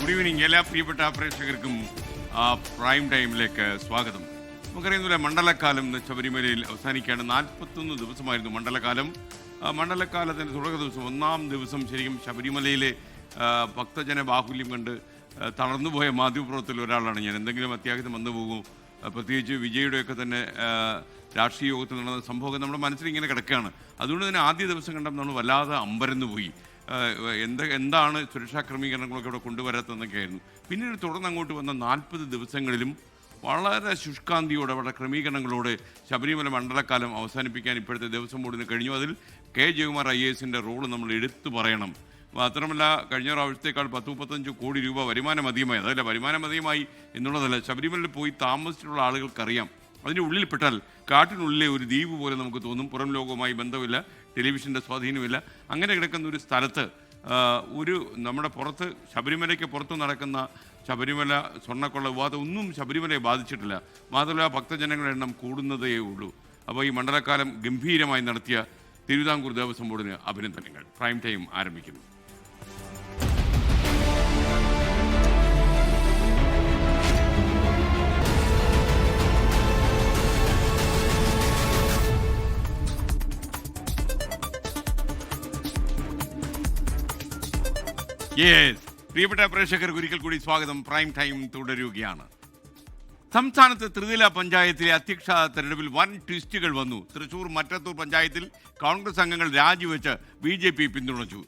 Good evening എല്ലാ പ്രിയപ്പെട്ട പ്രേക്ഷകർക്കും പ്രൈം ടൈമിലേക്ക് സ്വാഗതം. നമുക്കറിയുന്നില്ല, മണ്ഡലക്കാലം ശബരിമലയിൽ അവസാനിക്കുകയാണ്. 41 ദിവസമായിരുന്നു മണ്ഡലകാലം. മണ്ഡലകാലത്തിൻ്റെ തുടക്ക ദിവസം, ഒന്നാം ദിവസം ശരിക്കും ശബരിമലയിലെ ഭക്തജന ബാഹുല്യം കണ്ട് തളർന്നുപോയ മാധ്യമപ്രവർത്തകരിൽ ഒരാളാണ് ഞാൻ. എന്തെങ്കിലും അത്യാഹിതം വന്നു പോകും, പ്രത്യേകിച്ച് വിജയുടെയൊക്കെ തന്നെ രാഷ്ട്രീയ യോഗത്തിൽ നടന്ന സംഭവം നമ്മുടെ മനസ്സിൽ ഇങ്ങനെ കിടക്കുകയാണ്. അതുകൊണ്ട് തന്നെ ആദ്യ ദിവസം കണ്ടപ്പോൾ നമ്മൾ വല്ലാതെ അമ്പരന്ന് പോയി. എന്താണ് സുരക്ഷാ ക്രമീകരണങ്ങളൊക്കെ ഇവിടെ കൊണ്ടുവരാത്തതെന്നൊക്കെ ആയിരുന്നു. പിന്നീട് തുടർന്ന് അങ്ങോട്ട് വന്ന 40 ദിവസങ്ങളിലും വളരെ ശുഷ്കാന്തിയോടെ വളരെ ക്രമീകരണങ്ങളോടെ ശബരിമല മണ്ഡലക്കാലം അവസാനിപ്പിക്കാൻ ഇപ്പോഴത്തെ ദേവസ്വം ബോർഡിന് കഴിഞ്ഞു. അതിൽ കെ ജയകുമാർ IAS റോള് നമ്മൾ എടുത്തു പറയണം. മാത്രമല്ല, കഴിഞ്ഞ പ്രാവശ്യത്തേക്കാൾ 10-35 കോടി രൂപ വരുമാനം അധികമായി. അതല്ല, വരുമാനം അധികമായി എന്നുള്ളതല്ല, ശബരിമലയിൽ പോയി താമസിച്ചിട്ടുള്ള ആളുകൾക്കറിയാം. അതിൻ്റെ ഉള്ളിൽപ്പെട്ടാൽ കാട്ടിനുള്ളിലെ ഒരു ദ്വീപ് പോലെ നമുക്ക് തോന്നും. പുറം ലോകവുമായി ബന്ധമില്ല, ടെലിവിഷൻ്റെ സ്വാധീനമില്ല. അങ്ങനെ കിടക്കുന്ന ഒരു സ്ഥലത്ത് നമ്മുടെ പുറത്ത്, ശബരിമലയ്ക്ക് പുറത്ത് നടക്കുന്ന ശബരിമല സ്വർണ്ണക്കൊള്ള വിവാദം ഒന്നും ശബരിമലയെ ബാധിച്ചിട്ടില്ല. മാത്രമല്ല, ഭക്തജനങ്ങളുടെ എണ്ണം കൂടുന്നതേ ഉള്ളൂ. അപ്പോൾ ഈ മണ്ഡലക്കാലം ഗംഭീരമായി നടത്തിയ തിരുവിതാംകൂർ ദേവസ്വം ബോർഡിന് അഭിനന്ദനങ്ങൾ. പ്രൈം ടൈം ആരംഭിക്കുന്നു. പ്രിയപ്പെട്ട പ്രേക്ഷകർക്ക് ഒരിക്കൽ കൂടി സ്വാഗതം. പ്രൈം ടൈം തുടരുകയാണ്. സംസ്ഥാനത്ത് ത്രിതല പഞ്ചായത്തിലെ അധ്യക്ഷ തെരഞ്ഞെടുപ്പിൽ വൻ ട്വിസ്റ്റുകൾ വന്നു. തൃശൂർ മറ്റത്തൂർ പഞ്ചായത്തിൽ കോൺഗ്രസ് അംഗങ്ങൾ രാജിവെച്ച് BJP പിന്തുണച്ചു.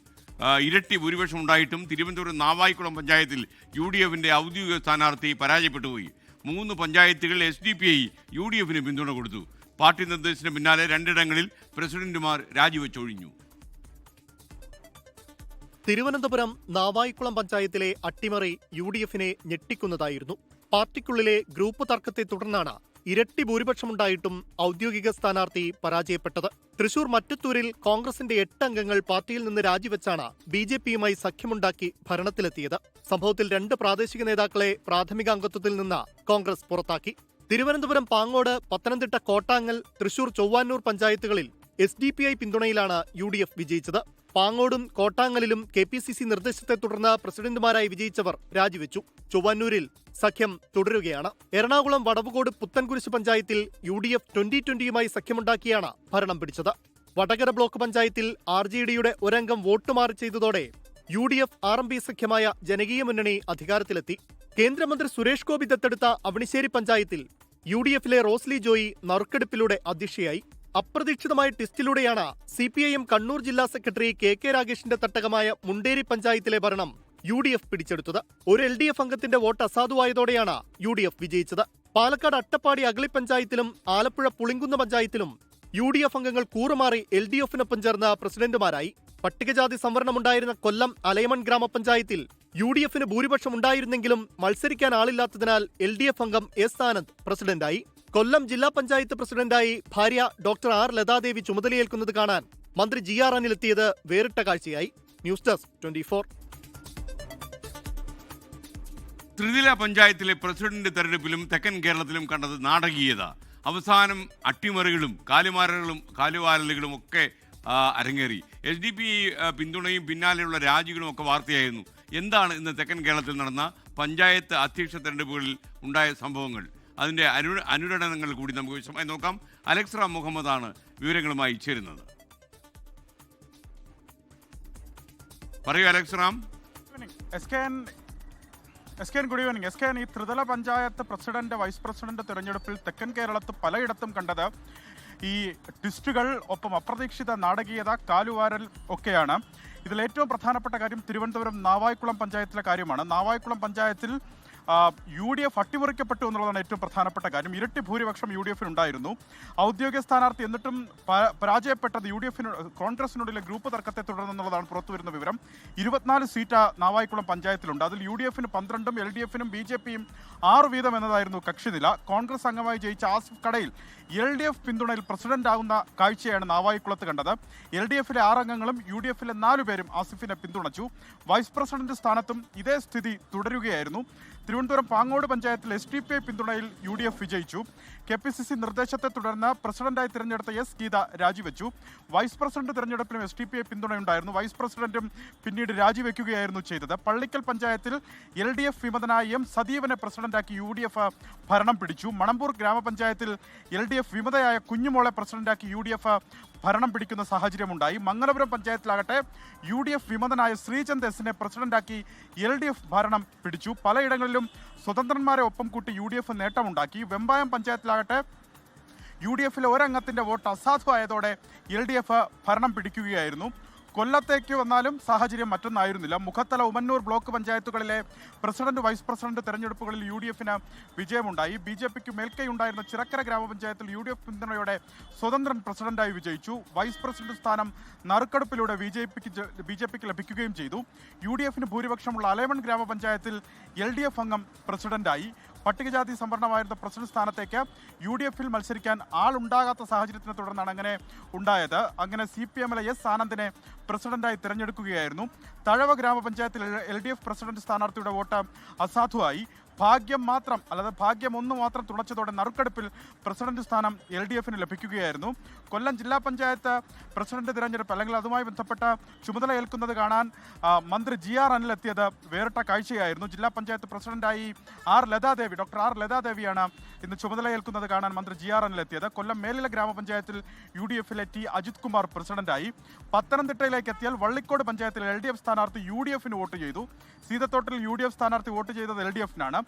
ഇരട്ടി ഭൂരിപക്ഷം ഉണ്ടായിട്ടും തിരുവനന്തപുരം നാവായിക്കുളം പഞ്ചായത്തിൽ UDFന്റെ ഔദ്യോഗിക സ്ഥാനാർത്ഥി പരാജയപ്പെട്ടുപോയി. 3 പഞ്ചായത്തുകൾ SDPI UDFന് പിന്തുണ കൊടുത്തു. പാർട്ടി നിർദ്ദേശത്തിന് പിന്നാലെ 2 ഇടങ്ങളിൽ പ്രസിഡന്റുമാർ രാജിവെച്ചൊഴിഞ്ഞു. തിരുവനന്തപുരം നാവായിക്കുളം പഞ്ചായത്തിലെ അട്ടിമറി UDFനെ ഞെട്ടിക്കുന്നതായിരുന്നു. പാർട്ടിക്കുള്ളിലെ ഗ്രൂപ്പ് തർക്കത്തെ തുടർന്നാണ് ഇരട്ടി ഭൂരിപക്ഷമുണ്ടായിട്ടും ഔദ്യോഗിക സ്ഥാനാർത്ഥി പരാജയപ്പെട്ടത്. തൃശൂർ മറ്റത്തൂരിൽ കോൺഗ്രസിന്റെ 8 അംഗങ്ങൾ പാർട്ടിയിൽ നിന്ന് രാജിവെച്ചാണ് BJPയുമായി സഖ്യമുണ്ടാക്കി ഭരണത്തിലെത്തിയത്. സംഭവത്തിൽ 2 പ്രാദേശിക നേതാക്കളെ പ്രാഥമിക അംഗത്വത്തിൽ നിന്ന് കോൺഗ്രസ് പുറത്താക്കി. തിരുവനന്തപുരം പാങ്ങോട്, പത്തനംതിട്ട കോട്ടാങ്ങൽ, തൃശൂർ ചൊവ്വാന്നൂർ പഞ്ചായത്തുകളിൽ SDPI പിന്തുണയിലാണ് UDF വിജയിച്ചത്. പാങ്ങോടും കോട്ടാങ്ങലിലും KPCC നിർദ്ദേശത്തെ തുടർന്ന് പ്രസിഡന്റുമാരായി വിജയിച്ചവർ രാജിവെച്ചു. ചൊവ്വാന്നൂരിൽ സഖ്യം തുടരുകയാണ്. എറണാകുളം വടവുകോട് പുത്തൻകുരിശ് പഞ്ചായത്തിൽ UDF 2020യുമായി സഖ്യമുണ്ടാക്കിയാണ് ഭരണം പിടിച്ചത്. വടകര ബ്ലോക്ക് പഞ്ചായത്തിൽ RJDയുടെ ഒരംഗം വോട്ട് മാറി ചെയ്തതോടെ UDF RMP സഖ്യമായ ജനകീയ മുന്നണി അധികാരത്തിലെത്തി. കേന്ദ്രമന്ത്രി സുരേഷ് ഗോപി ദത്തെടുത്ത അവണിശ്ശേരി പഞ്ചായത്തിൽ UDFലെ റോസ്ലി ജോയി നറുക്കെടുപ്പിലൂടെ അധ്യക്ഷയായി. അപ്രതീക്ഷിതമായ ട്വിസ്റ്റിലൂടെയാണ് CPIM കണ്ണൂർ ജില്ലാ സെക്രട്ടറി KK രാഗേഷിന്റെ തട്ടകമായ മുണ്ടേരി പഞ്ചായത്തിലെ ഭരണം UDF പിടിച്ചെടുത്തത്. ഒരു LDF അംഗത്തിന്റെ വോട്ട് അസാധുവായതോടെയാണ് UDF വിജയിച്ചത്. പാലക്കാട് അട്ടപ്പാടി അഗളി പഞ്ചായത്തിലും ആലപ്പുഴ പുളിങ്കുന്ന് പഞ്ചായത്തിലും UDF അംഗങ്ങൾ കൂറുമാറി LDFനൊപ്പം ചേർന്ന് പ്രസിഡന്റുമാരായി. പട്ടികജാതി സംവരണമുണ്ടായിരുന്ന കൊല്ലം അലയമൺ ഗ്രാമപഞ്ചായത്തിൽ UDFന് ഭൂരിപക്ഷം ഉണ്ടായിരുന്നെങ്കിലും മത്സരിക്കാൻ ആളില്ലാത്തതിനാൽ LDF അംഗം S ആനന്ദ് പ്രസിഡന്റായി. കൊല്ലം ജില്ലാ പഞ്ചായത്ത് പ്രസിഡന്റായി ഭാര്യ ഡോക്ടർ R ലതാദേവി ചുമതലയേൽക്കുന്നത് കാണാൻ മന്ത്രി GR അനിലെത്തിയത് വേറിട്ട കാഴ്ചയായി. News desk 24. ത്രിതല പഞ്ചായത്തിലെ പ്രസിഡന്റ് തെരഞ്ഞെടുപ്പിലും തെക്കൻ കേരളത്തിലും കണ്ടത് നാടകീയത. അവസാനം അട്ടിമറികളും കാലുവാരലുകളും ഒക്കെ അരങ്ങേറി. SDPI പിന്തുണയും പിന്നാലെയുള്ള രാജികളും ഒക്കെ വാർത്തയായിരുന്നു. എന്താണ് ഇന്ന് തെക്കൻ കേരളത്തിൽ നടന്ന പഞ്ചായത്ത് അധ്യക്ഷ തെരഞ്ഞെടുപ്പുകളിൽ ഉണ്ടായ സംഭവങ്ങൾ? അതിൻ്റെ അനുരണനങ്ങൾ കൂടി നമുക്ക് വിശദമായി നോക്കാം. അലക്സ് റാം മുഹമ്മദാണ് വിവരങ്ങളുമായി ചേരുന്നത്. പറയൂ അലക്സ് റാം. Good evening. ഈ ത്രിതല പഞ്ചായത്ത് പ്രസിഡന്റ്, വൈസ് പ്രസിഡന്റ് തെരഞ്ഞെടുപ്പിൽ തെക്കൻ കേരളത്ത് പലയിടത്തും കണ്ടത് ഈ ട്വിസ്റ്റുകൾ, ഒപ്പം അപ്രതീക്ഷിത നാടകീയത, കാലുവാരൽ ഒക്കെയാണ്. ഇതിലേറ്റവും പ്രധാനപ്പെട്ട കാര്യം തിരുവനന്തപുരം നാവായിക്കുളം പഞ്ചായത്തിലെ കാര്യമാണ്. നാവായിക്കുളം പഞ്ചായത്തിൽ UDF അട്ടിമറിക്കപ്പെട്ടു എന്നുള്ളതാണ് ഏറ്റവും പ്രധാനപ്പെട്ട കാര്യം. ഇരട്ടി ഭൂരിപക്ഷം UDFനുണ്ടായിരുന്നു. ഔദ്യോഗിക സ്ഥാനാർത്ഥി എന്നിട്ടും പരാജയപ്പെട്ടത് കോൺഗ്രസിനുള്ളിലെ ഗ്രൂപ്പ് തർക്കത്തെ തുടർന്നെന്നുള്ളതാണ് പുറത്തുവരുന്ന വിവരം. 24 സീറ്റ് നാവായിക്കുളം പഞ്ചായത്തിലുണ്ട്. അതിൽ UDFന് 12ഉം LDFനും BJPയും 6 വീതം എന്നതായിരുന്നു കക്ഷിനില. കോൺഗ്രസ് അംഗമായി ജയിച്ച ആസിഫ് കടയിൽ LDF പിന്തുണയിൽ പ്രസിഡന്റ് ആകുന്ന കാഴ്ചയാണ് നാവായിക്കുളത്ത് കണ്ടത്. LDFിലെ 6 അംഗങ്ങളും UDFിലെ 4 പേരും ആസിഫിനെ പിന്തുണച്ചു. വൈസ് പ്രസിഡന്റ് സ്ഥാനത്തും ഇതേ സ്ഥിതി തുടരുകയായിരുന്നു. തിരുവനന്തപുരം പാങ്ങോട് പഞ്ചായത്തിൽ SDPI പിന്തുണയിൽ UDF വിജയിച്ചു. KPCC നിർദ്ദേശത്തെ തുടർന്ന് പ്രസിഡന്റായി തിരഞ്ഞെടുത്ത S. ഗീത രാജിവെച്ചു. വൈസ് പ്രസിഡന്റ് തിരഞ്ഞെടുപ്പിലും SDPI പിന്തുണയുണ്ടായിരുന്നു. വൈസ് പ്രസിഡന്റും പിന്നീട് രാജിവെക്കുകയായിരുന്നു ചെയ്തത്. പള്ളിക്കൽ പഞ്ചായത്തിൽ LDF വിമതനായ M. സദീവനെ പ്രസിഡന്റാക്കി UDF ഭരണം പിടിച്ചു. മണമ്പൂർ ഗ്രാമപഞ്ചായത്തിൽ LDF വിമതയായ കുഞ്ഞുമോളെ പ്രസിഡന്റാക്കി UDF ഭരണം പിടിക്കുന്ന സാഹചര്യമുണ്ടായി. Mangalapuram പഞ്ചായത്തിലാകട്ടെ UDF വിമതനായ Sreechand S. പ്രസിഡന്റാക്കി LDF ഭരണം പിടിച്ചു. പലയിടങ്ങളിലും സ്വതന്ത്രന്മാരെ ഒപ്പം കൂട്ടി UDF നേട്ടമുണ്ടാക്കി. വെമ്പായം പഞ്ചായത്തിലാകട്ടെ UDFിലെ ഒരംഗത്തിന്റെ വോട്ട് അസാധുവായതോടെ LDF ഭരണം പിടിക്കുകയായിരുന്നു. കൊല്ലത്തേക്ക് വന്നാലും സാഹചര്യം മറ്റൊന്നായിരുന്നില്ല. മുഖത്തല, ഉമ്മന്നൂർ ബ്ലോക്ക് പഞ്ചായത്തുകളിലെ പ്രസിഡന്റ്, വൈസ് പ്രസിഡന്റ് തെരഞ്ഞെടുപ്പുകളിൽ UDFന് വിജയമുണ്ടായി. BJPക്ക് മേൽക്കൈയുണ്ടായിരുന്ന ചിറക്കര ഗ്രാമപഞ്ചായത്തിൽ UDF പിന്തുണയോടെ സ്വതന്ത്രൻ പ്രസിഡന്റായി വിജയിച്ചു. വൈസ് പ്രസിഡന്റ് സ്ഥാനം നറുക്കെടുപ്പിലൂടെ BJPക്ക് ലഭിക്കുകയും ചെയ്തു. UDFന് ഭൂരിപക്ഷമുള്ള അലേമൺ ഗ്രാമപഞ്ചായത്തിൽ LDF അംഗം പ്രസിഡന്റായി. പട്ടികജാതി സംവരണമായിരുന്ന പ്രസിഡന്റ് സ്ഥാനത്തേക്ക് UDFിൽ മത്സരിക്കാൻ ആളുണ്ടാകാത്ത സാഹചര്യത്തിനെ തുടർന്നാണ് അങ്ങനെ ഉണ്ടായത്. അങ്ങനെ CPMലെ S. ആനന്ദിനെ പ്രസിഡന്റായി തിരഞ്ഞെടുക്കുകയായിരുന്നു. തഴവ ഗ്രാമപഞ്ചായത്തിൽ LDF പ്രസിഡന്റ് സ്ഥാനാർത്ഥിയുടെ വോട്ട് അസാധുവായി. ഭാഗ്യം ഒന്ന് മാത്രം തുളച്ചതോടെ നറുക്കെടുപ്പിൽ പ്രസിഡന്റ് സ്ഥാനം LDFന് ലഭിക്കുകയായിരുന്നു. കൊല്ലം ജില്ലാ പഞ്ചായത്ത് പ്രസിഡന്റ് തിരഞ്ഞെടുപ്പ് അല്ലെങ്കിൽ അതുമായി ബന്ധപ്പെട്ട ചുമതല ഏൽക്കുന്നത് കാണാൻ മന്ത്രി GR അനിൽ എത്തിയത് വേറിട്ട കാഴ്ചയായിരുന്നു. ജില്ലാ പഞ്ചായത്ത് പ്രസിഡന്റായി ഡോക്ടർ ആർ ലതാദേവിയാണ് ഇന്ന് ചുമതല ഏൽക്കുന്നത് കാണാൻ മന്ത്രി GR അനിൽ എത്തിയത്. കൊല്ലം മേലില ഗ്രാമപഞ്ചായത്തിൽ UDFിലെ T. അജിത് കുമാർ പ്രസിഡന്റായി. പത്തനംതിട്ടയിലേക്ക് എത്തിയാൽ വള്ളിക്കോട് പഞ്ചായത്തിൽ LDF സ്ഥാനാർത്ഥി UDFന് വോട്ട് ചെയ്തു. സീതത്തോട്ടിൽ UDF സ്ഥാനാർത്ഥി വോട്ട് ചെയ്തത് LDFനാണ്.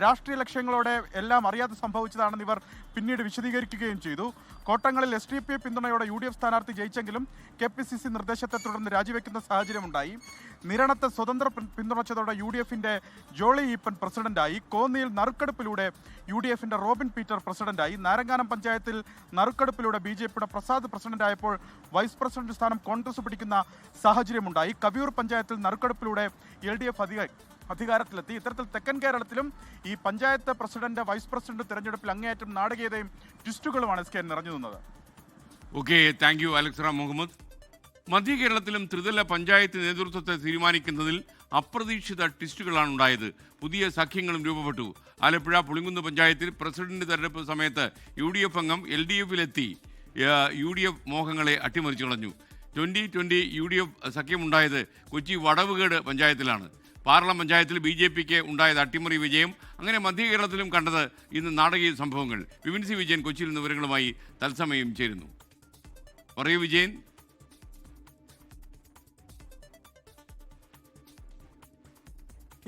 രാഷ്ട്രീയ ലക്ഷ്യങ്ങളോടെ എല്ലാം അറിയാതെ സംഭവിച്ചതാണെന്ന് ഇവർ പിന്നീട് വിശദീകരിക്കുകയും ചെയ്തു. കോട്ടങ്ങളിൽ SDPI പിന്തുണയോടെ UDF സ്ഥാനാർത്ഥി ജയിച്ചെങ്കിലും KPCC നിർദ്ദേശത്തെ തുടർന്ന് രാജിവെക്കുന്ന സാഹചര്യമുണ്ടായി. നിരണത്ത് സ്വതന്ത്ര പിന്തുണച്ചതോടെ UDFിന്റെ ജോളി ഈപ്പൻ പ്രസിഡന്റായി. കോന്നിയിൽ നറുക്കെടുപ്പിലൂടെ UDFിന്റെ റോബിൻ പീറ്റർ പ്രസിഡന്റായി. നാരങ്ങാനം പഞ്ചായത്തിൽ നറുക്കെടുപ്പിലൂടെ BJPയുടെ പ്രസാദ് പ്രസിഡന്റായപ്പോൾ വൈസ് പ്രസിഡന്റ് സ്ഥാനം കോൺഗ്രസ് പിടിക്കുന്ന സാഹചര്യമുണ്ടായി. കവിയൂർ പഞ്ചായത്തിൽ നറുക്കെടുപ്പിലൂടെ LDF അധികാരത്തിലെത്തി. ഇത്തരത്തിൽ തെക്കൻ കേരളത്തിലും ഈ പഞ്ചായത്ത് പ്രസിഡന്റ്, വൈസ് പ്രസിഡന്റ് തിരഞ്ഞെടുപ്പിൽ അങ്ങേയറ്റം നാടകീയതയും ട്വിസ്റ്റുകളുമാണ് SK നിറഞ്ഞു നിന്നത്. Okay, thank you Alex Ram Muhammad. മധ്യ കേരളത്തിലും ത്രിതല പഞ്ചായത്ത് നേതൃത്വത്തെ തീരുമാനിക്കുന്നതിൽ അപ്രതീക്ഷിത ട്വിസ്റ്റുകളാണ് ഉണ്ടായത്. പുതിയ സഖ്യങ്ങളും രൂപപ്പെട്ടു. ആലപ്പുഴ പുളിങ്കുന്ന് പഞ്ചായത്തിൽ പ്രസിഡന്റ് തെരഞ്ഞെടുപ്പ് സമയത്ത് UDF അംഗം LDFിലെത്തി UDF മോഹങ്ങളെ അട്ടിമറിച്ചു കളഞ്ഞു. 2020 UDF സഖ്യമുണ്ടായത് കൊച്ചി വടവുകേട് പഞ്ചായത്തിലാണ്. പാർലം പഞ്ചായത്തിൽ BJPക്ക് ഉണ്ടായത് അട്ടിമറി വിജയം. അങ്ങനെ മധ്യ കേരളത്തിലും കണ്ടത് ഇന്ന് നാടകീയ സംഭവങ്ങൾ. വിപിൻ സി വിജയൻ കൊച്ചിയിൽ നിന്ന് വിവരങ്ങളുമായി തത്സമയം ചേരുന്നു. പറയൂ Vijayan.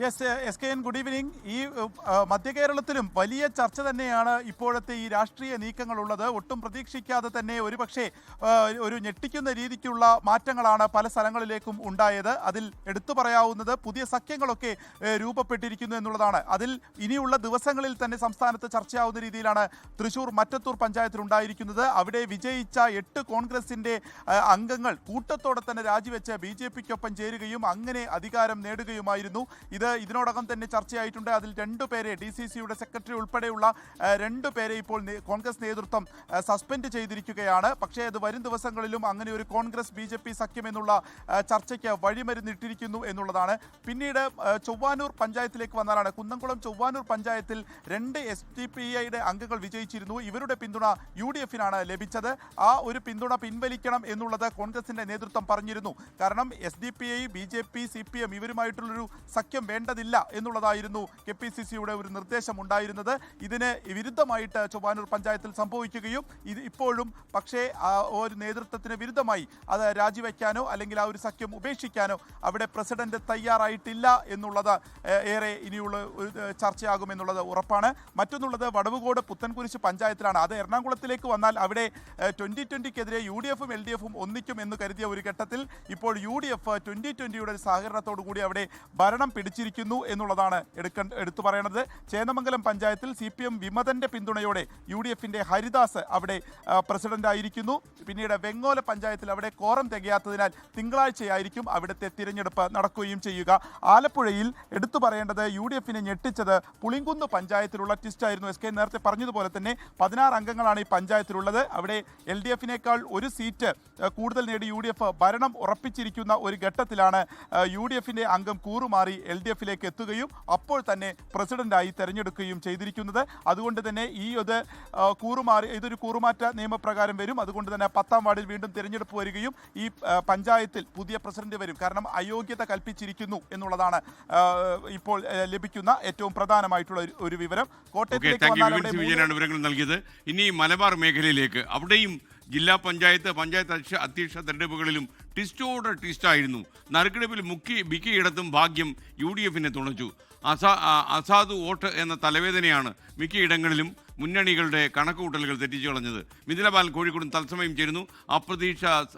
Yes SKN, good evening. ഈ മധ്യ കേരളത്തിലും വലിയ ചർച്ച തന്നെയാണ് ഇപ്പോഴത്തെ ഈ രാഷ്ട്രീയ നീക്കങ്ങളുള്ളത്. ഒട്ടും പ്രതീക്ഷിക്കാതെ തന്നെ ഒരുപക്ഷെ ഒരു ഞെട്ടിക്കുന്ന രീതിക്കുള്ള മാറ്റങ്ങളാണ് പല സ്ഥലങ്ങളിലേക്കും ഉണ്ടായത്. അതിൽ എടുത്തു പറയാവുന്നത് പുതിയ സഖ്യങ്ങളൊക്കെ രൂപപ്പെട്ടിരിക്കുന്നു എന്നുള്ളതാണ്. അതിൽ ഇനിയുള്ള ദിവസങ്ങളിൽ തന്നെ സംസ്ഥാനത്ത് ചർച്ചയാവുന്ന രീതിയിലാണ് തൃശ്ശൂർ മറ്റത്തൂർ പഞ്ചായത്തിലുണ്ടായിരിക്കുന്നത്. അവിടെ വിജയിച്ച 8 കോൺഗ്രസിൻ്റെ അംഗങ്ങൾ കൂട്ടത്തോടെ തന്നെ രാജിവെച്ച് BJPക്കൊപ്പം ചേരുകയും അങ്ങനെ അധികാരം നേടുകയുമായിരുന്നു. ഇതിനോടകം തന്നെ ചർച്ചയായിട്ടുണ്ട്. അതിൽ 2 പേരെ DCCയുടെ സെക്രട്ടറി ഉൾപ്പെടെയുള്ള 2 പേരെ ഇപ്പോൾ കോൺഗ്രസ് നേതൃത്വം സസ്പെൻഡ് ചെയ്തിരിക്കുകയാണ്. പക്ഷേ അത് വരും ദിവസങ്ങളിലും അങ്ങനെ ഒരു കോൺഗ്രസ് BJP സഖ്യം എന്നുള്ള ചർച്ചയ്ക്ക് വഴിമരുന്നിട്ടിരിക്കുന്നു എന്നുള്ളതാണ്. പിന്നീട് ചൊവ്വാനൂർ പഞ്ചായത്തിലേക്ക് വന്നാലാണ്. കുന്നംകുളം ചൊവ്വാനൂർ പഞ്ചായത്തിൽ 2 SDPIയുടെ അംഗങ്ങൾ വിജയിച്ചിരുന്നു. ഇവരുടെ പിന്തുണ UDFിനാണ് ലഭിച്ചത്. ആ ഒരു പിന്തുണ പിൻവലിക്കണം എന്നുള്ളത് കോൺഗ്രസിന്റെ നേതൃത്വം പറഞ്ഞിരുന്നു. കാരണം SDPI, BJP, CPM ഇവരുമായിട്ടുള്ളൊരു സഖ്യം വേണ്ടതില്ല എന്നുള്ളതായിരുന്നു KPCCയുടെ ഒരു നിർദ്ദേശം ഉണ്ടായിരുന്നത്. ഇതിന് വിരുദ്ധമായിട്ട് ചൊവ്വാനൂർ പഞ്ചായത്തിൽ സംഭവിക്കുകയും ഇത് ഇപ്പോഴും പക്ഷേ ഒരു നേതൃത്വത്തിന് വിരുദ്ധമായി അത് രാജിവെക്കാനോ അല്ലെങ്കിൽ ആ ഒരു സഖ്യം ഉപേക്ഷിക്കാനോ അവിടെ പ്രസിഡന്റ് തയ്യാറായിട്ടില്ല എന്നുള്ളത് ഏറെ ഇനിയുള്ള ചർച്ചയാകുമെന്നുള്ളത് ഉറപ്പാണ്. മറ്റൊന്നുള്ളത് വടവുകോട് പുത്തൻകുരിശ് പഞ്ചായത്തിലാണ്. അത് എറണാകുളത്തിലേക്ക് വന്നാൽ അവിടെ 2020ക്കെതിരെ UDFും LDFും ഒന്നിക്കും എന്ന് കരുതിയ ഒരു ഘട്ടത്തിൽ ഇപ്പോൾ UDF 2020യുടെ സഹകരണത്തോടു കൂടി അവിടെ ഭരണം പിടിച്ചിരിക്കുന്നു എന്നുള്ളതാണ് എടുത്തു പറയണത്. ചേന്നമംഗലം പഞ്ചായത്തിൽ CPM വിമതന്റെ പിന്തുണയോടെ UDFിന്റെ ഹരിദാസ് അവിടെ പ്രസിഡന്റായിരിക്കുന്നു. പിന്നീട് വെങ്ങോല പഞ്ചായത്തിൽ അവിടെ കോറം തികയാത്തതിനാൽ തിങ്കളാഴ്ചയായിരിക്കും അവിടുത്തെ തിരഞ്ഞെടുപ്പ് നടക്കുകയും ചെയ്യുക. ആലപ്പുഴയിൽ എടുത്തു പറയേണ്ടത് UDFിനെ ഞെട്ടിച്ചത് പുളിങ്കുന്ന് പഞ്ചായത്തിലുള്ള ട്വിസ്റ്റായിരുന്നു. SK നേരത്തെ പറഞ്ഞതുപോലെ തന്നെ 16 അംഗങ്ങളാണ് ഈ പഞ്ചായത്തിലുള്ളത്. അവിടെ LDFിനേക്കാൾ ഒരു സീറ്റ് കൂടുതൽ നേടി UDF ഭരണം ഉറപ്പിച്ചിരിക്കുന്ന ഒരു ഘട്ടത്തിലാണ് UDFിന്റെ അംഗം കൂറുമാറി LDF എഫിലേക്ക് എത്തുകയും അപ്പോൾ തന്നെ പ്രസിഡന്റായി തെരഞ്ഞെടുക്കുകയും ചെയ്തിരിക്കുന്നത്. അതുകൊണ്ട് തന്നെ ഇതൊരു കൂറുമാറ്റ നിയമപ്രകാരം വരും. അതുകൊണ്ട് തന്നെ 10ാം വാർഡിൽ വീണ്ടും തിരഞ്ഞെടുപ്പ് വരികയും ഈ പഞ്ചായത്തിൽ പുതിയ പ്രസിഡന്റ് വരും. കാരണം അയോഗ്യത കൽപ്പിച്ചിരിക്കുന്നു എന്നുള്ളതാണ് ഇപ്പോൾ ലഭിക്കുന്ന ഏറ്റവും പ്രധാനമായിട്ടുള്ള ഒരു വിവരം. കോട്ടയത്തിലേക്ക് വിവരങ്ങൾ നൽകിയത്. ഇനി മലബാർ മേഖലയിലേക്ക്, അവിടെയും ജില്ലാ പഞ്ചായത്ത് അധ്യക്ഷ തെരഞ്ഞെടുപ്പുകളിലും ട്വിസ്റ്റായിരുന്നു. നറുക്കെടുപ്പിൽ മിക്കയിടത്തും ഭാഗ്യം UDFിനെ തുണച്ചു. അസാധു വോട്ട് എന്ന തലവേദനയാണ് മിക്കയിടങ്ങളിലും മുന്നണികളുടെ കണക്കുകൂട്ടലുകൾ തെറ്റിച്ചു കളഞ്ഞത്. മിഥില ബാലൻ കോഴിക്കോടും തത്സമയം ചേരുന്നു.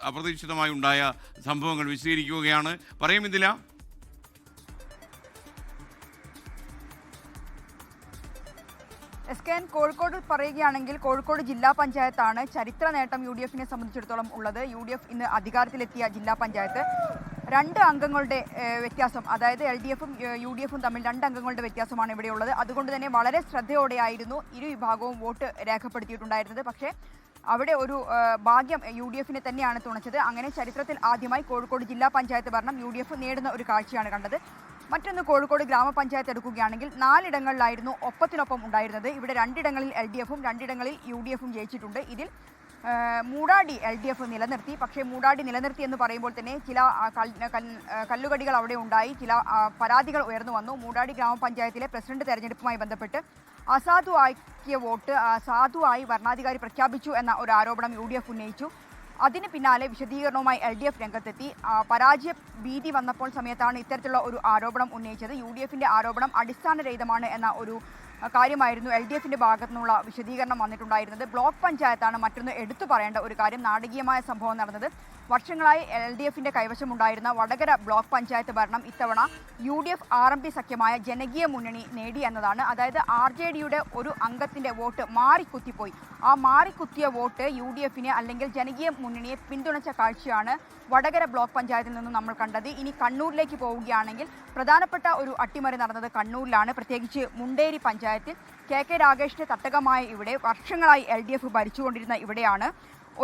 അപ്രതീക്ഷിതമായി ഉണ്ടായ സംഭവങ്ങൾ വിശദീകരിക്കുകയാണ്. പറയും മിഥില. SKN കോഴിക്കോട് പറയുകയാണെങ്കിൽ കോഴിക്കോട് ജില്ലാ പഞ്ചായത്താണ് ചരിത്ര നേട്ടം UDFിനെ സംബന്ധിച്ചിടത്തോളം ഉള്ളത്. UDF ഇന്ന് അധികാരത്തിലെത്തിയ ജില്ലാ പഞ്ചായത്ത് 2 അംഗങ്ങളുടെ വ്യത്യാസം, അതായത് LDFും UDFും തമ്മിൽ 2 അംഗങ്ങളുടെ വ്യത്യാസമാണ് ഇവിടെയുള്ളത്. അതുകൊണ്ട് തന്നെ വളരെ ശ്രദ്ധയോടെയായിരുന്നു ഇരു വിഭാഗവും വോട്ട് രേഖപ്പെടുത്തിയിട്ടുണ്ടായിരുന്നത്. പക്ഷേ അവിടെ ഒരു ഭാഗ്യം UDFിനെ തന്നെയാണ് തുണച്ചത്. അങ്ങനെ ചരിത്രത്തിൽ ആദ്യമായി കോഴിക്കോട് ജില്ലാ പഞ്ചായത്ത് ഭരണം UDF നേടുന്ന ഒരു കാഴ്ചയാണ് കണ്ടത്. മറ്റൊന്ന് കോഴിക്കോട് ഗ്രാമപഞ്ചായത്ത് എടുക്കുകയാണെങ്കിൽ 4 ഇടങ്ങളിലായിരുന്നു ഒപ്പത്തിനൊപ്പം ഉണ്ടായിരുന്നത്. ഇവിടെ 2 ഇടങ്ങളിൽ LDFും 2 ഇടങ്ങളിൽ UDFും ജയിച്ചിട്ടുണ്ട്. ഇതിൽ മൂടാടി LDF നിലനിർത്തി. പക്ഷേ മൂടാടി നിലനിർത്തി എന്ന് പറയുമ്പോൾ തന്നെ ചില കല്ലുകടികൾ അവിടെ ഉണ്ടായി, ചില പരാതികൾ ഉയർന്നു വന്നു. മൂടാടി ഗ്രാമപഞ്ചായത്തിലെ പ്രസിഡന്റ് തെരഞ്ഞെടുപ്പുമായി ബന്ധപ്പെട്ട് അസാധുവാക്കിയ വോട്ട് സാധുവായി ഭരണാധികാരി പ്രഖ്യാപിച്ചു എന്ന ഒരു ആരോപണം UDF ഉന്നയിച്ചു. അതിന് പിന്നാലെ വിശദീകരണവുമായി LDF രംഗത്തെത്തി. പരാജയ ഭീതി വന്നപ്പോൾ സമയത്താണ് ഇത്തരത്തിലുള്ള ഒരു ആരോപണം ഉന്നയിച്ചത്. UDFിൻ്റെ ആരോപണം അടിസ്ഥാനരഹിതമാണ് എന്ന ഒരു കാര്യമായിരുന്നു LDFിൻ്റെ ഭാഗത്തു നിന്നുള്ള വിശദീകരണം വന്നിട്ടുണ്ടായിരുന്നത്. ബ്ലോക്ക് പഞ്ചായത്താണ് മറ്റൊന്ന് എടുത്തു പറയേണ്ട ഒരു കാര്യം. നാടകീയമായ സംഭവം നടന്നത്. വർഷങ്ങളായി LDFിൻ്റെ കൈവശമുണ്ടായിരുന്ന വടകര ബ്ലോക്ക് പഞ്ചായത്ത് ഭരണം ഇത്തവണ UDF RMP സഖ്യമായ ജനകീയ മുന്നണി നേടി എന്നതാണ്. അതായത് RJDയുടെ ഒരു അംഗത്തിൻ്റെ വോട്ട് മാറിക്കുത്തിപ്പോയി. ആ മാറിക്കുത്തിയ വോട്ട് UDFിനെ അല്ലെങ്കിൽ ജനകീയ മുന്നണിയെ പിന്തുണച്ച കാഴ്ചയാണ് വടകര ബ്ലോക്ക് പഞ്ചായത്തിൽ നിന്നും നമ്മൾ കണ്ടത്. ഇനി കണ്ണൂരിലേക്ക് പോവുകയാണെങ്കിൽ പ്രധാനപ്പെട്ട ഒരു അട്ടിമറി നടന്നത് കണ്ണൂരിലാണ്. പ്രത്യേകിച്ച് മുണ്ടേരി പഞ്ചായത്തിൽ KK രാഗേഷിൻ്റെ തട്ടകമായ ഇവിടെ വർഷങ്ങളായി LDF ഭരിച്ചുകൊണ്ടിരുന്ന ഇവിടെയാണ്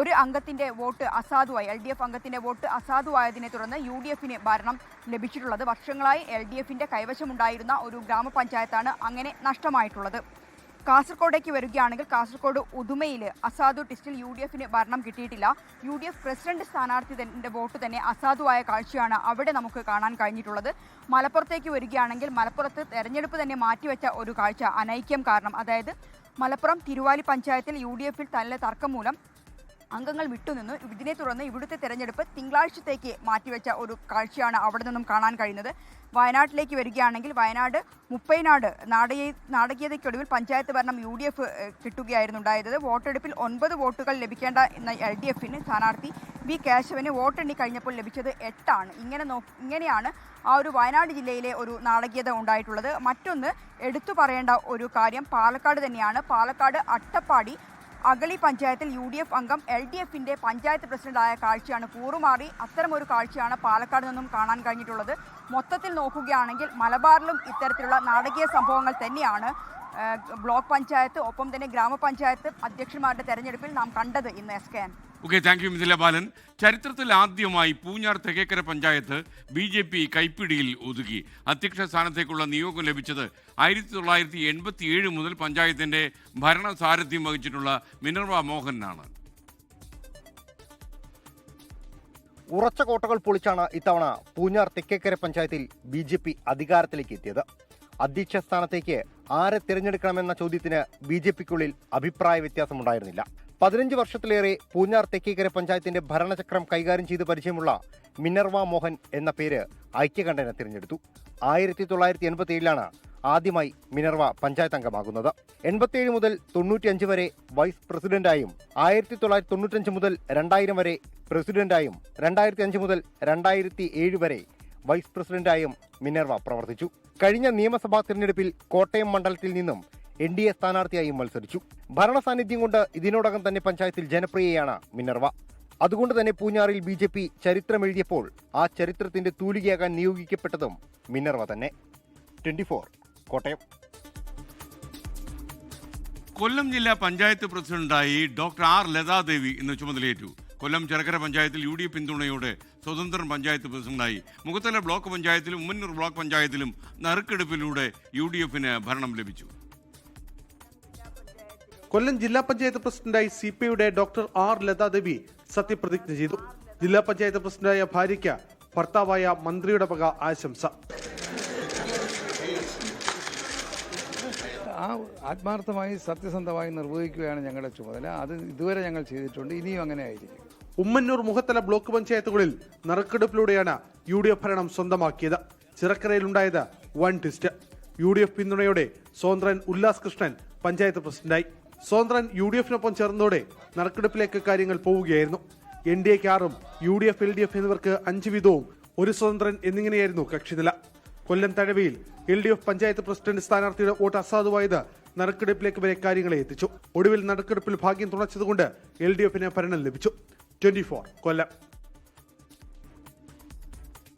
ഒരു അംഗത്തിൻ്റെ വോട്ട് അസാധുവായി, LDF അംഗത്തിൻ്റെ വോട്ട് അസാധുവായതിനെ തുടർന്ന് UDFിന് ഭരണം ലഭിച്ചിട്ടുള്ളത്. വർഷങ്ങളായി LDFിൻ്റെ കൈവശമുണ്ടായിരുന്ന ഒരു ഗ്രാമപഞ്ചായത്താണ് അങ്ങനെ നഷ്ടമായിട്ടുള്ളത്. കാസർഗോഡേക്ക് വരികയാണെങ്കിൽ കാസർഗോഡ് ഉദുമയിൽ അസാധു ടിസ്റ്റിൽ UDFിന് ഭരണം കിട്ടിയിട്ടില്ല. UDF പ്രസിഡന്റ് സ്ഥാനാർത്ഥിയുടെ വോട്ട് തന്നെ അസാധുവായ കാഴ്ചയാണ് അവിടെ നമുക്ക് കാണാൻ കഴിഞ്ഞിട്ടുള്ളത്. മലപ്പുറത്തേക്ക് വരികയാണെങ്കിൽ മലപ്പുറത്ത് തെരഞ്ഞെടുപ്പ് തന്നെ മാറ്റിവെച്ച ഒരു കാഴ്ച അനൈക്യം കാരണം. അതായത് മലപ്പുറം തിരുവാലി പഞ്ചായത്തിൽ UDFിൽ തന്നെ തർക്കം മൂലം അംഗങ്ങൾ വിട്ടുനിന്നു. ഇതിനെ തുടർന്ന് ഇവിടുത്തെ തെരഞ്ഞെടുപ്പ് തിങ്കളാഴ്ചത്തേക്ക് മാറ്റിവെച്ച ഒരു കാഴ്ചയാണ് അവിടെ നിന്നും കാണാൻ കഴിയുന്നത്. വയനാട്ടിലേക്ക് വരികയാണെങ്കിൽ വയനാട് മുപ്പൈനാട് നാടകീയതയ്ക്കൊടുവിൽ പഞ്ചായത്ത് ഭരണം UDF കിട്ടുകയായിരുന്നു ഉണ്ടായത്. വോട്ടെടുപ്പിൽ 9 വോട്ടുകൾ ലഭിക്കേണ്ട LDFിന് സ്ഥാനാർത്ഥി V കേശവന് വോട്ടെണ്ണി കഴിഞ്ഞപ്പോൾ ലഭിച്ചത് 8 ആണ്. ഇങ്ങനെയാണ് ആ ഒരു വയനാട് ജില്ലയിലെ ഒരു നാടകീയത ഉണ്ടായിട്ടുള്ളത്. മറ്റൊന്ന് എടുത്തു പറയേണ്ട ഒരു കാര്യം പാലക്കാട് തന്നെയാണ്. പാലക്കാട് അട്ടപ്പാടി അഗളി പഞ്ചായത്തിൽ UDF അംഗം LDFിൻ്റെ പഞ്ചായത്ത് പ്രസിഡന്റായ കാഴ്ചയാണ് കൂറുമാറി. അത്തരമൊരു കാഴ്ചയാണ് പാലക്കാട് നിന്നും കാണാൻ കഴിഞ്ഞിട്ടുള്ളത്. മൊത്തത്തിൽ നോക്കുകയാണെങ്കിൽ മലബാറിലും ഇത്തരത്തിലുള്ള നാടകീയ സംഭവങ്ങൾ തന്നെയാണ് ബ്ലോക്ക് പഞ്ചായത്ത് ഒപ്പം തന്നെ ഗ്രാമപഞ്ചായത്ത് അധ്യക്ഷന്മാരുടെ തെരഞ്ഞെടുപ്പിൽ നാം കണ്ടത് ഇന്ന്. SKN. Okay, thank you Mithila Balan. ചരിത്രത്തിൽ ആദ്യമായി പൂഞ്ഞാർ തെക്കേക്കര പഞ്ചായത്ത് BJP കൈപ്പിടിയിൽ ഒതുക്കി. അധ്യക്ഷ സ്ഥാനത്തേക്കുള്ള നിയോഗം ലഭിച്ചത് 1987 മുതൽ പഞ്ചായത്തിന്റെ ഭരണസാരഥ്യം വഹിച്ചിട്ടുള്ള മിനർവ മോഹനാണ്. ഉറച്ച കോട്ടകൾ പൊളിച്ചാണ് ഇത്തവണ പൂഞ്ഞാർ തെക്കേക്കര പഞ്ചായത്തിൽ BJP അധികാരത്തിലേക്ക് എത്തിയത്. അധ്യക്ഷ സ്ഥാനത്തേക്ക് ആരെ തിരഞ്ഞെടുക്കണമെന്ന ചോദ്യത്തിന് BJPക്കുള്ളിൽ അഭിപ്രായ വ്യത്യാസമുണ്ടായിരുന്നില്ല. 15 വർഷത്തിലേറെ പൂഞ്ഞാർ തെക്കേക്കര പഞ്ചായത്തിന്റെ ഭരണചക്രം കൈകാര്യം ചെയ്ത് പരിചയമുള്ള മിനർവ മോഹൻ എന്ന പേര് ഐക്യകണ്ഠേന തിരഞ്ഞെടുത്തു. 1987 ആദ്യമായി മിനർവ പഞ്ചായത്ത് അംഗമാകുന്നത്. 87 മുതൽ 95 വരെ വൈസ് പ്രസിഡന്റായും 1995 മുതൽ 2000 വരെ പ്രസിഡന്റായും 2005 മുതൽ 2007 വരെ വൈസ് പ്രസിഡന്റായും മിനർവ പ്രവർത്തിച്ചു. കഴിഞ്ഞ നിയമസഭാ തിരഞ്ഞെടുപ്പിൽ കോട്ടയം മണ്ഡലത്തിൽ നിന്നും NDA സ്ഥാനാർത്ഥിയായും മത്സരിച്ചു. ഭരണസാന്നിധ്യം കൊണ്ട് ഇതിനോടകം തന്നെ പഞ്ചായത്തിൽ ജനപ്രിയയാണ് മിനർവ. അതുകൊണ്ട് തന്നെ പൂഞ്ഞാറിൽ BJP ചരിത്രമെഴുതിയപ്പോൾ ആ ചരിത്രത്തിന്റെ തൂലികയാകാൻ നിയോഗിക്കപ്പെട്ടതും മിനർവ തന്നെ. 24 കോട്ടയം. കൊല്ലം ജില്ലാ പഞ്ചായത്ത് പ്രസിഡന്റായി ഡോക്ടർ R ലതാദേവി ഇന്ന് ചുമതലയേറ്റു. കൊല്ലം ചെറക്കര പഞ്ചായത്തിൽ UDF പിന്തുണയോടെ സ്വതന്ത്രൻ പഞ്ചായത്ത് പ്രസിഡന്റായി. മുഖത്തല ബ്ലോക്ക് പഞ്ചായത്തിലും ഉമ്മന്നൂർ ബ്ലോക്ക് പഞ്ചായത്തിലും നറുക്കെടുപ്പിലൂടെ UDFന് ഭരണം ലഭിച്ചു. കൊല്ലം ജില്ലാ പഞ്ചായത്ത് പ്രസിഡന്റായി CPIയുടെ ഡോക്ടർ R. ലതാദേവി സത്യപ്രതിജ്ഞ ചെയ്തു. ജില്ലാ പഞ്ചായത്ത് പ്രസിഡന്റായ ഭാര്യയ്ക്ക് ഭർത്താവായ മന്ത്രിയുടെ വക ആശംസ. ആത്മാർത്ഥമായി സത്യസന്ധമായി നിർവഹിക്കുകയാണ് ഞങ്ങളുടെ ചുമതല. അത് ഇതുവരെ ഞങ്ങൾ ചെയ്തിട്ടുണ്ട്, ഇനിയും അങ്ങനെ ആയിരിക്കും. ഉമ്മന്നൂർ മുഖത്തല ബ്ലോക്ക് പഞ്ചായത്തുകളിൽ നറുക്കെടുപ്പിലൂടെയാണ് UDF ഭരണം സ്വന്തമാക്കിയത്. ചിറക്കരയിലുണ്ടായത് വൺ ട്വിസ്റ്റ്. UDF പിന്തുണയോടെ സ്വതന്ത്രൻ ഉല്ലാസ് കൃഷ്ണൻ പഞ്ചായത്ത് പ്രസിഡന്റായി. സ്വതന്ത്രൻ UDFനൊപ്പം ചേർന്നതോടെ നറുക്കെടുപ്പിലേക്ക് കാര്യങ്ങൾ പോവുകയായിരുന്നു. NDAക്ക് 6ഉം UDF LDF എന്നിവർക്ക് 5 വീതവും ഒരു സ്വതന്ത്രൻ എന്നിങ്ങനെയായിരുന്നു കക്ഷിനില. കൊല്ലം തഴവയിൽ LDF പഞ്ചായത്ത് പ്രസിഡന്റ് സ്ഥാനാർത്ഥിയുടെ വോട്ട് അസാധുവായത് നറുക്കെടുപ്പിലേക്ക് വരെ കാര്യങ്ങളെ എത്തിച്ചു. ഒടുവിൽ നറുക്കെടുപ്പിൽ ഭാഗ്യം തുണച്ചതുകൊണ്ട് LDFന് ഭരണം ലഭിച്ചു. 24 കൊല്ലം.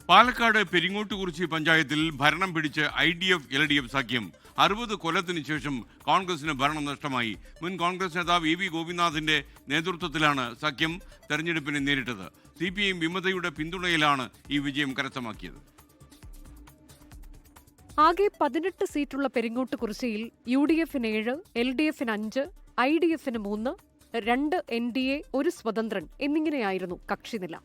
പാലക്കാട് പെരിങ്ങോട്ടുകുറിച്ചി പഞ്ചായത്തിൽ ഭരണം പിടിച്ച് IDF LDF സഖ്യം. 60 കൊല്ലത്തിന് ശേഷം കോൺഗ്രസിന് ഭരണം നഷ്ടമായി. മുൻ കോൺഗ്രസ് നേതാവ് EV ഗോപിനാഥിന്റെ നേതൃത്വത്തിലാണ് സഖ്യം തെരഞ്ഞെടുപ്പിനെ നേരിട്ടത്. CPIM വിമതയുടെ പിന്തുണയിലാണ് ഈ വിജയം കരസ്ഥമാക്കിയത്. ആകെ 18 സീറ്റുള്ള പെരിങ്ങോട്ടുകുറിച്ചിയിൽ UDFന് 7, LDFന് 5, IDFന് 3, 2 NDA, 1 സ്വതന്ത്രൻ എന്നിങ്ങനെയായിരുന്നു കക്ഷിനില.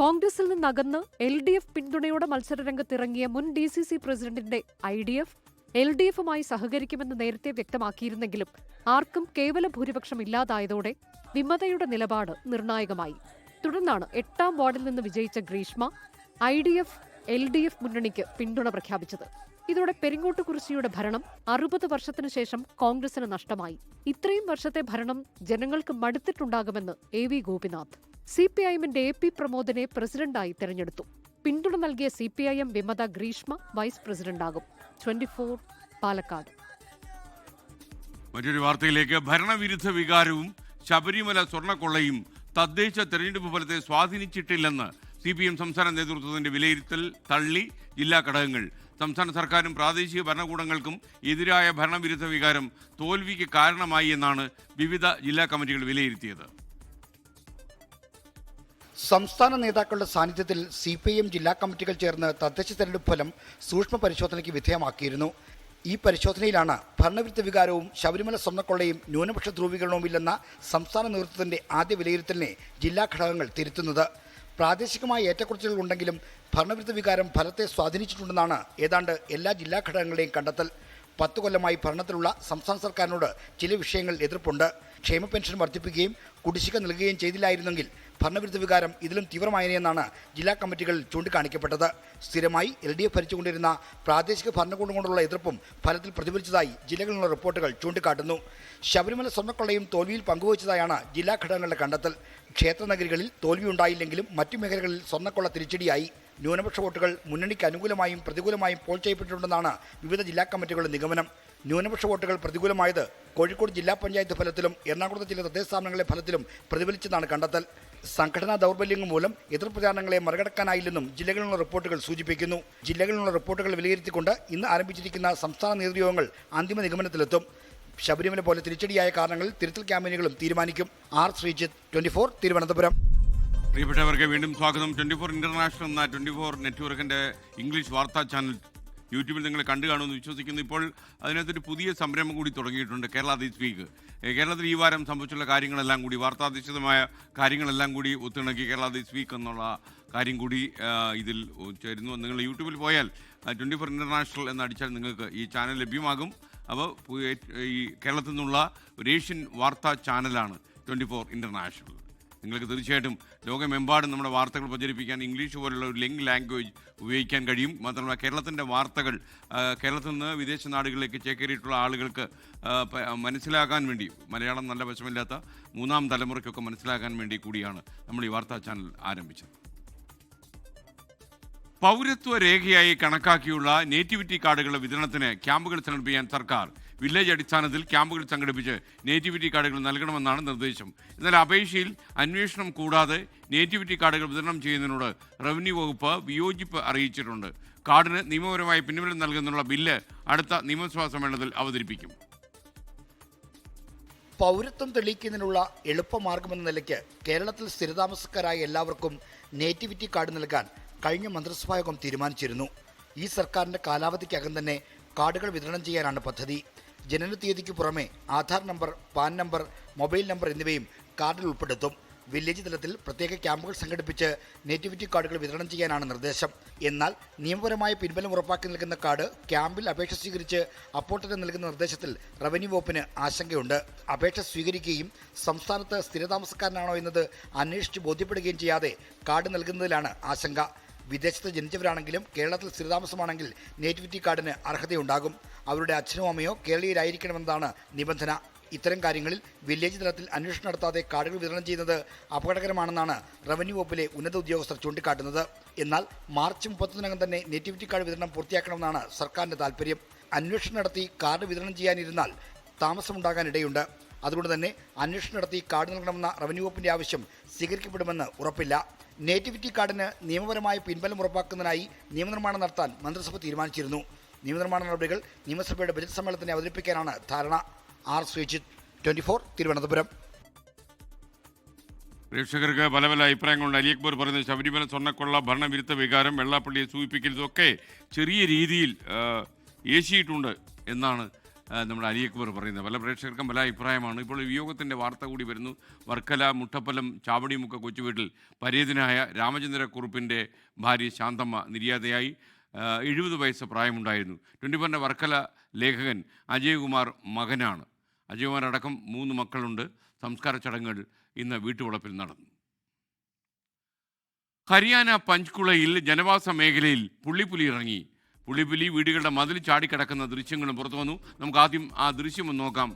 കോൺഗ്രസിൽ നിന്നകന്ന് LDF പിന്തുണയോടെ മത്സരരംഗത്തിറങ്ങിയ മുൻ DCC പ്രസിഡന്റിന്റെ IDF LDFുമായി സഹകരിക്കുമെന്ന് നേരത്തെ വ്യക്തമാക്കിയിരുന്നെങ്കിലും ആർക്കും കേവല ഭൂരിപക്ഷം ഇല്ലാതായതോടെ വിമതയുടെ നിലപാട് നിർണായകമായി. തുടർന്നാണ് 8ാം വാർഡിൽ നിന്ന് വിജയിച്ച ഗ്രീഷ്മ IDF LDF മുന്നണിക്ക് പിന്തുണ പ്രഖ്യാപിച്ചത്. ഇതോടെ പെരിങ്ങോട്ടുകുറിച്ചിയുടെ ഭരണം 60 വർഷത്തിനു ശേഷം കോൺഗ്രസിന് നഷ്ടമായി. ഇത്രയും വർഷത്തെ ഭരണം ജനങ്ങൾക്ക് മടുത്തിട്ടുണ്ടാകുമെന്ന് AV ഗോപിനാഥ്. CPIMന്റെ AP പ്രമോദിനെ പ്രസിഡന്റായി തെരഞ്ഞെടുത്തു. പിന്തുണ നൽകിയ CPIM വിമത ഗ്രീഷ്മ വൈസ് പ്രസിഡന്റാകും. 24 പാലക്കാട്. മറ്റൊരു വാർത്തയിലേക്ക്. ഭരണവിരുദ്ധ വികാരവും ശബരിമല സ്വർണ്ണക്കൊള്ളയും തദ്ദേശ തെരഞ്ഞെടുപ്പ് ഫലത്തെ സ്വാധീനിച്ചിട്ടില്ലെന്ന് CPM സംസ്ഥാന നേതൃത്വത്തിന്റെ വിലയിരുത്തൽ തള്ളി ജില്ലാ ഘടകങ്ങൾ. സംസ്ഥാന സർക്കാരും പ്രാദേശിക ഭരണകൂടങ്ങൾക്കും എതിരായ ഭരണവിരുദ്ധ വികാരം തോൽവിക്ക് കാരണമായി എന്നാണ് വിവിധ ജില്ലാ കമ്മിറ്റികൾ വിലയിരുത്തിയത്. സംസ്ഥാന നേതാക്കളുടെ സാന്നിധ്യത്തിൽ CPIM ജില്ലാ കമ്മിറ്റികൾ ചേർന്ന് തദ്ദേശ തെരഞ്ഞെടുപ്പ് ഫലം സൂക്ഷ്മ പരിശോധനയ്ക്ക് വിധേയമാക്കിയിരുന്നു. ഈ പരിശോധനയിലാണ് ഭരണവിരുദ്ധ വികാരവും ശബരിമല സ്വർണ്ണക്കൊള്ളയും ന്യൂനപക്ഷ ധ്രുവീകരണവുമില്ലെന്ന സംസ്ഥാന നേതൃത്വത്തിന്റെ ആദ്യ വിലയിരുത്തലിനെ ജില്ലാ ഘടകങ്ങൾ തിരുത്തുന്നത്. പ്രാദേശികമായ ഏറ്റക്കുറച്ചിലുകൾ ഉണ്ടെങ്കിലും ഭരണവിരുദ്ധ വികാരം ഫലത്തെ സ്വാധീനിച്ചിട്ടുണ്ടെന്നാണ് ഏതാണ്ട് എല്ലാ ജില്ലാ ഘടകങ്ങളുടെയും കണ്ടെത്തൽ. 10 കൊല്ലമായി ഭരണത്തിലുള്ള സംസ്ഥാന സർക്കാരിനോട് ചില വിഷയങ്ങൾ എതിർപ്പുണ്ട്. ക്ഷേമ പെൻഷൻ വർദ്ധിപ്പിക്കുകയും കുടിശ്ശിക നൽകുകയും ചെയ്തില്ലായിരുന്നെങ്കിൽ ഭരണവിരുദ്ധ വികാരം ഇതിലും തീവ്രമായനെന്നാണ് ജില്ലാ കമ്മിറ്റികൾ ചൂണ്ടിക്കാണിക്കപ്പെട്ടത്. സ്ഥിരമായി LDF ഭരിച്ചുകൊണ്ടിരുന്ന പ്രാദേശിക ഭരണകൂടങ്ങളോടുള്ള എതിർപ്പും ഫലത്തിൽ പ്രതിഫലിച്ചതായി ജില്ലകളിലുള്ള റിപ്പോർട്ടുകൾ ചൂണ്ടിക്കാട്ടുന്നു. ശബരിമല സ്വർണ്ണക്കൊള്ളയും തോൽവിയിൽ പങ്കുവച്ചതായാണ് ജില്ലാ ഘടകങ്ങളുടെ കണ്ടെത്തൽ. ക്ഷേത്രനഗരികളിൽ തോൽവിയുണ്ടായില്ലെങ്കിലും മറ്റു മേഖലകളിൽ സ്വർണ്ണക്കൊള്ള തിരിച്ചടിയായി. ന്യൂനപക്ഷ വോട്ടുകൾ മുന്നണിക്ക് അനുകൂലമായും പ്രതികൂലമായും പോൾ ചെയ്യപ്പെട്ടിട്ടുണ്ടെന്നാണ് വിവിധ ജില്ലാ കമ്മിറ്റികളുടെ നിഗമനം. ന്യൂനപക്ഷ വോട്ടുകൾ പ്രതികൂലമായത് കോഴിക്കോട് ജില്ലാ പഞ്ചായത്ത് ഫലത്തിലും എറണാകുളത്തെ ചില തദ്ദേശ സ്ഥാപനങ്ങളിലെ ഫലത്തിലും പ്രതിഫലിച്ചെന്നാണ് കണ്ടെത്തൽ. സംഘടനാ ദൗർബല്യങ്ങൾ മൂലം എതിർപ്രചാരണങ്ങളെ മറികടക്കാനായില്ലെന്നും ജില്ലകളിലുള്ള റിപ്പോർട്ടുകൾ സൂചിപ്പിക്കുന്നു. ജില്ലകളിലുള്ള റിപ്പോർട്ടുകൾ വിലയിരുത്തിക്കൊണ്ട് ഇന്ന് ആരംഭിച്ചിരിക്കുന്ന സംസ്ഥാന നേതൃയോഗങ്ങൾ അന്തിമ നിഗമനത്തിലെത്തും. ശബരിമല പോലെ തിരിച്ചടിയായ കാരണങ്ങളിൽ തിരുത്തൽ ക്യാമ്പയിനുകളും തീരുമാനിക്കും. R. ശ്രീജിത്ത്, 24 തിരുവനന്തപുരം. പ്രിയപ്പെട്ടവർക്ക് വീണ്ടും സ്വാഗതം. 24 ഇന്റർനാഷണൽ എന്ന 24 നെറ്റ്വർക്കിന്റെ ഇംഗ്ലീഷ് വാർത്താ ചാനൽ യൂട്യൂബിൽ നിങ്ങൾ കണ്ടു കാണുമെന്ന് വിശ്വസിക്കുന്നു. ഇപ്പോൾ അതിനകത്തൊരു പുതിയ സംരംഭം കൂടി തുടങ്ങിയിട്ടുണ്ട്, കേരള ദിസ് വീക്ക്. കേരളത്തിൽ ഈ വാരം സംഭവിച്ചുള്ള കാര്യങ്ങളെല്ലാം കൂടി, വാർത്താധിഷ്ഠിതമായ കാര്യങ്ങളെല്ലാം കൂടി ഒത്തിണക്കി കേരള ദിസ് വീക്ക് എന്നുള്ള കാര്യം കൂടി ഇതിൽ ചേരുന്നു. നിങ്ങൾ യൂട്യൂബിൽ പോയാൽ 24 ഇന്റർനാഷണൽ എന്നടിച്ചാൽ നിങ്ങൾക്ക് ഈ ചാനൽ ലഭ്യമാകും. അപ്പോൾ ഈ കേരളത്തിൽ നിന്നുള്ള ഒരു ഏഷ്യൻ വാർത്താ ചാനലാണ് 24 ഇന്റർനാഷണൽ. നിങ്ങൾക്ക് തീർച്ചയായിട്ടും ലോകമെമ്പാടും നമ്മുടെ വാർത്തകൾ പ്രചരിപ്പിക്കാൻ ഇംഗ്ലീഷ് പോലുള്ള ഒരു ലാംഗ്വേജ് ഉപയോഗിക്കാൻ കഴിയും. മാത്രമല്ല കേരളത്തിൻ്റെ വാർത്തകൾ കേരളത്തിൽ നിന്ന് വിദേശ നാടുകളിലേക്ക് ചേക്കേറിയിട്ടുള്ള ആളുകൾക്ക് മനസ്സിലാക്കാൻ വേണ്ടി, മലയാളം നല്ല വശമില്ലാത്ത 3ാം തലമുറയ്ക്കൊക്കെ മനസ്സിലാക്കാൻ വേണ്ടി കൂടിയാണ് നമ്മൾ ഈ വാർത്താ ചാനൽ ആരംഭിച്ചത്. പൗരത്വ രേഖയായി കണക്കാക്കിയുള്ള നേറ്റിവിറ്റി കാർഡുകളുടെ വിതരണത്തിന് ക്യാമ്പുകൾ സംഘടിപ്പിക്കാൻ സർക്കാർ. വില്ലേജ് അടിസ്ഥാനത്തിൽ ക്യാമ്പുകൾ സംഘടിപ്പിച്ച് നേറ്റിവിറ്റി കാർഡുകൾ നൽകണമെന്നാണ് നിർദ്ദേശം. എന്നാൽ അപേക്ഷയിൽ അന്വേഷണം കൂടാതെ നേറ്റിവിറ്റി കാർഡുകൾ വിതരണം ചെയ്യുന്നതിനോട് റവന്യൂ വകുപ്പ് വിയോജിപ്പ് അറിയിച്ചിട്ടുണ്ട്. കാർഡിന് നിയമപരമായി പിൻബലം നൽകുന്നതിനുള്ള ബില്ല് അടുത്ത നിയമസഭാ സമ്മേളനത്തിൽ അവതരിപ്പിക്കും. പൗരത്വം തെളിയിക്കുന്നതിനുള്ള എളുപ്പമാർഗമെന്ന നിലയ്ക്ക് കേരളത്തിൽ സ്ഥിരതാമസക്കാരായ എല്ലാവർക്കും നേറ്റിവിറ്റി കാർഡ് നൽകാൻ കഴിഞ്ഞ മന്ത്രിസഭായോഗം തീരുമാനിച്ചിരുന്നു. ഈ സർക്കാരിന്റെ കാലാവധിക്കകം തന്നെ കാർഡുകൾ വിതരണം ചെയ്യാനാണ് പദ്ധതി. ജനനത്തീയതിക്ക് പുറമെ Aadhaar number, pan number, mobile number എന്നിവയും കാർഡിൽ ഉൾപ്പെടുത്തും. വില്ലേജ് തലത്തിൽ പ്രത്യേക ക്യാമ്പുകൾ സംഘടിപ്പിച്ച് നേറ്റിവിറ്റി കാർഡുകൾ വിതരണം ചെയ്യാനാണ് നിർദ്ദേശം. എന്നാൽ നിയമപരമായ പിൻബലം ഉറപ്പാക്കി നൽകുന്ന കാർഡ് ക്യാമ്പിൽ അപേക്ഷ സ്വീകരിച്ച് അപ്പോൾ തന്നെ നൽകുന്ന നിർദ്ദേശത്തിൽ റവന്യൂ വകുപ്പിന് ആശങ്കയുണ്ട്. അപേക്ഷ സ്വീകരിക്കുകയും സംസ്ഥാനത്ത് സ്ഥിരതാമസക്കാരനാണോ എന്നത് അന്വേഷിച്ച് ബോധ്യപ്പെടുകയും ചെയ്യാതെ കാർഡ് നൽകുന്നതിലാണ് ആശങ്ക. വിദേശത്ത് ജനിച്ചവരാണെങ്കിലും കേരളത്തിൽ സ്ഥിരതാമസമാണെങ്കിൽ നേറ്റിവിറ്റി കാർഡിന് അർഹതയുണ്ടാകും. അവരുടെ അച്ഛനോ അമ്മയോ കേരളീയരായിരിക്കണമെന്നതാണ് നിബന്ധന. ഇത്തരം കാര്യങ്ങളിൽ വില്ലേജ് തലത്തിൽ അന്വേഷണം നടത്താതെ കാർഡുകൾ വിതരണം ചെയ്യുന്നത് അപകടകരമാണെന്നാണ് റവന്യൂ വകുപ്പിലെ ഉന്നത ഉദ്യോഗസ്ഥർ ചൂണ്ടിക്കാട്ടുന്നത്. എന്നാൽ മാർച്ച് 31-നകം തന്നെ നേറ്റിവിറ്റി കാർഡ് വിതരണം പൂർത്തിയാക്കണമെന്നാണ് സർക്കാരിന്റെ താൽപ്പര്യം. അന്വേഷണം നടത്തി കാർഡ് വിതരണം ചെയ്യാനിരുന്നാൽ താമസമുണ്ടാകാനിടയുണ്ട്. അതുകൊണ്ട് തന്നെ അന്വേഷണം നടത്തി കാർഡ് നൽകണമെന്ന റവന്യൂ വകുപ്പിന്റെ ആവശ്യം സ്വീകരിക്കപ്പെടുമെന്ന് ഉറപ്പില്ല. നേറ്റിവിറ്റി കാർഡിന് നിയമപരമായ പിൻബലം ഉറപ്പാക്കുന്നതിനായി നിയമനിർമ്മാണം നടത്താൻ മന്ത്രിസഭ തീരുമാനിച്ചിരുന്നു. നിയമനിർമ്മാണ നടപടികൾ നിയമസഭയുടെ ബജറ്റ് സമ്മേളനത്തിന് അവതരിപ്പിക്കാനാണ് ധാരണ. ആർ ശ്രീജിത്ത്, 24, തിരുവനന്തപുരം. പ്രേക്ഷകർക്ക് പല പല അഭിപ്രായങ്ങളുണ്ട്. അലി അക്ബർ പറയുന്നത് ശബരിമല സ്വർണ്ണക്കൊള്ള, ഭരണവിരുദ്ധ വികാരം, വെള്ളാപ്പള്ളിയെ സൂചിപ്പിക്കരുതൊക്കെ ചെറിയ രീതിയിൽ ഏശിയിട്ടുണ്ട് എന്നാണ് നമ്മുടെ അലി അക്ബർ പറയുന്നത്. പല പ്രേക്ഷകർക്കും പല അഭിപ്രായമാണ്. ഇപ്പോൾ വിയോഗത്തിൻ്റെ വാർത്ത കൂടി വരുന്നു. വർക്കല മുട്ടപ്പലം ചാവടിമുക്ക കൊച്ചുവീട്ടിൽ പരേതനായ രാമചന്ദ്രക്കുറുപ്പിൻ്റെ ഭാര്യ ശാന്തമ്മ നിര്യാതയായി. 70 വയസ്സ് പ്രായമുണ്ടായിരുന്നു. 24 വർക്കല ലേഖകൻ അജയ്കുമാർ മകനാണ്. അജയ്കുമാരടക്കം 3 മക്കളുണ്ട്. സംസ്കാര ചടങ്ങുകൾ ഇന്ന് വീട്ടുവളപ്പിൽ നടന്നു. ഹരിയാന പഞ്ച്കുളയിൽ ജനവാസ മേഖലയിൽ പുള്ളിപ്പുലി ഇറങ്ങി. പുള്ളിപ്പുലി വീടുകളുടെ മതിൽ ചാടിക്കിടക്കുന്ന ദൃശ്യങ്ങളും പുറത്തു വന്നു. നമുക്ക് ആദ്യം ആ ദൃശ്യം ഒന്ന് നോക്കാം.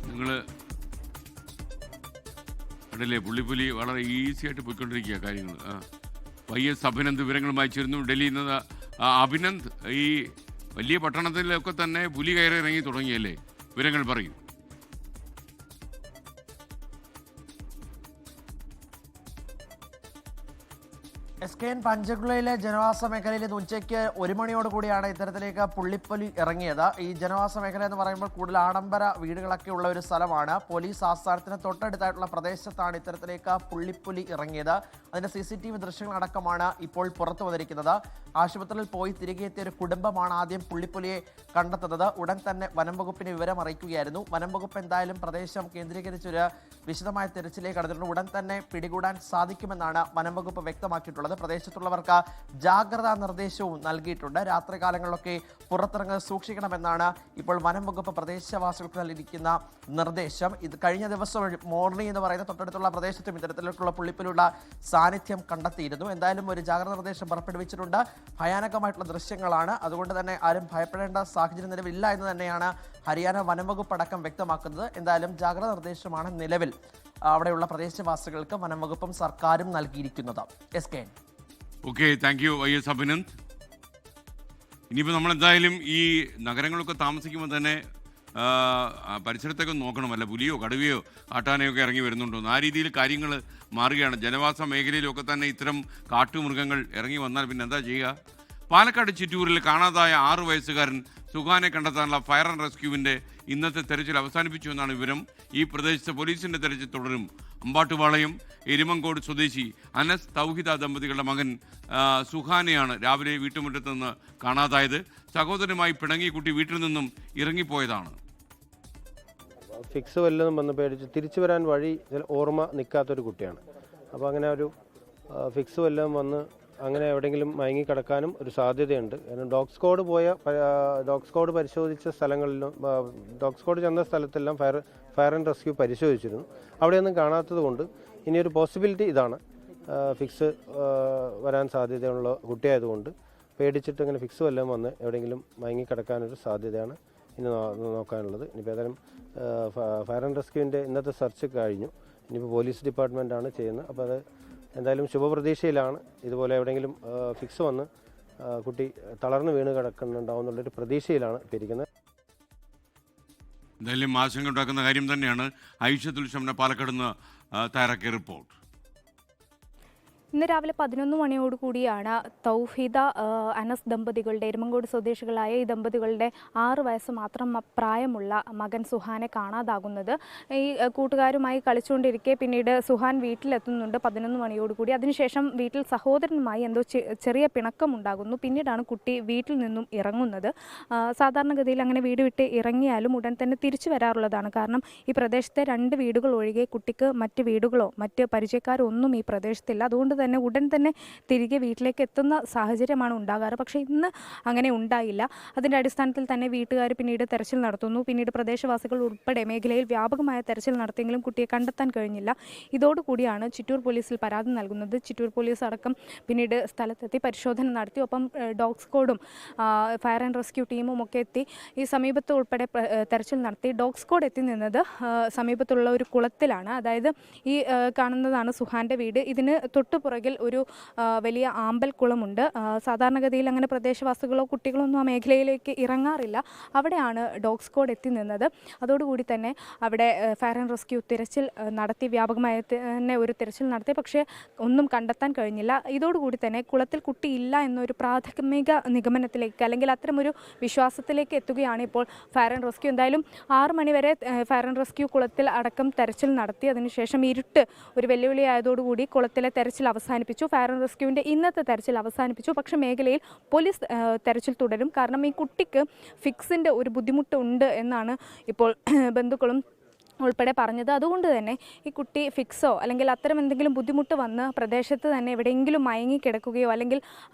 നിങ്ങൾ കണ്ടില്ലേ, പുള്ളിപ്പുലി വളരെ ഈസി ആയിട്ട് പോയിക്കൊണ്ടിരിക്കുക കാര്യങ്ങൾ. YS അഭിനന്ദ് വിവരങ്ങളുമായി ചേരുന്നു. ഡൽഹിയിൽ നിന്ന് അഭിനന്ദ്, ഈ വലിയ പട്ടണത്തിലൊക്കെ തന്നെ പുലി കയറി ഇറങ്ങി തുടങ്ങിയല്ലേ, വിവരങ്ങൾ പറയും. SKN പഞ്ചകുളയിലെ ജനവാസ മേഖലയിൽ ഇന്ന് ഉച്ചയ്ക്ക് 1 മണിയോടുകൂടിയാണ് ഇത്തരത്തിലേക്ക് പുള്ളിപ്പുലി ഇറങ്ങിയത്. ഈ ജനവാസ മേഖല എന്ന് പറയുമ്പോൾ കൂടുതൽ ആഡംബര വീടുകളൊക്കെ ഉള്ള ഒരു സ്ഥലമാണ്. പോലീസ് ആസ്ഥാനത്തിന് തൊട്ടടുത്തായിട്ടുള്ള പ്രദേശത്താണ് ഇത്തരത്തിലേക്ക് പുള്ളിപ്പുലി ഇറങ്ങിയത്. അതിന്റെ CCTV ദൃശ്യങ്ങളടക്കമാണ് ഇപ്പോൾ പുറത്തു വന്നിരിക്കുന്നത്. ആശുപത്രിയിൽ പോയി തിരികെ എത്തിയ ഒരു കുടുംബമാണ് ആദ്യം പുള്ളിപ്പുലിയെ കണ്ടെത്തുന്നത്. ഉടൻ തന്നെ വനം വകുപ്പിന് വിവരം അറിയിക്കുകയായിരുന്നു. വനം വകുപ്പ് എന്തായാലും പ്രദേശം കേന്ദ്രീകരിച്ചൊരു വിശദമായ തെരച്ചിലേക്ക് കടന്നിട്ടുണ്ട്. ഉടൻ തന്നെ പിടികൂടാൻ സാധിക്കുമെന്നാണ് വനം വകുപ്പ് വ്യക്തമാക്കിയിട്ടുള്ളത്. പ്രദേശത്തുള്ളവർക്ക് ജാഗ്രതാ നിർദ്ദേശവും നൽകിയിട്ടുണ്ട്. രാത്രികാലങ്ങളിലൊക്കെ പുറത്തിറങ്ങുന്നത് സൂക്ഷിക്കണമെന്നാണ് ഇപ്പോൾ വനം വകുപ്പ് പ്രദേശവാസികൾക്ക് നൽകിയിരിക്കുന്ന നിർദ്ദേശം. ഇത് കഴിഞ്ഞ ദിവസം മോർണി എന്ന് പറയുന്ന തൊട്ടടുത്തുള്ള പ്രദേശത്തും ഇത്തരത്തിലുള്ള പുള്ളിപ്പുലിയുള്ള സാന്നിധ്യം കണ്ടെത്തിയിരുന്നു. എന്തായാലും ഒരു ജാഗ്രതാ നിർദ്ദേശം പുറപ്പെടുവിച്ചിട്ടുണ്ട്. ഭയാനകമായിട്ടുള്ള ദൃശ്യങ്ങളാണ്. അതുകൊണ്ട് തന്നെ ആരും ഭയപ്പെടേണ്ട സാഹചര്യം നിലവിലില്ല എന്ന് തന്നെയാണ് ഹരിയാന വനം വകുപ്പ് അടക്കം വ്യക്തമാക്കുന്നത്. എന്തായാലും ജാഗ്രതാ നിർദ്ദേശമാണ് നിലവിൽ അവിടെയുള്ള പ്രദേശവാസികൾക്ക് വനം വകുപ്പും സർക്കാരും നൽകിയിരിക്കുന്നത്. SKN. Okay, thank U YS Abhinand. ഇനിയിപ്പോൾ നമ്മൾ എന്തായാലും ഈ നഗരങ്ങളൊക്കെ താമസിക്കുമ്പോൾ തന്നെ പരിസരത്തൊക്കെ നോക്കണം, വല്ല പുലിയോ കടുവയോ കാട്ടാനയോ ഒക്കെ ഇറങ്ങി വരുന്നുണ്ടോ എന്ന്. ആ രീതിയിൽ കാര്യങ്ങൾ മാറുകയാണ്. ജനവാസ മേഖലയിലൊക്കെ തന്നെ ഇത്തരം കാട്ടുമൃഗങ്ങൾ ഇറങ്ങി വന്നാൽ പിന്നെ എന്താ ചെയ്യുക? പാലക്കാട് ചിറ്റൂരിൽ കാണാതായ 6 വയസ്സുകാരൻ സുഹാനെ കണ്ടെത്താനുള്ള ഫയർ ആൻഡ് റെസ്ക്യൂവിൻ്റെ ഇന്നത്തെ തെരച്ചിൽ അവസാനിപ്പിച്ചു എന്നാണ് വിവരം. ഈ പ്രദേശത്ത് പോലീസിൻ്റെ തെരച്ചിൽ തുടരും. അമ്പാട്ടുപാളയം എരുമങ്കോട് സ്വദേശി അനസ് തൗഹിദ ദമ്പതികളുടെ മകൻ സുഹാനെയാണ് രാവിലെ വീട്ടുമുറ്റത്ത് നിന്ന് കാണാതായത്. സഹോദരനുമായി പിണങ്ങി കുട്ടി വീട്ടിൽ നിന്നും ഇറങ്ങിപ്പോയതാണ്. ഫിക്സ് വല്ലതും വന്ന് പേടിച്ച് തിരിച്ചു വരാൻ വഴി ഓർമ്മ നിൽക്കാത്തൊരു കുട്ടിയാണ്. അപ്പോൾ അങ്ങനെ ഒരു ഫിക്സ് വല്ലതും വന്ന് അങ്ങനെ എവിടെയെങ്കിലും മയങ്ങിക്കിടക്കാനും ഒരു സാധ്യതയുണ്ട്. കാരണം ഡോഗ് സ്ക്വാഡ് പരിശോധിച്ച സ്ഥലങ്ങളിലും ഡോഗ് സ്ക്വാഡ് ചെന്ന സ്ഥലത്തെല്ലാം ഫയർ ആൻഡ് റെസ്ക്യൂ പരിശോധിച്ചിരുന്നു. അവിടെയൊന്നും കാണാത്തത് കൊണ്ട് ഇനിയൊരു പോസിബിലിറ്റി ഇതാണ്, ഫിക്സ് വരാൻ സാധ്യതയുള്ള കുട്ടിയായതുകൊണ്ട് പേടിച്ചിട്ട് ഇങ്ങനെ ഫിക്സ് വല്ലതും വന്ന് എവിടെയെങ്കിലും മയങ്ങിക്കിടക്കാനൊരു സാധ്യതയാണ് ഇനി നോക്കാനുള്ളത്. ഇനിയിപ്പോൾ ഏതായാലും ഫയർ ആൻഡ് റെസ്ക്യൂവിൻ്റെ ഇന്നത്തെ സെർച്ച് കഴിഞ്ഞു. ഇനിയിപ്പോൾ പോലീസ് ഡിപ്പാർട്ട്മെൻറ്റാണ് ചെയ്യുന്നത്. അപ്പോൾ അത് എന്തായാലും ശുഭപ്രതീക്ഷയിലാണ്. ഇതുപോലെ എവിടെയെങ്കിലും ഫിക്സ് വന്ന് കുട്ടി തളർന്ന് വീണ് കിടക്കുന്നുണ്ടാവും എന്നുള്ളൊരു പ്രതീക്ഷയിലാണ് ഇപ്പോൾ ഇരിക്കുന്നത്. എന്തായാലും ആശങ്ക ഉണ്ടാക്കുന്ന കാര്യം തന്നെയാണ്. ഐഷത്തുൽ ഷംന പാലക്കാട് നിന്ന് തയ്യാറാക്കിയ റിപ്പോർട്ട്. ഇന്ന് രാവിലെ 11 മണിയോടുകൂടിയാണ് തൗഹീദ അനസ് ദമ്പതികളുടെ എരുമങ്കോട് സ്വദേശികളായ ഈ ദമ്പതികളുടെ 6 വയസ്സ് മാത്രം പ്രായമുള്ള മകൻ സുഹാനെ കാണാതാകുന്നത്. ഈ കൂട്ടുകാരുമായി കളിച്ചുകൊണ്ടിരിക്കെ പിന്നീട് സുഹാൻ വീട്ടിലെത്തുന്നുണ്ട് 11 മണിയോടുകൂടി. അതിനുശേഷം വീട്ടിൽ സഹോദരനുമായി എന്തോ ചെറിയ പിണക്കമുണ്ടാകുന്നു. പിന്നീടാണ് കുട്ടി വീട്ടിൽ നിന്നും ഇറങ്ങുന്നത്. സാധാരണഗതിയിൽ അങ്ങനെ വീട് വിട്ട് ഇറങ്ങിയാലും ഉടൻ തന്നെ തിരിച്ചു വരാറുള്ളതാണ്. കാരണം ഈ പ്രദേശത്തെ 2 വീടുകൾ ഒഴികെ കുട്ടിക്ക് മറ്റ് വീടുകളോ മറ്റ് പരിചയക്കാരോ ഒന്നും ഈ പ്രദേശത്തില്ല. അതുകൊണ്ട് തന്നെ ഉടൻ തന്നെ തിരികെ വീട്ടിലേക്ക് എത്തുന്ന സാഹചര്യമാണ് ഉണ്ടാകാറ്. പക്ഷേ ഇന്ന് അങ്ങനെ ഉണ്ടായില്ല. അതിൻ്റെ അടിസ്ഥാനത്തിൽ തന്നെ വീട്ടുകാർ പിന്നീട് തെരച്ചിൽ നടത്തുന്നു. പിന്നീട് പ്രദേശവാസികൾ ഉൾപ്പെടെ മേഖലയിൽ വ്യാപകമായ തെരച്ചിൽ നടത്തിയെങ്കിലും കുട്ടിയെ കണ്ടെത്താൻ കഴിഞ്ഞില്ല. ഇതോടുകൂടിയാണ് ചിറ്റൂർ പോലീസിൽ പരാതി നൽകുന്നത്. ചിറ്റൂർ പോലീസ് അടക്കം പിന്നീട് സ്ഥലത്തെത്തി പരിശോധന നടത്തി. ഒപ്പം ഡോഗ് സ്ക്വാഡും ഫയർ ആൻഡ് റെസ്ക്യൂ ടീമും ഒക്കെ എത്തി ഈ സമീപത്ത് ഉൾപ്പെടെ തെരച്ചിൽ നടത്തി. ഡോഗ് സ്ക്വാഡ് എത്തി നിന്നത് സമീപത്തുള്ള ഒരു കുളത്തിലാണ്. അതായത് ഈ കാണുന്നതാണ് സുഹാൻ്റെ വീട്. ഇതിന് തൊട്ടുപുറകിൽ ഒരു വലിയ ആമ്പൽ കുളമുണ്ട്. സാധാരണഗതിയിൽ അങ്ങനെ പ്രദേശവാസികളോ കുട്ടികളൊന്നും ആ മേഖലയിലേക്ക് ഇറങ്ങാറില്ല. അവിടെയാണ് ഡോഗ് സ്ക്വാഡ് എത്തി നിന്നത്. അതോടുകൂടി തന്നെ അവിടെ ഫയർ ആൻഡ് റെസ്ക്യൂ തിരച്ചിൽ നടത്തി. വ്യാപകമായ തന്നെ ഒരു തിരച്ചിൽ നടത്തി. പക്ഷേ ഒന്നും കണ്ടെത്താൻ കഴിഞ്ഞില്ല. ഇതോടുകൂടി തന്നെ കുളത്തിൽ കുട്ടിയില്ല എന്നൊരു പ്രാഥമിക നിഗമനത്തിലേക്ക് അല്ലെങ്കിൽ അത്തരമൊരു വിശ്വാസത്തിലേക്ക് എത്തുകയാണ് ഇപ്പോൾ ഫയർ ആൻഡ് റെസ്ക്യൂ. എന്തായാലും 6 മണിവരെ ഫയർ ആൻഡ് റെസ്ക്യൂ കുളത്തിൽ അടക്കം തെരച്ചിൽ നടത്തി. അതിനുശേഷം ഇരുട്ട് ഒരു വെല്ലുവിളിയായതോടുകൂടി കുളത്തിലെ തെരച്ചിൽ അവസാനിപ്പിച്ചു. ഫയർ ആൻഡ് റെസ്ക്യൂവിൻ്റെ ഇന്നത്തെ തെരച്ചിൽ അവസാനിപ്പിച്ചു. പക്ഷേ മേഖലയിൽ പോലീസ് തെരച്ചിൽ തുടരും. കാരണം ഈ കുട്ടിക്ക് ഫിക്സിൻ്റെ ഒരു ബുദ്ധിമുട്ടുണ്ട് എന്നാണ് ഇപ്പോൾ ബന്ധുക്കളും ഉൾപ്പെടെ പറഞ്ഞത്. അതുകൊണ്ട് തന്നെ ഈ കുട്ടി ഫിക്സോ അല്ലെങ്കിൽ അത്തരം എന്തെങ്കിലും ബുദ്ധിമുട്ട് വന്ന് പ്രദേശത്ത് തന്നെ എവിടെയെങ്കിലും മയങ്ങിക്കിടക്കുകയോ അല്ലെങ്കിൽ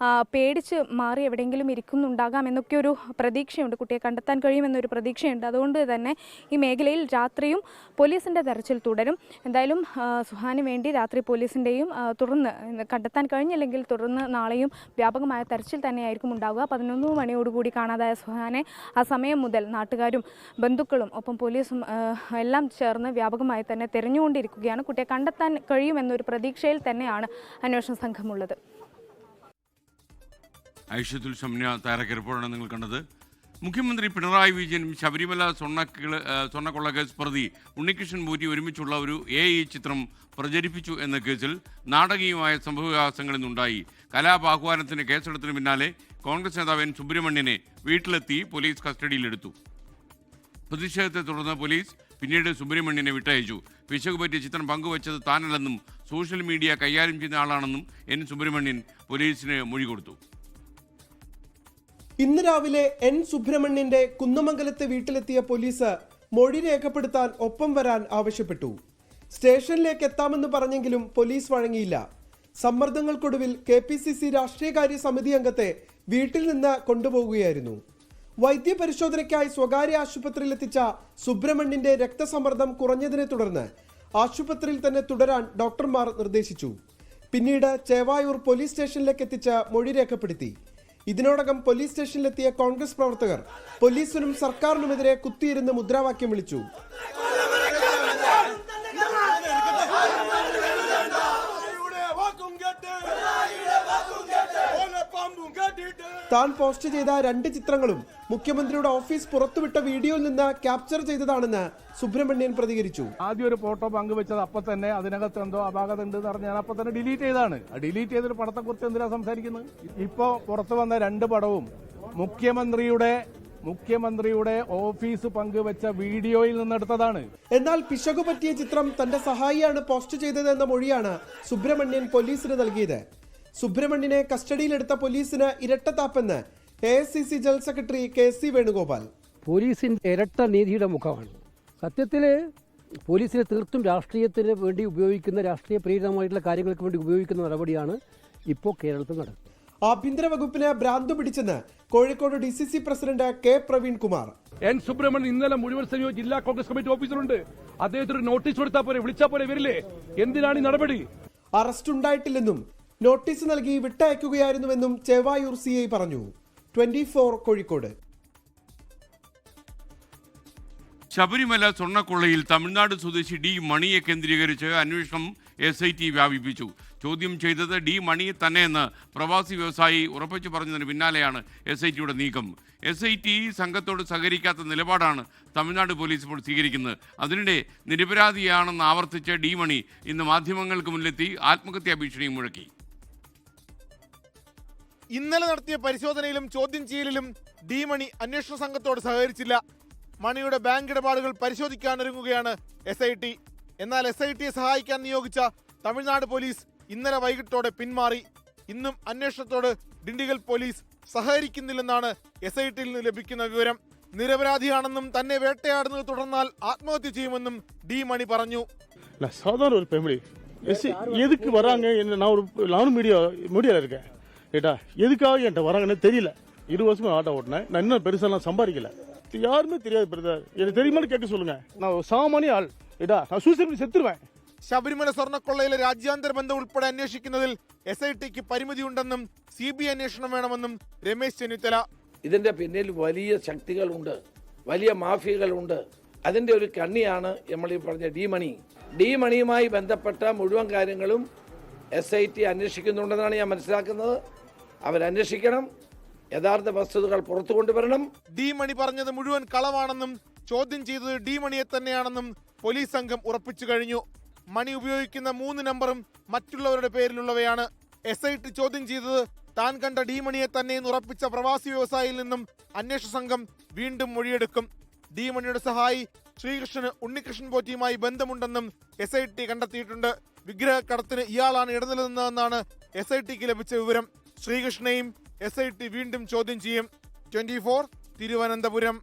പേടിച്ച് മാറി എവിടെയെങ്കിലും ഇരിക്കുന്നുണ്ടാകാം എന്നൊക്കെ ഒരു പ്രതീക്ഷയുണ്ട്. കുട്ടിയെ കണ്ടെത്താൻ കഴിയുമെന്നൊരു പ്രതീക്ഷയുണ്ട്. അതുകൊണ്ട് തന്നെ ഈ മേഖലയിൽ രാത്രിയും പോലീസിൻ്റെ തെരച്ചിൽ തുടരും. എന്തായാലും സുഹാന് വേണ്ടി രാത്രി പോലീസിൻ്റെയും തുടർന്ന് കണ്ടെത്താൻ കഴിഞ്ഞില്ലെങ്കിൽ തുടർന്ന് നാളെയും വ്യാപകമായ തെരച്ചിൽ തന്നെയായിരിക്കും ഉണ്ടാവുക. 11 മണിയോടുകൂടി കാണാതായ സുഹാനെ ആ സമയം മുതൽ നാട്ടുകാരും ബന്ധുക്കളും ഒപ്പം പോലീസും എല്ലാം ചേർന്ന് വ്യാപകമായി തന്നെ തിരഞ്ഞുകൊണ്ടിരിക്കുകയാണ്. കുട്ടിയെ കണ്ടെത്താൻ കഴിയുമെന്നൊരു പ്രതീക്ഷയിൽ തന്നെയാണ് അന്വേഷണ സംഘമുള്ളത്. ഐഷത്തുൽ ഷംന തയ്യാറാക്കിയ റിപ്പോർട്ടാണ് നിങ്ങൾ കണ്ടത്. മുഖ്യമന്ത്രി പിണറായി വിജയനും ശബരിമല സ്വർണ്ണക്കൊള്ള കേസ് പ്രതി ഉണ്ണികൃഷ്ണൻ പൂറ്റി ഒരുമിച്ചുള്ള ഒരു AI ചിത്രം പ്രചരിപ്പിച്ചു എന്ന കേസിൽ നാടകീയമായ സംഭവവികാസങ്ങൾ ഇന്നുണ്ടായി. കലാപാഹ്വാനത്തിന് കേസെടുത്തതിന് പിന്നാലെ കോൺഗ്രസ് നേതാവ് N. സുബ്രഹ്മണ്യനെ വീട്ടിലെത്തി പോലീസ് കസ്റ്റഡിയിലെടുത്തു. പ്രതിഷേധത്തെ തുടർന്ന് പോലീസ് പിന്നീട് സുബ്രഹ്മണ്യനെ വിട്ടയച്ചു. പിശക് പറ്റിയ ചിത്രം പങ്കുവച്ചത് താനല്ലെന്നും സോഷ്യൽ മീഡിയ കൈകാര്യം ചെയ്യുന്ന ആളാണെന്നും N. സുബ്രഹ്മണ്യൻ പോലീസിന് മൊഴി കൊടുത്തു. ഇന്ന് രാവിലെ N. സുബ്രഹ്മണ്യന്റെ കുന്നമംഗലത്തെ വീട്ടിലെത്തിയ പോലീസ് മൊഴി രേഖപ്പെടുത്താൻ ഒപ്പം വരാൻ ആവശ്യപ്പെട്ടു. സ്റ്റേഷനിലേക്ക് എത്താമെന്ന് പറഞ്ഞെങ്കിലും പോലീസ് വഴങ്ങിയില്ല. സമ്മർദ്ദങ്ങൾക്കൊടുവിൽ KPCC രാഷ്ട്രീയകാര്യ സമിതി അംഗത്തെ വീട്ടിൽ നിന്ന് കൊണ്ടുപോകുകയായിരുന്നു. വൈദ്യപരിശോധനയ്ക്കായി സ്വകാര്യ ആശുപത്രിയിലെത്തിച്ച സുബ്രഹ്മണ്യന്റെ രക്തസമ്മർദ്ദം കുറഞ്ഞതിനെ തുടർന്ന് ആശുപത്രിയിൽ തന്നെ തുടരാൻ ഡോക്ടർമാർ നിർദ്ദേശിച്ചു. പിന്നീട് ചേവായൂർ പോലീസ് സ്റ്റേഷനിലേക്ക് എത്തിച്ച് മൊഴി രേഖപ്പെടുത്തി. ഇതിനോടകം പോലീസ് സ്റ്റേഷനിലെത്തിയ കോൺഗ്രസ് പ്രവർത്തകർ പോലീസിനും സർക്കാരിനുമെതിരെ കുത്തിയിരുന്ന് മുദ്രാവാക്യം വിളിച്ചു. താൻ പോസ്റ്റ് ചെയ്ത 2 ചിത്രങ്ങളും മുഖ്യമന്ത്രിയുടെ ഓഫീസ് പുറത്തുവിട്ട വീഡിയോയിൽ നിന്ന് ക്യാപ്ചർ ചെയ്തതാണെന്ന് സുബ്രഹ്മണ്യൻ പ്രതികരിച്ചു. ആദ്യം ഒരു ഫോട്ടോ പങ്കുവെച്ചത് അപ്പം തന്നെ അതിനകത്ത് എന്തോ അപാകത ഉണ്ട് എന്ന് പറഞ്ഞ് ഞാൻ അപ്പം തന്നെ ഡിലീറ്റ് ചെയ്താണ്. ഡിലീറ്റ് ചെയ്തൊരു പടത്തെക്കുറിച്ച് എന്തിനാ സംസാരിക്കുന്നത്? ഇപ്പോൾ പുറത്തു വന്ന 2 പടവും മുഖ്യമന്ത്രിയുടെ ഓഫീസ് പങ്കുവെച്ച വീഡിയോയിൽ നിന്നെടുത്തതാണ്. എന്നാൽ പിശകു പറ്റിയ ചിത്രം തന്റെ സഹായിയാണ് പോസ്റ്റ് ചെയ്തതെന്ന മൊഴിയാണ് സുബ്രഹ്മണ്യൻ പോലീസിന് നൽകിയത്. സുബ്രഹ്മണ്യനെ കസ്റ്റഡിയിലെടുത്ത പോലീസിന് ഇരട്ടത്താപ്പെന്ന് AICC general secretary KC Venugopal. പോലീസിന്റെ ഇരട്ട നീതിയുടെ മുഖമാണ്. സത്യത്തിൽ പോലീസിനെ തീർത്തും രാഷ്ട്രീയത്തിന് വേണ്ടി ഉപയോഗിക്കുന്ന രാഷ്ട്രീയ പ്രേരിതമായിട്ടുള്ള കാര്യങ്ങൾക്ക് വേണ്ടി ഉപയോഗിക്കുന്ന നടപടിയാണ് ഇപ്പോൾ കേരളത്തിൽ നടക്കുന്നത്. ആഭ്യന്തര വകുപ്പിന് ഭ്രാന്ത് പിടിച്ചെന്ന് Kozhikode DCC president K. Praveen Kumar. N. Subramanian ഇന്നലെ മുഴുവൻ സമയവും ജില്ലാ കോൺഗ്രസ് കമ്മിറ്റി ഓഫീസറുണ്ട്. അദ്ദേഹത്തിന് നോട്ടീസ് കൊടുത്താൽ പോലെ വിളിച്ചാൽ പോലെ വരില്ലേ? എന്തിനാണ് ഈ നടപടി? അറസ്റ്റ് ഉണ്ടായിട്ടില്ലെന്നും നോട്ടീസ് നൽകി വിട്ടയക്കുകയായിരുന്നുവെന്നും ചേവായൂർ CI പറഞ്ഞു. 24 കോഴിക്കോട്. ശബരിമല സ്വർണ്ണക്കൊള്ളയിൽ തമിഴ്നാട് സ്വദേശി D. മണിയെ കേന്ദ്രീകരിച്ച് അന്വേഷണം SIT വ്യാപിപ്പിച്ചു. ചോദ്യം ചെയ്തത് D. മണിയെ തന്നെയെന്ന് പ്രവാസി വ്യവസായി ഉറപ്പിച്ചു പറഞ്ഞതിന് പിന്നാലെയാണ് SITയുടെ നീക്കം. SIT സംഘത്തോട് സഹകരിക്കാത്ത നിലപാടാണ് തമിഴ്നാട് പോലീസ് ഇപ്പോൾ സ്വീകരിക്കുന്നത്. അതിനിടെ നിരപരാധിയാണെന്ന് ആവർത്തിച്ച D. മണി ഇന്ന് മാധ്യമങ്ങൾക്ക് മുന്നിലെത്തി ആത്മഹത്യാ ഭീഷണിയും മുഴക്കി. ഇന്നലെ നടത്തിയ പരിശോധനയിലും ചോദ്യം ചെയ്യലിലും ഡി മണി അന്വേഷണ സംഘത്തോട് സഹകരിച്ചില്ല. മണിയുടെ ബാങ്ക് ഇടപാടുകൾ പരിശോധിക്കാനൊരുങ്ങുകയാണ് SIT. എന്നാൽ SITയെ സഹായിക്കാൻ നിയോഗിച്ച തമിഴ്നാട് പോലീസ് ഇന്നലെ വൈകിട്ടോടെ പിന്മാറി. ഇന്നും അന്വേഷണത്തോട് ഡിണ്ടിഗൽ പോലീസ് സഹകരിക്കുന്നില്ലെന്നാണ് SITയിൽ നിന്ന് ലഭിക്കുന്ന വിവരം. നിരപരാധിയാണെന്നും തന്നെ വേട്ടയാടുന്നത് തുടർന്നാൽ ആത്മഹത്യ ചെയ്യുമെന്നും ഡി മണി പറഞ്ഞു. சாதாரண ஒரு ஃபேமிலி எதுக்கு வராங்க நானும் மீடியாவில் இருக்கேன் ஏட்டா எதுக்காக என்கிட்ட வராங்கன்னு தெரியல. 20 வருஷமா ஆட்டோ ஓட்டினேன். நான் இன்னும் பெருசாலாம் சம்பாதிக்கல. யாருமே தெரியாது பிரதர். எனக்கு தெரியுமான்னு கேட்க சொல்லுங்க. நான் சாமானிய ஆள் ஏட்டா. நான் சூசைഡ് செத்துருவேன். ശബരിമല സ്വർണ്ണക്കൊള്ളയിലെ രാജ്യാന്തര ബന്ധം ഉൾപ്പെടെ അന്വേഷിക്കുന്നതിൽ SITക്ക് പരിമിതിയുണ്ടെന്നും CBI അന്വേഷണം വേണമെന്നും രമേശ് ചെന്നിത്തല. ഇതിന്റെ പിന്നിൽ വലിയ ശക്തികളുണ്ട്, വലിയ മാഫിയകളുണ്ട്. അതിന്റെ ഒരു കണ്ണിയാണ് നമ്മൾ ഈ പറഞ്ഞ ഡി മണിയുമായി ബന്ധപ്പെട്ട മുഴുവൻ കാര്യങ്ങളും SIT അന്വേഷിക്കുന്നുണ്ടെന്നാണ് ഞാൻ മനസ്സിലാക്കുന്നത്. അവരന്വേഷിക്കണം, യഥാർത്ഥ വസ്തുതകൾ പുറത്തു കൊണ്ടുവരണം. ഡി മണി പറഞ്ഞത് മുഴുവൻ കളവാണെന്നും ചോദ്യം ചെയ്തത് ഡി മണിയെ തന്നെയാണെന്നും പോലീസ് സംഘം ഉറപ്പിച്ചു കഴിഞ്ഞു. മണി ഉപയോഗിക്കുന്ന 3 നമ്പറും മറ്റുള്ളവരുടെ പേരിലുള്ളവയാണ്. SIT ചോദ്യം ചെയ്തത് താൻ കണ്ട ഡി മണിയെ തന്നെയെന്ന് ഉറപ്പിച്ച പ്രവാസി വ്യവസായിയിൽ നിന്നും അന്വേഷണ സംഘം വീണ്ടും മൊഴിയെടുക്കും. ഡി മണിയുടെ സഹായി ശ്രീകൃഷ്ണന് ഉണ്ണികൃഷ്ണൻ പോറ്റിയുമായി ബന്ധമുണ്ടെന്നും SIT കണ്ടെത്തിയിട്ടുണ്ട്. വിഗ്രഹക്കടത്തിന് ഇയാളാണ് ഇടനിലനിന്നതെന്നാണ് SITക്ക് ലഭിച്ച വിവരം. ശ്രീകൃഷ്ണനെയും SIT വീണ്ടും ചോദ്യം ചെയ്യും. 24 തിരുവനന്തപുരം.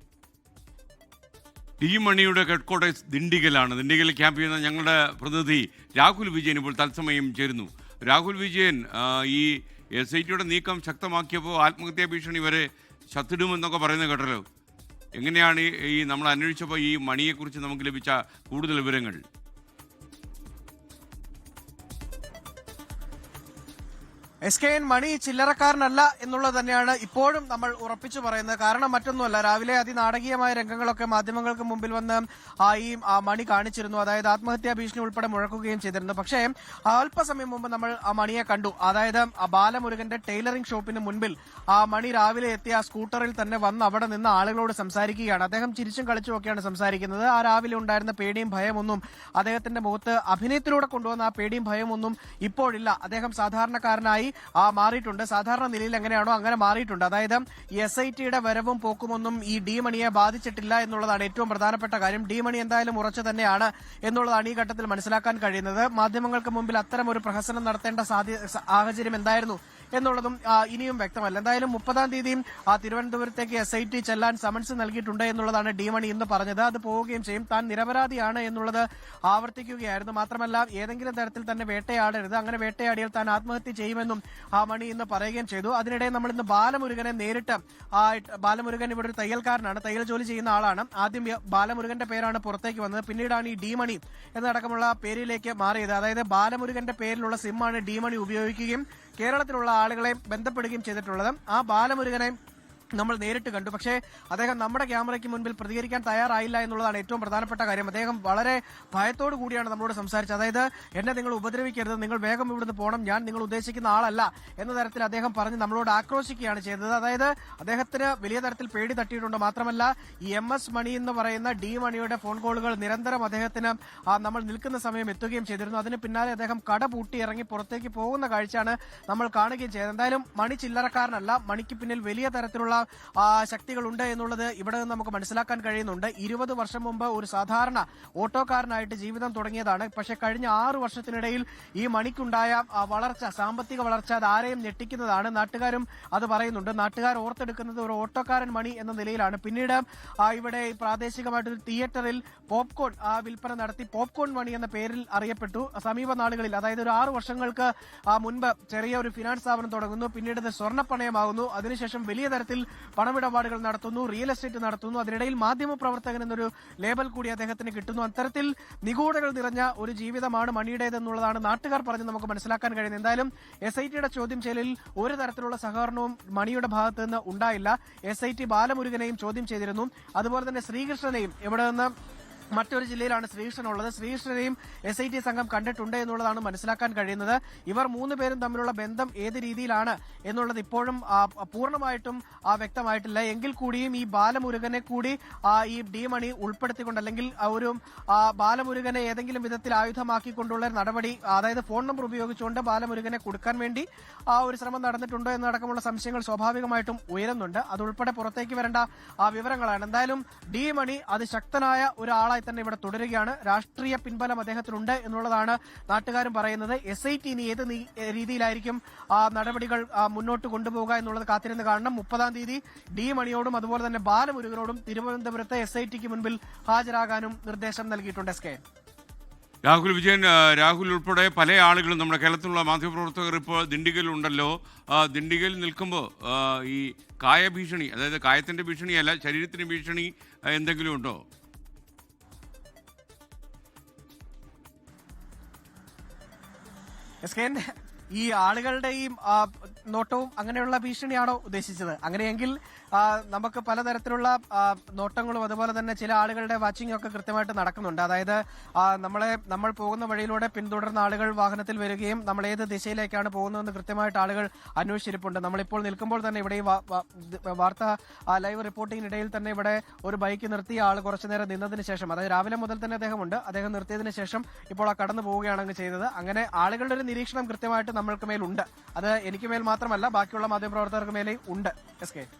ഡി മണിയുടെ ഹെഡ്ക്വാർട്ടേഴ്സ് ദിണ്ടിഗലാണ്. ദിണ്ടിഗൽ ക്യാമ്പ് ചെയ്യുന്ന ഞങ്ങളുടെ പ്രതിനിധി രാഹുൽ വിജയൻ ഇപ്പോൾ തത്സമയം ചേരുന്നു. രാഹുൽ വിജയൻ, ഈ SITയുടെ നീക്കം ശക്തമാക്കിയപ്പോൾ ആത്മഹത്യാ ഭീഷണി വരെ ശത്തിടുമെന്നൊക്കെ പറയുന്നത് കേട്ടല്ലോ. എങ്ങനെയാണ് ഈ നമ്മൾ അന്വേഷിച്ചപ്പോൾ ഈ മണിയെക്കുറിച്ച് നമുക്ക് ലഭിച്ച കൂടുതൽ വിവരങ്ങൾ? SKN മണി ചില്ലറക്കാരനല്ല എന്നുള്ളത് തന്നെയാണ് ഇപ്പോഴും നമ്മൾ ഉറപ്പിച്ചു പറയുന്നത്. കാരണം മറ്റൊന്നുമല്ല, രാവിലെ അതിനാടകീയമായ രംഗങ്ങളൊക്കെ മാധ്യമങ്ങൾക്ക് മുമ്പിൽ വന്ന് ഈ മണി കാണിച്ചിരുന്നു. അതായത് ആത്മഹത്യാ ഭീഷണി ഉൾപ്പെടെ മുഴക്കുകയും ചെയ്തിരുന്നു. പക്ഷേ അല്പസമയം മുമ്പ് നമ്മൾ ആ മണിയെ കണ്ടു. അതായത് ബാലമുരുകന്റെ ടൈലറിംഗ് ഷോപ്പിന് മുൻപിൽ മണി രാവിലെ എത്തിയ സ്കൂട്ടറിൽ തന്നെ വന്ന് അവിടെ നിന്ന് ആളുകളോട് സംസാരിക്കുകയാണ്. അദ്ദേഹം ചിരിച്ചും കളിച്ചുമൊക്കെയാണ് സംസാരിക്കുന്നത്. ആ രാവിലെ ഉണ്ടായിരുന്ന പേടിയും ഭയമൊന്നും അദ്ദേഹത്തിന്റെ മുഖത്ത് അഭിനയത്തിലൂടെ കൊണ്ടുവന്ന ആ പേടിയും ഭയമൊന്നും ഇപ്പോഴില്ല. അദ്ദേഹം സാധാരണക്കാരനായി മാറിയിട്ടുണ്ട്. സാധാരണ നിലയിൽ എങ്ങനെയാണോ അങ്ങനെ മാറിയിട്ടുണ്ട്. അതായത് ഈ SITയുടെ വരവും പോക്കുമൊന്നും ഈ ഡി മണിയെ ബാധിച്ചിട്ടില്ല എന്നുള്ളതാണ് ഏറ്റവും പ്രധാനപ്പെട്ട കാര്യം. ഡി മണി എന്തായാലും ഉറച്ചു തന്നെയാണ് എന്നുള്ളതാണ് ഈ ഘട്ടത്തിൽ മനസ്സിലാക്കാൻ കഴിയുന്നത്. മാധ്യമങ്ങൾക്ക് മുമ്പിൽ അത്തരം ഒരു പ്രഹസനം നടത്തേണ്ട സാഹചര്യം എന്തായിരുന്നു എന്നുള്ളതും ഇനിയും വ്യക്തമല്ല. എന്തായാലും 30-ാം തീയതിയും തിരുവനന്തപുരത്തേക്ക് SIT ചെല്ലാൻ സമൻസ് നൽകിയിട്ടുണ്ട് എന്നുള്ളതാണ് ഡി മണി ഇന്ന് പറഞ്ഞത്. അത് പോവുകയും ചെയ്യും. താൻ നിരപരാധിയാണ് എന്നുള്ളത് ആവർത്തിക്കുകയായിരുന്നു. മാത്രമല്ല, ഏതെങ്കിലും തരത്തിൽ തന്നെ വേട്ടയാടരുത്, അങ്ങനെ വേട്ടയാടിയാൽ താൻ ആത്മഹത്യ ചെയ്യുമെന്നും മണി ഇന്ന് പറയുകയും ചെയ്തു. അതിനിടെ നമ്മൾ ഇന്ന് ബാലമുരുകനെ നേരിട്ട്, ബാലമുരുകൻ ഇവിടെ ഒരു തയ്യൽക്കാരനാണ്, തയ്യൽ ജോലി ചെയ്യുന്ന ആളാണ്. ആദ്യം ബാലമുരുകന്റെ പേരാണ് പുറത്തേക്ക് വന്നത്. പിന്നീടാണ് ഈ ഡി മണി എന്നടക്കമുള്ള പേരിലേക്ക് മാറിയത്. അതായത് ബാലമുരുകന്റെ പേരിലുള്ള സിമ്മാണ് ഡി മണി ഉപയോഗിക്കുകയും കേരളത്തിലുള്ള ആളുകളെ ബന്ധപ്പെടുകയും ചെയ്തിട്ടുള്ളത്. ആ ബാലമുരുകനെ നമ്മൾ നേരിട്ട് കണ്ടു. പക്ഷേ അദ്ദേഹം നമ്മുടെ ക്യാമറയ്ക്ക് മുൻപിൽ പ്രതികരിക്കാൻ തയ്യാറായില്ല എന്നുള്ളതാണ് ഏറ്റവും പ്രധാനപ്പെട്ട കാര്യം. അദ്ദേഹം വളരെ ഭയത്തോടു കൂടിയാണ് നമ്മളോട് സംസാരിച്ചത്. അതായത് എന്നെ നിങ്ങൾ ഉപദ്രവിക്കരുത്, നിങ്ങൾ വേഗം ഇവിടുന്ന് പോകണം, ഞാൻ നിങ്ങൾ ഉദ്ദേശിക്കുന്ന ആളല്ല എന്ന തരത്തിൽ അദ്ദേഹം പറഞ്ഞ് നമ്മളോട് ആക്രോശിക്കുകയാണ് ചെയ്തത്. അതായത് അദ്ദേഹത്തിന് വലിയ തരത്തിൽ പേടി തട്ടിയിട്ടുണ്ട്. മാത്രമല്ല, ഈ MS മണി എന്ന് പറയുന്ന ഡി മണിയുടെ ഫോൺ കോളുകൾ നിരന്തരം അദ്ദേഹത്തിന് നമ്മൾ നിൽക്കുന്ന സമയം എത്തുകയും ചെയ്തിരുന്നു. അതിന് പിന്നാലെ അദ്ദേഹം കട പൂട്ടി ഇറങ്ങി പുറത്തേക്ക് പോകുന്ന കാഴ്ചയാണ് നമ്മൾ കാണുകയും ചെയ്തത്. എന്തായാലും മണി ചില്ലറക്കാരനല്ല. മണിക്ക് പിന്നിൽ വലിയ തരത്തിലുള്ള ശക്തികളുണ്ട് എന്നുള്ളത് ഇവിടെ നിന്ന് നമുക്ക് മനസ്സിലാക്കാൻ കഴിയുന്നുണ്ട്. 20 വർഷം മുമ്പ് ഒരു സാധാരണ ഓട്ടോക്കാരനായിട്ട് ജീവിതം തുടങ്ങിയതാണ്. പക്ഷെ കഴിഞ്ഞ 6 വർഷത്തിനിടയിൽ ഈ മണിക്കുണ്ടായ വളർച്ച, സാമ്പത്തിക വളർച്ച, അത് ആരെയും ഞെട്ടിക്കുന്നതാണ്. നാട്ടുകാരും അത് പറയുന്നുണ്ട്. നാട്ടുകാർ ഓർത്തെടുക്കുന്നത് ഒരു ഓട്ടോക്കാരൻ മണി എന്ന നിലയിലാണ്. പിന്നീട് ഇവിടെ പ്രാദേശികമായിട്ടൊരു തിയേറ്ററിൽ പോപ്കോൺ വിൽപ്പന നടത്തി പോപ്കോൺ മണി എന്ന പേരിൽ അറിയപ്പെട്ടു. സമീപ നാളുകളിൽ, അതായത് ഒരു 6 വർഷങ്ങൾക്ക് മുൻപ് ചെറിയ ഒരു ഫിനാൻസ് സ്ഥാപനം തുടങ്ങുന്നു. പിന്നീട് ഇത് സ്വർണ്ണപ്പണയമാകുന്നു. അതിനുശേഷം വലിയ തരത്തിൽ പണമിടപാടുകൾ നടത്തുന്നു, റിയൽ എസ്റ്റേറ്റ് നടത്തുന്നു. അതിനിടയിൽ മാധ്യമപ്രവർത്തകൻ എന്നൊരു ലേബൽ കൂടി അദ്ദേഹത്തിന് കിട്ടുന്നു. അത്തരത്തിൽ നിഗൂഢതകൾ നിറഞ്ഞ ഒരു ജീവിതമാണ് മണിയുടേതെന്നുള്ളതാണ് നാട്ടുകാർ പറഞ്ഞ് നമുക്ക് മനസ്സിലാക്കാൻ കഴിയുന്നത്. എന്തായാലും SITയുടെ ചോദ്യം ചെയ്യലിൽ ഒരു തരത്തിലുള്ള സഹകരണവും മണിയുടെ ഭാഗത്ത് നിന്ന് ഉണ്ടായില്ല. SIT ബാലമുരുകനെയും ചോദ്യം ചെയ്തിരുന്നു. അതുപോലെ തന്നെ ശ്രീകൃഷ്ണനെയും ഇവിടെ നിന്ന് മറ്റൊരു ജില്ലയിലാണ് ശ്രീകൃഷ്ണൻ ഉള്ളത്. ശ്രീകൃഷ്ണനെയും SIT സംഘം കണ്ടിട്ടുണ്ട് എന്നുള്ളതാണ് മനസ്സിലാക്കാൻ കഴിയുന്നത്. ഇവർ 3 പേരും തമ്മിലുള്ള ബന്ധം ഏത് രീതിയിലാണ് എന്നുള്ളത് ഇപ്പോഴും പൂർണ്ണമായിട്ടും വ്യക്തമായിട്ടില്ല. എങ്കിൽ കൂടിയും ഈ ബാലമുരുകനെ കൂടി ഈ ഡി മണി ഉൾപ്പെടുത്തിക്കൊണ്ട്, അല്ലെങ്കിൽ ഒരു ബാലമുരുകനെ ഏതെങ്കിലും വിധത്തിൽ ആയുധമാക്കിക്കൊണ്ടുള്ള നടപടി, അതായത് ഫോൺ നമ്പർ ഉപയോഗിച്ചുകൊണ്ട് ബാലമുരുകനെ കൊടുക്കാൻ വേണ്ടി ഒരു ശ്രമം നടന്നിട്ടുണ്ടോ എന്നടക്കമുള്ള സംശയങ്ങൾ സ്വാഭാവികമായിട്ടും ഉയരുന്നുണ്ട്. അതുൾപ്പെടെ പുറത്തേക്ക് വരേണ്ട വിവരങ്ങളാണ്. എന്തായാലും ഡി മണി അതിശക്തനായ ഒരാളായി തന്നെ ഇവിടെ തുടരുകയാണ്. രാഷ്ട്രീയ പിൻബലം അദ്ദേഹത്തിനുണ്ട് എന്നുള്ളതാണ് നാട്ടുകാരും പറയുന്നത്. SIT ഇനി ഏത് രീതിയിലായിരിക്കും നടപടികൾ മുന്നോട്ട് കൊണ്ടുപോകുക എന്നുള്ളത് കാത്തിരുന്ന് കാണണം. 30-ാം തീയതി ഡി മണിയോടും അതുപോലെ തന്നെ ബാലമുരുകനോടും തിരുവനന്തപുരത്ത് SITക്ക് മുൻപിൽ ഹാജരാകാനും നിർദ്ദേശം നൽകിയിട്ടുണ്ട്. രാഹുൽ വിജയൻ, രാഹുൽ ഉൾപ്പെടെ പല ആളുകളും നമ്മുടെ കേരളത്തിലുള്ള മാധ്യമപ്രവർത്തകർ ഇപ്പോൾ ദിണ്ടിഗലുണ്ടല്ലോ. ദിണ്ടിഗലിൽ നിൽക്കുമ്പോൾ ഈ കായഭീഷണി, അതായത് കായത്തിൻ്റെ ഭീഷണിയല്ല, ശരീരത്തിന് ഭീഷണി എന്തെങ്കിലും ഉണ്ടോ? ഈ ആളുകളുടെ ഈ നോട്ടവും അങ്ങനെയുള്ള ഭീഷണിയാണോ ഉദ്ദേശിച്ചത്? അങ്ങനെയെങ്കിൽ നമുക്ക് പലതരത്തിലുള്ള നോട്ടങ്ങളും അതുപോലെ തന്നെ ചില ആളുകളുടെ വാച്ചിങ് ഒക്കെ കൃത്യമായിട്ട് നടക്കുന്നുണ്ട്. അതായത് നമ്മൾ പോകുന്ന വഴിയിലൂടെ പിന്തുടർന്ന ആളുകൾ വാഹനത്തിൽ വരികയും നമ്മൾ ഏത് ദിശയിലേക്കാണ് പോകുന്നതെന്ന് കൃത്യമായിട്ട് ആളുകൾ അന്വേഷിച്ചിരിപ്പുണ്ട്. നമ്മളിപ്പോൾ നിൽക്കുമ്പോൾ തന്നെ ഇവിടെ വാർത്ത ലൈവ് റിപ്പോർട്ടിങ്ങിനിടയിൽ തന്നെ ഇവിടെ ഒരു ബൈക്ക് നിർത്തിയ ആൾ കുറച്ചു നേരം നിന്നതിന് ശേഷം, അതായത് രാവിലെ മുതൽ തന്നെ അദ്ദേഹം നിർത്തിയതിന് ശേഷം ഇപ്പോൾ കടന്നു പോവുകയാണ് അങ്ങ് ചെയ്തത്. അങ്ങനെ ആളുകളുടെ ഒരു നിരീക്ഷണം കൃത്യമായിട്ട് നമ്മൾക്ക് മേലുണ്ട്. അത് എനിക്ക് മേൽ മാത്രമല്ല, ബാക്കിയുള്ള മാധ്യമപ്രവർത്തകർക്ക് മേലെയും ഉണ്ട്.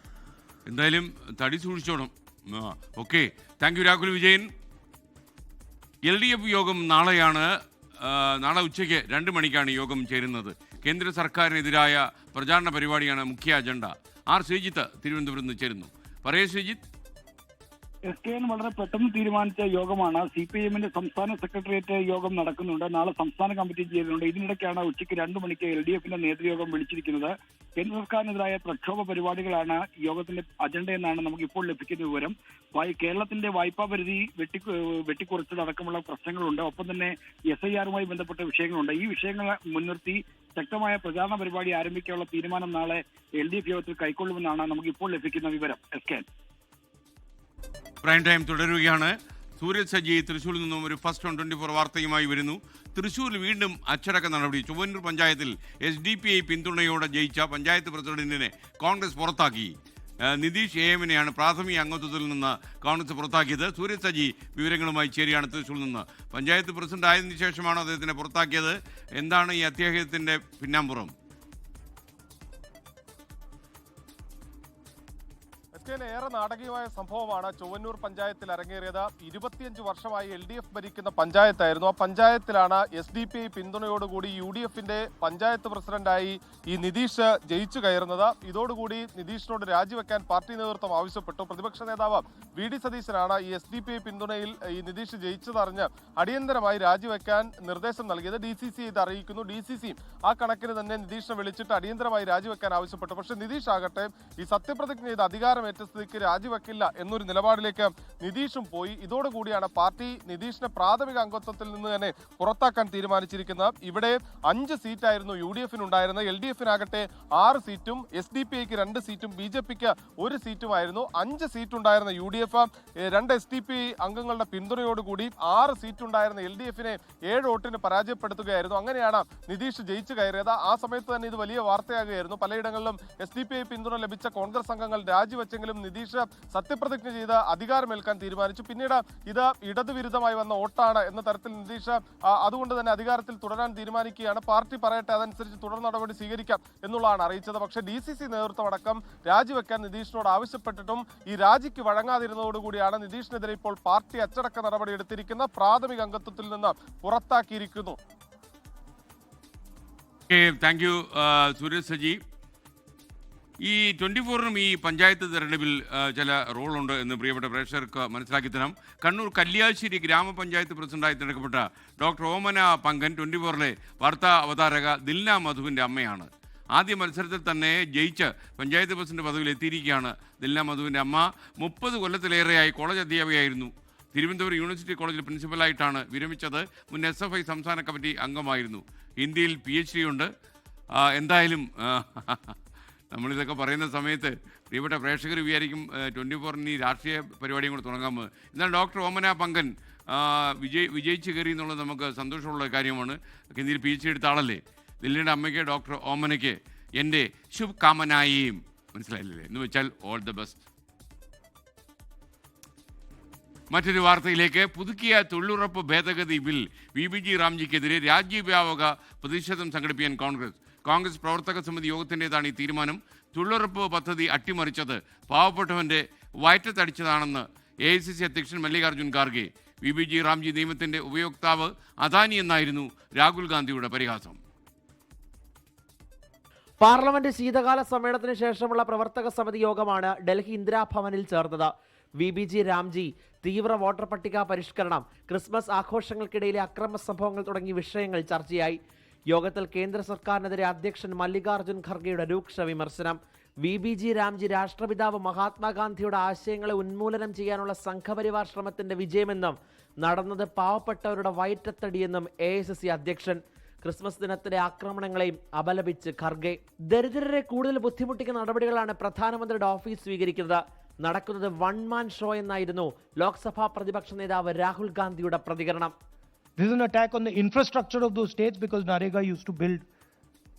എന്തായാലും തടി സൂക്ഷിച്ചോണം. Okay, thank you Rahul Vijayan. LDF യോഗം നാളെയാണ്. നാളെ ഉച്ചയ്ക്ക് 2 മണിക്കാണ് യോഗം ചേരുന്നത്. കേന്ദ്ര സർക്കാരിനെതിരായ പ്രചാരണ പരിപാടിയാണ് മുഖ്യ അജണ്ട. ആർ ശ്രീജിത്ത് തിരുവനന്തപുരത്ത് നിന്ന് ചേരുന്നു. പറയൂ ശ്രീജിത്ത്. SKN വളരെ പെട്ടെന്ന് തീരുമാനിച്ച യോഗമാണ്. CPIMന്റെ സംസ്ഥാന സെക്രട്ടേറിയറ്റ് യോഗം നടക്കുന്നുണ്ട്. നാളെ സംസ്ഥാന കമ്മിറ്റി ചേരുന്നുണ്ട്. ഇതിനിടയ്ക്കാണ് ഉച്ചയ്ക്ക് 2 മണിക്ക് LDFന്റെ നേതൃയോഗം വിളിച്ചിരിക്കുന്നത്. കേന്ദ്ര സർക്കാരിനെതിരായ പ്രക്ഷോഭ പരിപാടികളാണ് യോഗത്തിന്റെ അജണ്ട എന്നാണ് നമുക്ക് ഇപ്പോൾ ലഭിക്കുന്ന വിവരം. കേരളത്തിന്റെ വായ്പാ പരിധി വെട്ടിക്കുറച്ചതടക്കമുള്ള പ്രശ്നങ്ങളുണ്ട്. ഒപ്പം തന്നെ SIRുമായി ബന്ധപ്പെട്ട വിഷയങ്ങളുണ്ട്. ഈ വിഷയങ്ങളെ മുൻനിർത്തി ശക്തമായ പ്രചാരണ പരിപാടി ആരംഭിക്കാനുള്ള തീരുമാനം നാളെ LDF യോഗത്തിൽ കൈക്കൊള്ളുമെന്നാണ് നമുക്ക് ഇപ്പോൾ ലഭിക്കുന്ന വിവരം. SKN പ്രൈം ടൈം തുടരുകയാണ്. സൂരജ് സജി തൃശ്ശൂരിൽ നിന്നും ഒരു ഫസ്റ്റ് ഓൺ 24 വാർത്തയുമായി വരുന്നു. തൃശ്ശൂരിൽ വീണ്ടും അച്ചടക്ക നടപടി. ചൊവ്വന്നൂർ പഞ്ചായത്തിൽ SDPI പിന്തുണയോടെ ജയിച്ച പഞ്ചായത്ത് പ്രസിഡന്റിനെ കോൺഗ്രസ് പുറത്താക്കി. നിതീഷ് AM-നെയാണ് പ്രാഥമിക അംഗത്വത്തിൽ നിന്ന് കോൺഗ്രസ് പുറത്താക്കിയത്. സൂരജ് സജി വിവരങ്ങളുമായി ചേരുകയാണ് തൃശ്ശൂരിൽ നിന്ന്. പഞ്ചായത്ത് പ്രസിഡന്റ് ആയതിനു ശേഷമാണോ അദ്ദേഹത്തിനെ പുറത്താക്കിയത്? എന്താണ് ഈ അദ്ദേഹത്തിന്റെ പിന്നാമ്പുറം? ഏറെ നാടകീയമായ സംഭവമാണ് ചൊവ്വന്നൂർ പഞ്ചായത്തിൽ അരങ്ങേറിയത്. 25 വർഷമായി LDF ഭരിക്കുന്ന പഞ്ചായത്തായിരുന്നു. ആ പഞ്ചായത്തിലാണ് SDPI പിന്തുണയോടുകൂടി UDFന്റെ പഞ്ചായത്ത് പ്രസിഡന്റായി ഈ നിതീഷ് ജയിച്ചു കയറുന്നത്. ഇതോടുകൂടി നിതീഷിനോട് രാജിവെക്കാൻ പാർട്ടി നേതൃത്വം ആവശ്യപ്പെട്ടു. പ്രതിപക്ഷ നേതാവ് VD സതീശനാണ് ഈ SDPI പിന്തുണയിൽ ഈ നിതീഷ് ജയിച്ചതറിഞ്ഞ് അടിയന്തരമായി രാജിവെക്കാൻ നിർദ്ദേശം നൽകിയത്. DCC ഇത് അറിയിക്കുന്നു. DCC ആ കണക്കിന് തന്നെ നിതീഷിനെ വിളിച്ചിട്ട് അടിയന്തരമായി രാജിവെക്കാൻ ആവശ്യപ്പെട്ടു. പക്ഷേ നിതീഷ് ആകട്ടെ ഈ സത്യപ്രതിജ്ഞ ചെയ്ത് അധികാരമേറ്റ സ്ഥിതിക്ക് രാജിവെക്കില്ല എന്നൊരു നിലപാടിലേക്ക് നിതീഷും പോയി. ഇതോടുകൂടിയാണ് പാർട്ടി നിതീഷിനെ പ്രാഥമിക അംഗത്വത്തിൽ നിന്ന് തന്നെ പുറത്താക്കാൻ തീരുമാനിച്ചിരിക്കുന്നത്. ഇവിടെ 5 സീറ്റായിരുന്നു UDFനുണ്ടായിരുന്നത്. LDFനാകട്ടെ 6 സീറ്റും SDPIക്ക് 2 സീറ്റും BJPക്ക് 1 സീറ്റുമായിരുന്നു. 5 സീറ്റുണ്ടായിരുന്ന UDF 2 SDPI അംഗങ്ങളുടെ പിന്തുണയോടുകൂടി 6 സീറ്റുണ്ടായിരുന്ന LDFനെ 7 വോട്ടിന് പരാജയപ്പെടുത്തുകയായിരുന്നു. അങ്ങനെയാണ് നിതീഷ് ജയിച്ചു കയറിയത്. ആ സമയത്ത് തന്നെ ഇത് വലിയ വാർത്തയാകുകയായിരുന്നു. പലയിടങ്ങളിലും SDPI പിന്തുണ ലഭിച്ച കോൺഗ്രസ് അംഗങ്ങൾ രാജിവെച്ചെങ്കിലും നിതീഷ് സത്യപ്രതിജ്ഞ ചെയ്ത് അധികാരമേൽക്കാൻ തീരുമാനിച്ചു. പിന്നീട് ഇത് ഇടതുവിരുദ്ധമായി വന്ന വോട്ടാണ് എന്ന തരത്തിൽ നിതീഷ് അതുകൊണ്ട് തന്നെ അധികാരത്തിൽ തുടരാൻ തീരുമാനിക്കുകയാണ്. പാർട്ടി പറയട്ടെ, അതനുസരിച്ച് തുടർ നടപടി സ്വീകരിക്കാം എന്നുള്ളതാണ് അറിയിച്ചത്. പക്ഷേ DCC നേതൃത്വം അടക്കം രാജിവെക്കാൻ നിതീഷിനോട് ആവശ്യപ്പെട്ടിട്ടും ഈ രാജിക്ക് വഴങ്ങാതിരുന്നതോടുകൂടിയാണ് നിതീഷിനെതിരെ ഇപ്പോൾ പാർട്ടി അച്ചടക്ക നടപടി എടുത്തിരിക്കുന്ന പ്രാഥമിക അംഗത്വത്തിൽ നിന്ന് പുറത്താക്കിയിരിക്കുന്നു. Thank you Sooraj Saji. ഈ 24നും ഈ പഞ്ചായത്ത് തെരഞ്ഞെടുപ്പിൽ ചില റോളുണ്ട് എന്ന് പ്രിയപ്പെട്ട പ്രേക്ഷകർക്ക് മനസ്സിലാക്കി തരാം. കണ്ണൂർ കല്യാശ്ശേരി ഗ്രാമപഞ്ചായത്ത് പ്രസിഡന്റായി തിരഞ്ഞെടുക്കപ്പെട്ട ഡോക്ടർ ഓമന പങ്കൻ 24ലെ വാർത്താ അവതാരക ദിൽന മധുവിൻ്റെ അമ്മയാണ്. ആദ്യ മത്സരത്തിൽ തന്നെ ജയിച്ച് പഞ്ചായത്ത് പ്രസിഡന്റ് പദവിയിൽ എത്തിയിരിക്കുകയാണ് ദിൽന മധുവിൻ്റെ അമ്മ. 30 കൊല്ലത്തിലേറെയായി കോളേജ് അധ്യാപികയായിരുന്നു. തിരുവനന്തപുരം യൂണിവേഴ്സിറ്റി കോളേജിൽ പ്രിൻസിപ്പലായിട്ടാണ് വിരമിച്ചത്. മുൻ SFI സംസ്ഥാന കമ്മിറ്റി അംഗമായിരുന്നു. ഹിന്ദിയിൽ PhD ഉണ്ട്. എന്തായാലും നമ്മളിതൊക്കെ പറയുന്ന സമയത്ത് പ്രിയപ്പെട്ട പ്രേക്ഷകർ വിചാരിക്കും 24ന് ഈ രാഷ്ട്രീയ പരിപാടിയും കൂടെ തുടങ്ങാമെന്ന്. എന്നാൽ ഡോക്ടർ ഓമന പങ്കൻ വിജയിച്ച് കയറി എന്നുള്ളത് നമുക്ക് സന്തോഷമുള്ള കാര്യമാണ്. ഹിന്ദിയിൽ PhD എടുത്ത ആളല്ലേ. ദില്ലിയുടെ അമ്മയ്ക്ക് ഡോക്ടർ ഓമനയ്ക്ക് എൻ്റെ ശുഭകാമനായും, മനസ്സിലായില്ലേ, എന്ന് വെച്ചാൽ ഓൾ ദ ബെസ്റ്റ്. മറ്റൊരു വാർത്തയിലേക്ക്. പുതുക്കിയ തൊഴിലുറപ്പ് ഭേദഗതി ബിൽ VBG റാംജിക്കെതിരെ രാജ്യവ്യാപക പ്രതിഷേധം സംഘടിപ്പിക്കാൻ കോൺഗ്രസ് പ്രവർത്തക സമിതി യോഗത്തിൻ്റെതാണ് ഈ തീരുമാനം. തൊഴിലുറപ്പ് പദ്ധതി അട്ടിമറിച്ചത് പാവപ്പെട്ടവൻ്റെ വയറ്റത്തടിച്ചതാണെന്ന് AICC അധ്യക്ഷൻ മല്ലികാർജ്ജുൻ ഖാർഗെ. VBG റാംജി നിയമത്തിൻ്റെ ഉപയോക്താവ് അദാനി എന്നായിരുന്നു രാഹുൽ ഗാന്ധിയുടെ പരിഹാസം. പാർലമെന്റ് ശീതകാല സമ്മേളനത്തിന് ശേഷമുള്ള പ്രവർത്തക സമിതി യോഗമാണ് ഡൽഹി ഇന്ദിരാഭവനിൽ ചേർന്നത്. VBG റാംജി, തീവ്ര വോട്ടർ പട്ടിക പരിഷ്കരണം, ക്രിസ്മസ് ആഘോഷങ്ങൾക്കിടയിലെ അക്രമ സംഭവങ്ങൾ തുടങ്ങിയ വിഷയങ്ങൾ ചർച്ചയായി. യോഗത്തിൽ കേന്ദ്ര സർക്കാരിനെതിരെ അധ്യക്ഷൻ മല്ലികാർജ്ജുൻ ഖർഗെയുടെ രൂക്ഷ വിമർശനം. VBG റാംജി രാഷ്ട്രപിതാവ് മഹാത്മാഗാന്ധിയുടെ ആശയങ്ങളെ ഉന്മൂലനം ചെയ്യാനുള്ള സംഘപരിവാർ ശ്രമത്തിന്റെ വിജയമെന്നും നടന്നത് പാവപ്പെട്ടവരുടെ വയറ്റത്തടിയെന്നും AICC അധ്യക്ഷൻ. ക്രിസ്മസ് ദിനത്തിലെ ആക്രമണങ്ങളെയും അപലപിച്ച് ഖർഗെ. ദരിദ്രരെ കൂടുതൽ ബുദ്ധിമുട്ടിക്കുന്ന നടപടികളാണ് പ്രധാനമന്ത്രിയുടെ ഓഫീസ് സ്വീകരിക്കുന്നത്. നടക്കുന്നത് വൺ മാൻ ഷോ എന്നായിരുന്നു ലോക്സഭാ പ്രതിപക്ഷ നേതാവ് രാഹുൽ ഗാന്ധിയുടെ പ്രതികരണം. This is an attack on the infrastructure of those states because NREGA used to build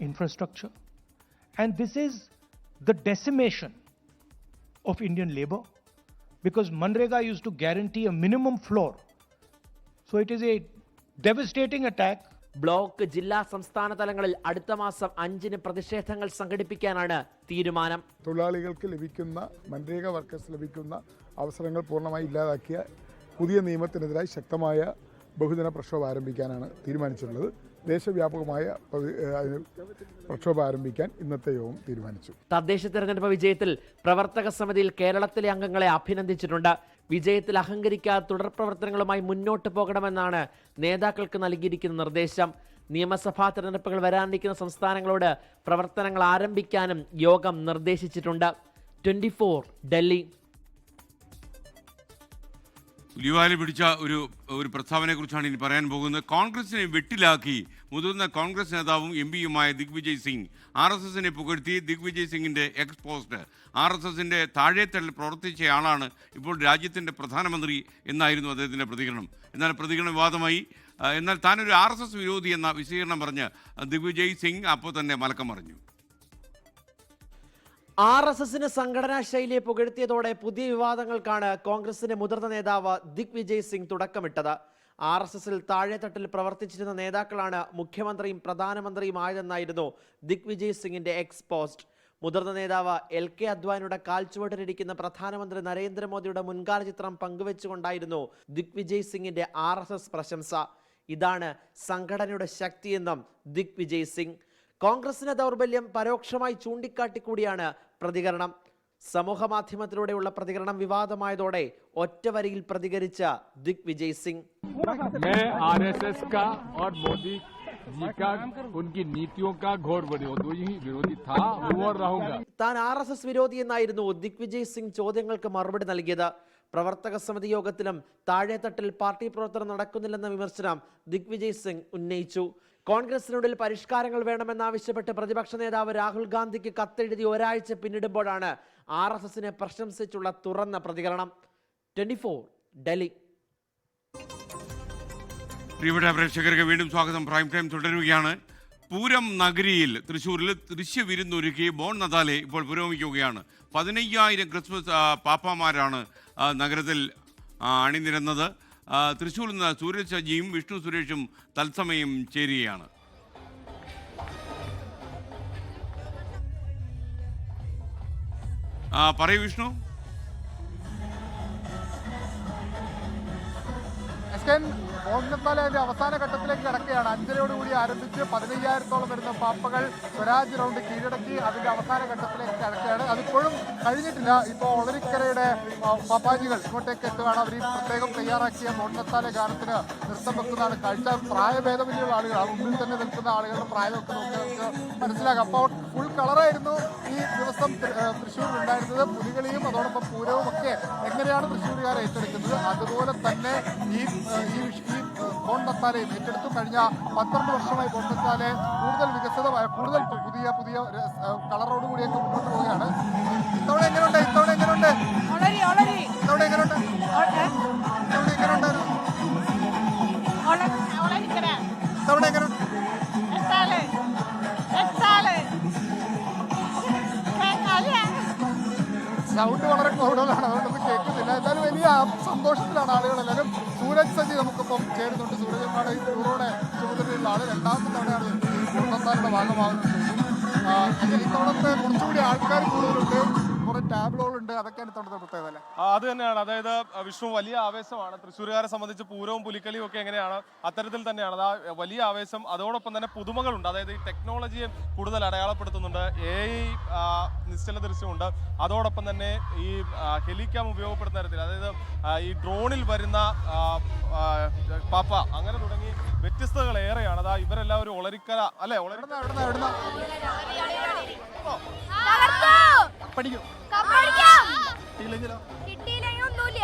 infrastructure. And this is the decimation of Indian labor because MNREGA used to guarantee a minimum floor. So it is a devastating attack. Block, ജില്ലാ, സംസ്ഥാന തലങ്ങളിൽ അടുത്ത മാസം 5-ന് പ്രതിഷേധങ്ങൾ സംഘടിപ്പിക്കാനാണ് തീരുമാനം. തൊഴിലാളികൾക്ക് ലഭിക്കുന്ന MNREGA workers ലഭിക്കുന്ന അവസരങ്ങൾ പൂർണ്ണമായി ഇല്ലാതാക്കിയ പുതിയ നിയമത്തിനെതിരായി ശക്തമായ ബഹുജന പ്രക്ഷോഭം ആരംഭിക്കാനാണ് തീരുമാനിച്ചിട്ടുള്ളത്. ദേശവ്യാപകമായ പ്രക്ഷോഭം ആരംഭിക്കാൻ ഇന്നത്തെ യോഗം തീരുമാനിച്ചു. തദ്ദേശ തെരഞ്ഞെടുപ്പ് വിജയത്തിൽ പ്രവർത്തക സമിതിയിൽ കേരളത്തിലെ അംഗങ്ങളെ അഭിനന്ദിച്ചിട്ടുണ്ട്. വിജയത്തിൽ അഹങ്കരിക്കാതെ തുടർ പ്രവർത്തനങ്ങളുമായി മുന്നോട്ട് പോകണമെന്നാണ് നേതാക്കൾക്ക് നൽകിയിരിക്കുന്ന നിർദ്ദേശം. നിയമസഭാ തെരഞ്ഞെടുപ്പുകൾ വരാനിരിക്കുന്ന സംസ്ഥാനങ്ങളോട് പ്രവർത്തനങ്ങൾ ആരംഭിക്കാനും യോഗം നിർദ്ദേശിച്ചിട്ടുണ്ട്. 24 ഡൽഹി. പുലിവാലി പിടിച്ച ഒരു പ്രസ്താവനയെക്കുറിച്ചാണ് ഇനി പറയാൻ പോകുന്നത്. കോൺഗ്രസിനെ വെട്ടിലാക്കി മുതിർന്ന കോൺഗ്രസ് നേതാവും MP-യുമായ ദിഗ്വിജയ് സിംഗ് RSSനെ പുകഴ്ത്തി. ദിഗ്വിജയ് സിംഗിൻ്റെ എക്സ് പോസ്റ്റ് RSSൻ്റെ താഴേത്തട്ടിൽ പ്രവർത്തിച്ചയാളാണ് ഇപ്പോൾ രാജ്യത്തിൻ്റെ പ്രധാനമന്ത്രി എന്നായിരുന്നു അദ്ദേഹത്തിൻ്റെ പ്രതികരണം. എന്നാൽ പ്രതികരണം വിവാദമായി. എന്നാൽ താനൊരു RSS വിരോധി എന്ന വിശദീകരണം പറഞ്ഞ് ദിഗ്വിജയ് സിംഗ് അപ്പോൾ തന്നെ മലക്കം മറിഞ്ഞു. RSSന് സംഘടനാ ശൈലിയെ പുകഴ്ത്തിയതോടെ പുതിയ വിവാദങ്ങൾക്കാണ് കോൺഗ്രസിന്റെ മുതിർന്ന നേതാവ് ദിഗ്വിജയ് സിംഗ് തുടക്കമിട്ടത്. RSSൽ താഴെത്തട്ടിൽ പ്രവർത്തിച്ചിരുന്ന നേതാക്കളാണ് മുഖ്യമന്ത്രിയും പ്രധാനമന്ത്രിയുമായതെന്നായിരുന്നു ദിഗ്വിജയ് സിംഗിന്റെ എക്സ് പോസ്റ്റ്. മുതിർന്ന നേതാവ് LK അദ്വാനിയുടെ കാൽച്ചുവട്ടിലിരിക്കുന്ന പ്രധാനമന്ത്രി നരേന്ദ്രമോദിയുടെ മുൻകാല ചിത്രം പങ്കുവെച്ചുകൊണ്ടായിരുന്നു ദിഗ്വിജയ് സിംഗിന്റെ RSS പ്രശംസ. ഇതാണ് സംഘടനയുടെ ശക്തിയെന്നും ദിഗ്വിജയ് സിംഗ്. കോൺഗ്രസിന്റെ ദൗർബല്യം പരോക്ഷമായി ചൂണ്ടിക്കാട്ടിക്കൂടിയാണ് പ്രതികരണം. സമൂഹ മാധ്യമത്തിലൂടെയുള്ള പ്രതികരണം വിവാദമായതോടെ ഒറ്റവരിയിൽ പ്രതികരിച്ച ദിഗ്വിജയ് സിംഗ്. RSS का और मोदी जी का उनकी नीतियों का घोर विरोधी था और रहूंगा. താൻ RSS വിരോധി എന്നായിരുന്നു ദിഗ്വിജയ് സിംഗ് ചോദ്യങ്ങൾക്ക് മറുപടി നൽകിയത്. പ്രവർത്തക സമിതി യോഗത്തിലും താഴെത്തട്ടിൽ പാർട്ടി പ്രവർത്തനം നടക്കുന്നില്ലെന്ന വിമർശനം ദിഗ്വിജയ് സിംഗ് ഉന്നയിച്ചു. കോൺഗ്രസിനുള്ളിൽ പരിഷ്കാരങ്ങൾ വേണമെന്നാവശ്യപ്പെട്ട് പ്രതിപക്ഷ നേതാവ് രാഹുൽ ഗാന്ധിക്ക് കത്തെഴുതി ഒരാഴ്ച പിന്നിടുമ്പോഴാണ് RSSനെ പ്രശംസിച്ചുള്ള തുറന്ന പ്രതികരണം. 24 ഡൽഹി. പ്രിയപ്പെട്ട പ്രേക്ഷകർക്ക് വീണ്ടും സ്വാഗതം. പ്രൈം ടൈം തുടരുകയാണ്. പൂരം നഗരിയിൽ തൃശ്ശൂരിൽ ദൃശ്യവിരുന്നൊരുക്കി ബോൺ നദാലെ ഇപ്പോൾ പുരോഗമിക്കുകയാണ്. 15,000 ക്രിസ്മസ് പാപ്പാമാരാണ് നഗരത്തിൽ അണിനിരന്നത്. തൃശ്ശൂരിൽ നിന്ന് സൂരജ് സജിയും വിഷ്ണു സുരേഷും തത്സമയം ചേരുകയാണ്. പറയൂ വിഷ്ണു. ഓണത്താലയുടെ അവസാന ഘട്ടത്തിലേക്ക് കടക്കുകയാണ്. 5:30 ആരംഭിച്ച് 15,000-ഓളം വരുന്ന പാപ്പകൾ സ്വരാജ് റൗണ്ട് കീഴടക്കി അതിന്റെ അവസാന ഘട്ടത്തിലേക്ക് കടക്കുകയാണ്. അതിപ്പോഴും കഴിഞ്ഞിട്ടില്ല. ഇപ്പോൾ ഒളരിക്കരയുടെ പാപ്പാജികൾ ഇങ്ങോട്ടേക്ക് എത്തുകയാണ്. അവർ ഈ പ്രത്യേകം തയ്യാറാക്കിയ ഓണത്താല ഗാനത്തിന് നൃത്തം വെക്കുന്നതാണ് കാഴ്ച. പ്രായഭേദമന്യുള്ള ആളുകൾ, മുമ്പിൽ തന്നെ നിൽക്കുന്ന ആളുകളുടെ പ്രായമൊക്കെ നോക്കി നമുക്ക് മനസ്സിലാക്കാം. അപ്പോൾ ഫുൾ കളറായിരുന്നു ഈ ദിവസം തൃശ്ശൂരിലുണ്ടായിരുന്നത്. പുലികളിയും അതോടൊപ്പം പൂരവും ഒക്കെ എങ്ങനെയാണ് തൃശ്ശൂരുകാർ ഏറ്റെടുക്കുന്നത് അതുപോലെ തന്നെ ഈ ബോൺനത്താലയും ഏറ്റെടുത്തു. കഴിഞ്ഞ 12 വർഷമായി ബോൺനത്താലെ കൂടുതൽ വികസിതമായ കൂടുതൽ പുതിയ കളറോടുകൂടിയൊക്കെ മുന്നോട്ട് പോവുകയാണ്. ഇത്തവണ എങ്ങനെയുണ്ട്? ഇത്തവണ എങ്ങനെയുണ്ട്? സൗണ്ട് വളരെ കൂടുതലാണ്, അതുകൊണ്ടൊന്നും കേൾക്കുന്നില്ല. എന്തായാലും വലിയ സന്തോഷത്തിലാണ് ആളുകളെല്ലാവരും. സൂരജ് സജി നമുക്കിപ്പം ചേരുന്നുണ്ട്. സൂരജ് എന്നാണ് ഈ ബ്യൂറോയുടെ ചുമതലയുള്ള ആള്. രണ്ടാമത്തെ തവണയാണ് ഗുണനന്ദാരുടെ ഭാഗമാകുന്നത്. ഇത്തവണത്തെ കുറച്ചുകൂടി ആൾക്കാർ കൂടുതലുണ്ട്, കുറെ ടാബ്ലോകളുണ്ട്, അതൊക്കെയാണ് ഇത്തവണത്തെ പ്രത്യേകത അല്ലേ? അത് തന്നെയാണ്. അതായത് വിഷ്ണു, വലിയ ആവേശമാണ്. തൃശ്ശൂരുകാരെ സംബന്ധിച്ച് പൂരവും പുലിക്കളിയും ഒക്കെ എങ്ങനെയാണ്, അത്തരത്തിൽ തന്നെയാണ്. ആ വലിയ ആവേശം. അതോടൊപ്പം തന്നെ പുതുമകളുണ്ട്. അതായത് ഈ ടെക്നോളജിയെ കൂടുതൽ അടയാളപ്പെടുത്തുന്നുണ്ട്. AI നിശ്ചല ദൃശ്യമുണ്ട്. അതോടൊപ്പം തന്നെ ഈ ഹെലിക്യാം ഉപയോഗപ്പെടുത്തുന്ന തരത്തിൽ, അതായത് ഈ ഡ്രോണിൽ വരുന്ന പാപ്പ, അങ്ങനെ തുടങ്ങി വ്യത്യസ്തതകൾ ഏറെയാണ്. അതാ ഇവരെല്ലാവരും ഒളരിക്കര അല്ലെ, പഠിക്കും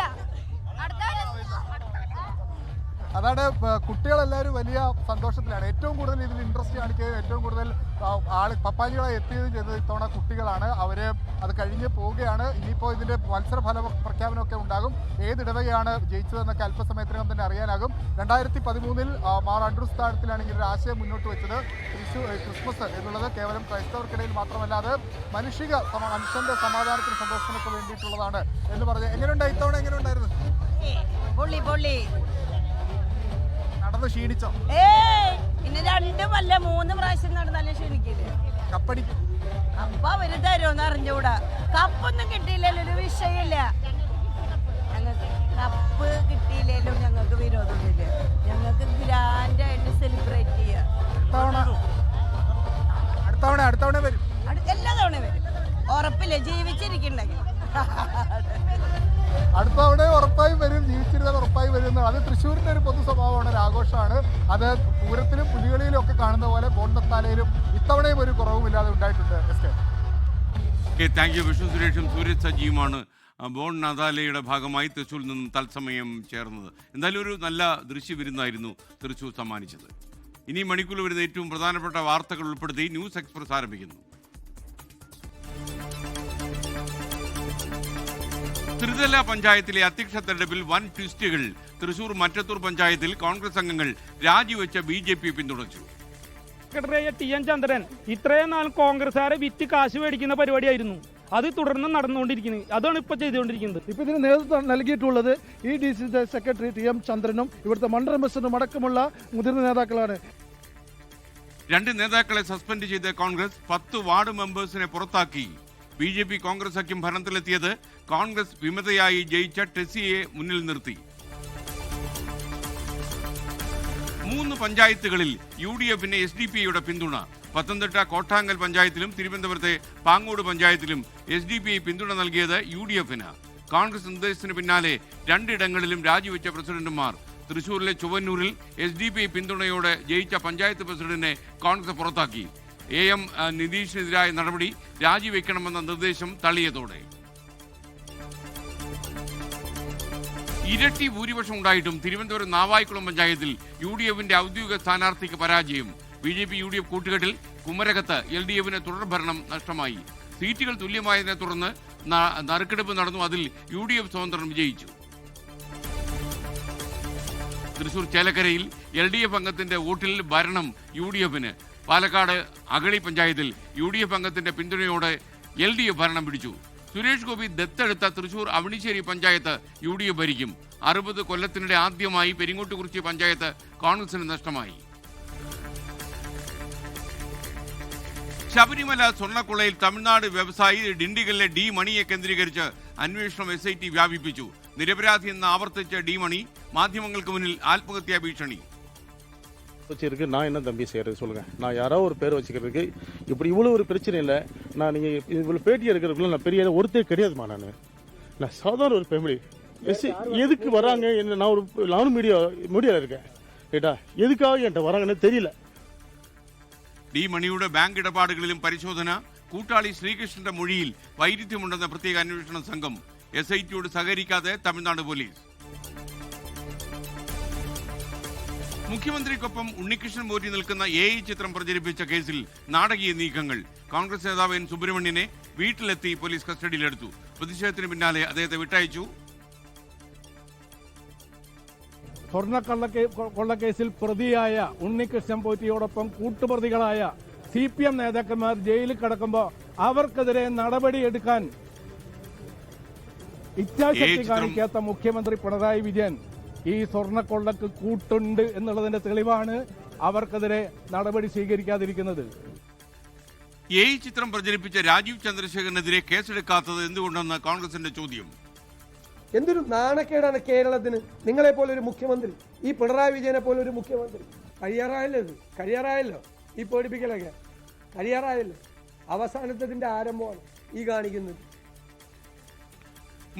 അതാണ് കുട്ടികളെല്ലാവരും വലിയ സന്തോഷത്തിലാണ്. ഏറ്റവും കൂടുതൽ ഇതിൽ ഇൻട്രസ്റ്റ് കാണിക്കുകയും ഏറ്റവും കൂടുതൽ പപ്പാലികളെ എത്തുകയും ചെയ്തത് ഇത്തവണ കുട്ടികളാണ്. അവർ അത് കഴിഞ്ഞ് പോവുകയാണ്. ഇനിയിപ്പോൾ ഇതിൻ്റെ മത്സരഫല പ്രഖ്യാപനമൊക്കെ ഉണ്ടാകും. ഏതിടവകയാണ് ജയിച്ചതെന്നൊക്കെ അല്പസമയത്തിനകം തന്നെ അറിയാനാകും. 2013 മാർ അണ്ടൂർ സ്ഥാനത്തിലാണെങ്കിൽ ഒരു ആശയം മുന്നോട്ട് വെച്ചത് ക്രിസ്മസ് എന്നുള്ളത് കേവലം ക്രൈസ്തവർക്കിടയിൽ മാത്രമല്ല, അത് മനുഷ്യന്റെ സമാധാനത്തിനും സന്തോഷത്തിനൊക്കെ വേണ്ടിയിട്ടുള്ളതാണ് എന്ന് പറഞ്ഞ് എങ്ങനെയുണ്ടായി ഇത്തവണ? എങ്ങനെയുണ്ടായിരുന്നു? നടന്ന് ക്ഷീണിച്ചോ? പിന്നെ 2 കൊല്ല 3 പ്രാവശ്യം നടന്നാലും ക്ഷീണിക്കില്ലേ? കപ്പടിക്കും. അപ്പൊ അവര് തരുമെന്ന് അറിഞ്ഞൂടാ. കപ്പൊന്നും കിട്ടിയില്ലല്ലോ, ഒരു വിഷയമില്ല. ഞങ്ങൾക്ക് കപ്പ് കിട്ടിയില്ലേലും ഞങ്ങൾക്ക് വിരോധമില്ല. ഞങ്ങൾക്ക് ഗ്രാൻഡായിട്ട് സെലിബ്രേറ്റ് ചെയ്യാം. അടുത്ത തവണ വരും. എല്ലാ തവണ വരും, ഉറപ്പില്ല, ജീവിച്ചിരിക്കണ്ടെങ്കിൽ. അടുത്ത തവണ ഉറപ്പായും വരും, ജീവിച്ചിരുന്നാൽ ഉറപ്പായും വരും. അത് തൃശ്ശൂരിൻ്റെ ഒരു പൊതു സ്വഭാവമാണ്, ഒരു ആഘോഷമാണ്. അത് പൂരത്തിലും പുലികളിയിലും ഒക്കെ കാണുന്ന പോലെ ബോണ്ടത്താലയിലും ഇത്തവണയും ഒരു കുറവുമില്ലാതെ ഉണ്ടായിട്ടുണ്ട്. Thank you. വിഷ്ണു സുരേഷും സൂരജ് സജിയുമാണ് ബോൺ നദാലയുടെ ഭാഗമായി തൃശ്ശൂരിൽ നിന്നും തത്സമയം ചേർന്നത്. എന്തായാലും ഒരു നല്ല ദൃശ്യവിരുന്നായിരുന്നു തൃശ്ശൂർ സമ്മാനിച്ചത്. ഇനി മണിക്കൂറിൽ വരുന്ന ഏറ്റവും പ്രധാനപ്പെട്ട വാർത്തകൾ ഉൾപ്പെടുത്തി ന്യൂസ് എക്സ്പ്രസ് ആരംഭിക്കുന്നു. ത്രിതല പഞ്ചായത്തിലെ അധ്യക്ഷ തെരഞ്ഞെടുപ്പിൽ വൻ ട്വിസ്റ്റുകൾ. തൃശൂർ മറ്റത്തൂർ പഞ്ചായത്തിൽ കോൺഗ്രസ് അംഗങ്ങൾ രാജിവെച്ച BJP പിന്തുണച്ചു. സെക്രട്ടറി TN ചന്ദ്രൻ ഇത്രയും നാൾ കോൺഗ്രസ്സുകാരെ വിറ്റ് കാശ് മേടിക്കുന്ന പരിപാടിയായിരുന്നു. അത് തുടർന്ന് നടന്നുകൊണ്ടിരിക്കുന്നത്. അതാണ് ഇപ്പോൾ ചെയ്തുകൊണ്ടിരിക്കുന്നത്. ഇപ്പോൾ ഇതിന് നേതൃത്വം നൽകിയിട്ടുള്ളത് DCC സെക്രട്ടറി TM ചന്ദ്രനും ഇവിടുത്തെ മണ്ഡലം പ്രസിഡന്റും അടക്കമുള്ള മുതിർന്ന നേതാക്കളാണ്. 2 നേതാക്കളെ സസ്പെൻഡ് ചെയ്ത കോൺഗ്രസ് 10 വാർഡ് മെമ്പേഴ്സിനെ പുറത്താക്കി. BJP കോൺഗ്രസ് സഖ്യം ഭരണത്തിലെത്തിയത് കോൺഗ്രസ് വിമതയായി ജയിച്ച ടെസിയെ മുന്നിൽ നിർത്തി. 3 പഞ്ചായത്തുകളിൽ UDFന് SDPIയുടെ പിന്തുണ. പത്തനംതിട്ട കോട്ടാങ്കൽ പഞ്ചായത്തിലും തിരുവനന്തപുരത്തെ പാങ്ങോട് പഞ്ചായത്തിലും SDPI പിന്തുണ നൽകിയത് UDFന്. കോൺഗ്രസ് നിർദ്ദേശത്തിന് പിന്നാലെ 2 ഇടങ്ങളിലും രാജിവെച്ച പ്രസിഡന്റുമാർ. തൃശൂരിലെ ചൊവ്വന്നൂരിൽ SDPI പിന്തുണയോടെ ജയിച്ച പഞ്ചായത്ത് പ്രസിഡന്റിനെ കോൺഗ്രസ് പുറത്താക്കി. AM നിതീഷിനെതിരായ നടപടി രാജിവെക്കണമെന്ന നിർദ്ദേശം തള്ളിയതോടെ ഇരട്ടി ഭൂരിപക്ഷം ഉണ്ടായിട്ടും തിരുവനന്തപുരം നാവായിക്കുളം പഞ്ചായത്തിൽ UDFന്റെ ഔദ്യോഗിക സ്ഥാനാർത്ഥിക്ക് പരാജയം. BJP UDF കൂട്ടുകെട്ടിൽ കുമരകത്ത് LDFന് തുടർഭരണം നഷ്ടമായി. സീറ്റുകൾ തുല്യമായതിനെ തുടർന്ന് നറുക്കെടുപ്പ് നടന്നു. അതിൽ UDF സ്വതന്ത്രം വിജയിച്ചു. തൃശൂർ ചേലക്കരയിൽ LDF അംഗത്തിന്റെ വോട്ടിൽ ഭരണം UDFന്. പാലക്കാട് അഗളി പഞ്ചായത്തിൽ UDF അംഗത്തിന്റെ പിന്തുണയോടെ LDF ഭരണം പിടിച്ചു. സുരേഷ് ഗോപി ദത്തെടുത്ത തൃശൂർ അവണിശ്ശേരി പഞ്ചായത്ത് UDF ഭരിക്കും. 60 കൊല്ലത്തിനിടെ ആദ്യമായി പെരിങ്ങോട്ടുകുറിച്ചി പഞ്ചായത്ത് കോൺഗ്രസിന് നഷ്ടമായി. ശബരിമല സ്വർണ്ണക്കൊള്ളയിൽ തമിഴ്നാട് വ്യവസായി ഡിണ്ടിഗലിലെ D മണിയെ കേന്ദ്രീകരിച്ച് അന്വേഷണം SIT വ്യാപിപ്പിച്ചു. നിരപരാധി എന്ന് ആവർത്തിച്ച D മണി മാധ്യമങ്ങൾക്ക് മുന്നിൽ ആത്മഹത്യാ ഭീഷണി. வச்சிருக்கு நான் என்ன தம்பி செய்யறது சொல்லுங்க. நான் யாரோ ஒரு பேர் வச்சுக்கிறதுக்கு இப்படி இவ்வளோ ஒரு பிரச்சனை இல்லை. நான் நீங்கள் இவ்வளோ பேட்டி எடுக்கிறதுக்குள்ள நான் பெரிய ஒருத்தர் கிடையாதுமா. நான் சாதாரண ஒரு ஃபேமிலி. எதுக்கு வராங்க என்ன? நானும் மீடியாவில் இருக்கேன். கேட்டா எதுக்காக என்கிட்ட வராங்கன்னு தெரியல. D മണിയുടെ ബാങ്ക് ഇടപാടുകളിലും പരിശോധന. കൂട്ടാളി ശ്രീകൃഷ്ണന്റെ മൊഴിയിൽ വൈരുദ്ധ്യമുണ്ടെന്ന പ്രത്യേക അന്വേഷണ സംഘം. SITയോട് സഹകരിക്കാതെ തമിഴ്നാട് പോലീസ്. മുഖ്യമന്ത്രിക്കൊപ്പം ഉണ്ണികൃഷ്ണൻ പോറ്റി നിൽക്കുന്ന AI ചിത്രം പ്രചരിപ്പിച്ച കേസിൽ നാടകീയ നീക്കങ്ങൾ. കോൺഗ്രസ് നേതാവ് N സുബ്രഹ്മണ്യനെ വീട്ടിലെത്തി പോലീസ് കസ്റ്റഡിയിലെടുത്തു. പ്രതിഷേധത്തിന് പിന്നാലെ അദ്ദേഹത്തെ വിട്ടയച്ചു. സ്വർണ്ണക്കൊള്ളക്കേസിൽ പ്രതിയായ ഉണ്ണികൃഷ്ണൻ പോറ്റിയോടൊപ്പം കൂട്ടുപ്രതികളായ CPM നേതാക്കന്മാർ ജയിലിൽ കിടക്കുമ്പോൾ അവർക്കെതിരെ നടപടിയെടുക്കാൻ ഇച്ഛാശക്തി കാണിക്കാത്ത മുഖ്യമന്ത്രി പിണറായി വിജയൻ ഈ സ്വർണ്ണക്കൊള്ളക്ക് കൂട്ടുണ്ട് എന്നുള്ളതിന്റെ തെളിവാണ് അവർക്കെതിരെ നടപടി സ്വീകരിക്കാതിരിക്കുന്നത്. ചിത്രം പ്രചരിപ്പിച്ച രാജീവ് ചന്ദ്രശേഖരനെതിരെ കേസെടുക്കാത്തത് എന്തുകൊണ്ടെന്ന് കോൺഗ്രസിന്റെ ചോദ്യം. എന്തൊരു നാണക്കേടാണ് കേരളത്തിന്. നിങ്ങളെ പോലെ ഒരു മുഖ്യമന്ത്രി, ഈ പിണറായി വിജയനെ പോലെ ഒരു മുഖ്യമന്ത്രി. കഴിയാറായല്ലോ ഈ പേടിപ്പിക്കലൊക്കെ കഴിയാറായല്ലോ. അവസാനത്തിന്റെ ആരംഭമാണ് ഈ കാണിക്കുന്നത്.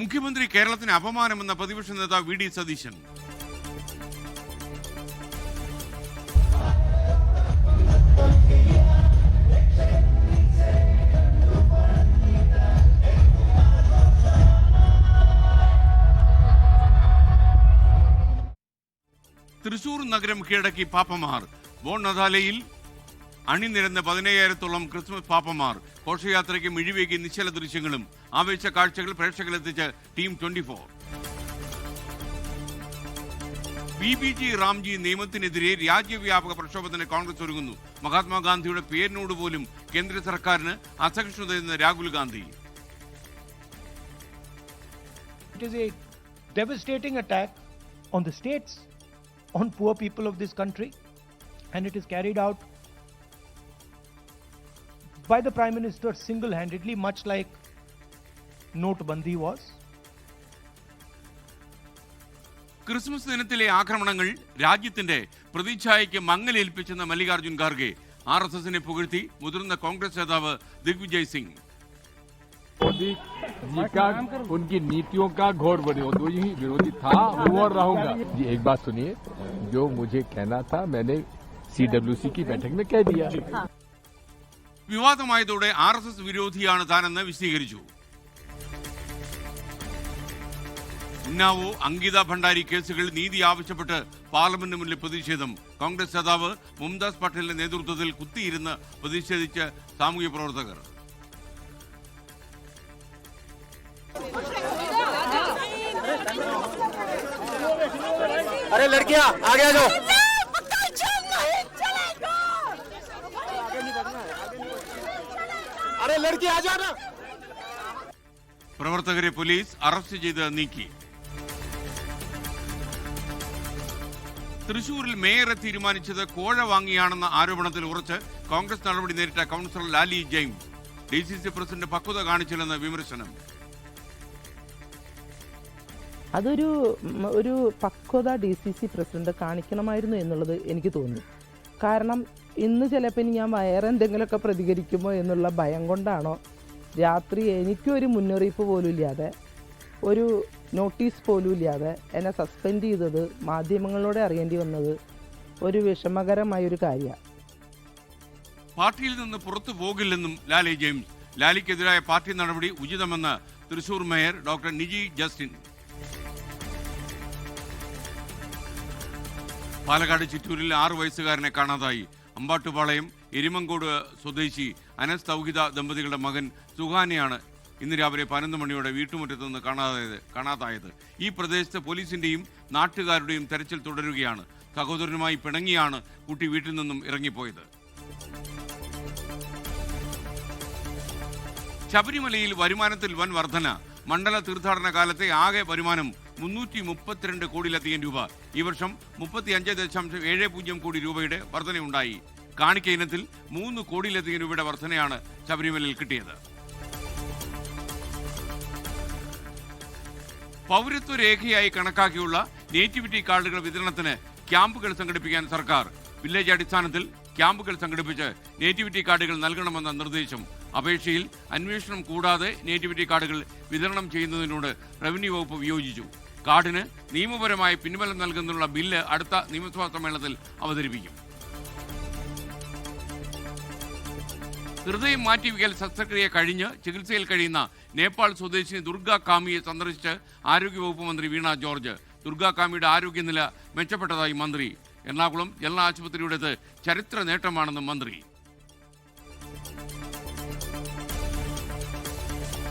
മുഖ്യമന്ത്രി കേരളത്തിന് അപമാനമെന്ന പ്രതിപക്ഷ നേതാവ് വി ഡി സതീശൻ. തൃശൂർ നഗരം കീഴടക്കി പാപ്പമാർ. Bone നദാലയിൽ അണിനിരന്ന 15,000-ഓളം Christmas പാപ്പമാർ. ഘോഷയാത്രയ്ക്ക് മിഴിവേകി നിശ്ചല ദൃശ്യങ്ങളും ആവേശ കാഴ്ചകൾ പ്രേക്ഷകരിലെത്തിച്ച് ടീം 24. BBG റാംജി നിയമത്തിനെതിരെ രാജ്യവ്യാപക പ്രക്ഷോഭത്തിന് കോൺഗ്രസ് ഒരുങ്ങുന്നു. മഹാത്മാഗാന്ധിയുടെ പേരിനോട് പോലും കേന്ദ്ര സർക്കാരിന് അസഹിഷ്ണുതയെന്ന് Rahul Gandhi. It is a devastating attack on the states, on poor people of this country, and it is carried out by the Prime Minister single-handedly, much like Notbandi was. Christmas ദിനത്തിലെ ആക്രമണങ്ങൾ രാജ്യത്തിന്റെ പ്രതിച്ഛായയ്ക്ക് മങ്ങലേൽപ്പിച്ചെന്ന മല്ലികാർജുൻ ഖാർഗെ. RSSനെ പുകഴ്ത്തി മുതിർന്ന കോൺഗ്രസ് നേതാവ് ദിഗ്വിജയ് സിംഗ്. मोदी जी का उनकी नीतियों का घोर विरोधी था, हूं और रहूंगा। जी एक बात सुनिए, जो मुझे कहना था मैंने CWC की बैठक में कह दिया। വിവാദമായതോടെ RSS വിരോധിയാണ് താനെന്ന് വിശദീകരിച്ചു. ഉന്നാവോ അങ്കിത ഭണ്ഡാരി കേസുകൾ നീതി ആവശ്യപ്പെട്ട് പാർലമെന്റിന് മുന്നിൽ പ്രതിഷേധം. കോൺഗ്രസ് നേതാവ് മുംതാസ് പട്ടേലിന്റെ നേതൃത്വത്തിൽ കുത്തിയിരുന്ന് പ്രതിഷേധിച്ച് സാമൂഹ്യ പ്രവർത്തകർ. अरे लड़कियां आगे आ जाओ। अरे लड़की आ जाओ ना। പ്രവർത്തകരെ പോലീസ് അറസ്റ്റ് ചെയ്ത് നീക്കി. തൃശൂരിൽ മേയറെ തീരുമാനിച്ചത് കോഴ വാങ്ങിയാണെന്ന ആരോപണത്തിൽ ഉറച്ച് കോൺഗ്രസ് നടപടി നേരിട്ട councillor Lali James. DCC president പക്വത കാണിച്ചില്ലെന്ന് വിമർശനം. ഒരു പക്വത DCC പ്രസിഡന്റ് കാണിക്കണമായിരുന്നു എന്നുള്ളത് എനിക്ക് തോന്നി. കാരണം ഇന്ന് ചിലപ്പോൾ ഞാൻ വേറെ എന്തെങ്കിലുമൊക്കെ പ്രതികരിക്കുമോ എന്നുള്ള ഭയം കൊണ്ടാണോ രാത്രി എനിക്കൊരു മുന്നറിയിപ്പ് പോലും ഇല്ലാതെ, ഒരു നോട്ടീസ് പോലും ഇല്ലാതെ എന്നെ സസ്പെൻഡ് ചെയ്തത് മാധ്യമങ്ങളോടെ അറിയേണ്ടി വന്നത് ഒരു വിഷമകരമായൊരു കാര്യമാണ്. പാർട്ടിയിൽ നിന്ന് പുറത്തു പോകില്ലെന്നും ലാലി ജെയിംസ്. ലാലിക്കെതിരായ പാർട്ടി നടപടി ഉചിതമെന്ന് തൃശൂർ മേയർ ഡോക്ടർ നിജി ജസ്റ്റിൻ. പാലക്കാട് ചിറ്റൂരിൽ 6 വയസ്സുകാരനെ കാണാതായി. അമ്പാട്ടുപാളയം എരിമങ്കോട് സ്വദേശി അനസ് തൗഹിദ ദമ്പതികളുടെ മകൻ സുഹാനെയാണ് ഇന്ന് രാവിലെ 11 മണിയോടെ വീട്ടുമുറ്റത്ത് നിന്ന് കാണാതായത്. ഈ പ്രദേശത്ത് പോലീസിന്റെയും നാട്ടുകാരുടെയും തെരച്ചിൽ തുടരുകയാണ്. സഹോദരനുമായി പിണങ്ങിയാണ് കുട്ടി വീട്ടിൽ നിന്നും ഇറങ്ങിപ്പോയത്. ശബരിമലയിൽ വരുമാനത്തിൽ വൻ വർധന. മണ്ഡല തീർത്ഥാടന കാലത്തെ ആകെ വരുമാനം 332 കോടിയിലധികം രൂപ. ഈ വർഷം 35.70 കോടി രൂപയുടെ വർധനയുണ്ടായി. കാണിക്ക ഇനത്തിൽ 3 കോടിയിലധികം രൂപയുടെ വർധനയാണ് ശബരിമലയിൽ കിട്ടിയത്. പൗരത്വ രേഖയായി കണക്കാക്കിയുള്ള നേറ്റിവിറ്റി കാർഡുകൾ വിതരണത്തിന് ക്യാമ്പുകൾ സംഘടിപ്പിക്കാൻ സർക്കാർ. വില്ലേജ് അടിസ്ഥാനത്തിൽ ക്യാമ്പുകൾ സംഘടിപ്പിച്ച് നേറ്റിവിറ്റി കാർഡുകൾ നൽകണമെന്ന നിർദ്ദേശം. അപേക്ഷയിൽ അന്വേഷണം കൂടാതെ നേറ്റിവിറ്റി കാർഡുകൾ വിതരണം ചെയ്യുന്നതിനോട് റവന്യൂ വകുപ്പ് വിയോജിച്ചു. കാർഡിന് നിയമപരമായ പിൻബലം നൽകുന്നതിനുള്ള ബില്ല് അടുത്ത നിയമസഭാ സമ്മേളനത്തിൽ അവതരിപ്പിക്കും. ഹൃദയം മാറ്റിവെക്കൽ ശസ്ത്രക്രിയ കഴിഞ്ഞ് ചികിത്സയിൽ കഴിയുന്ന നേപ്പാൾ സ്വദേശിനി ദുർഗ കാമിയെ സന്ദർശിച്ച് ആരോഗ്യവകുപ്പ് മന്ത്രി വീണ ജോർജ്. ദുർഗ കാമിയുടെ ആരോഗ്യനില മെച്ചപ്പെട്ടതായി മന്ത്രി. എറണാകുളം ജനറൽ ആശുപത്രിയുടേത് ചരിത്ര നേട്ടമാണെന്നും മന്ത്രി.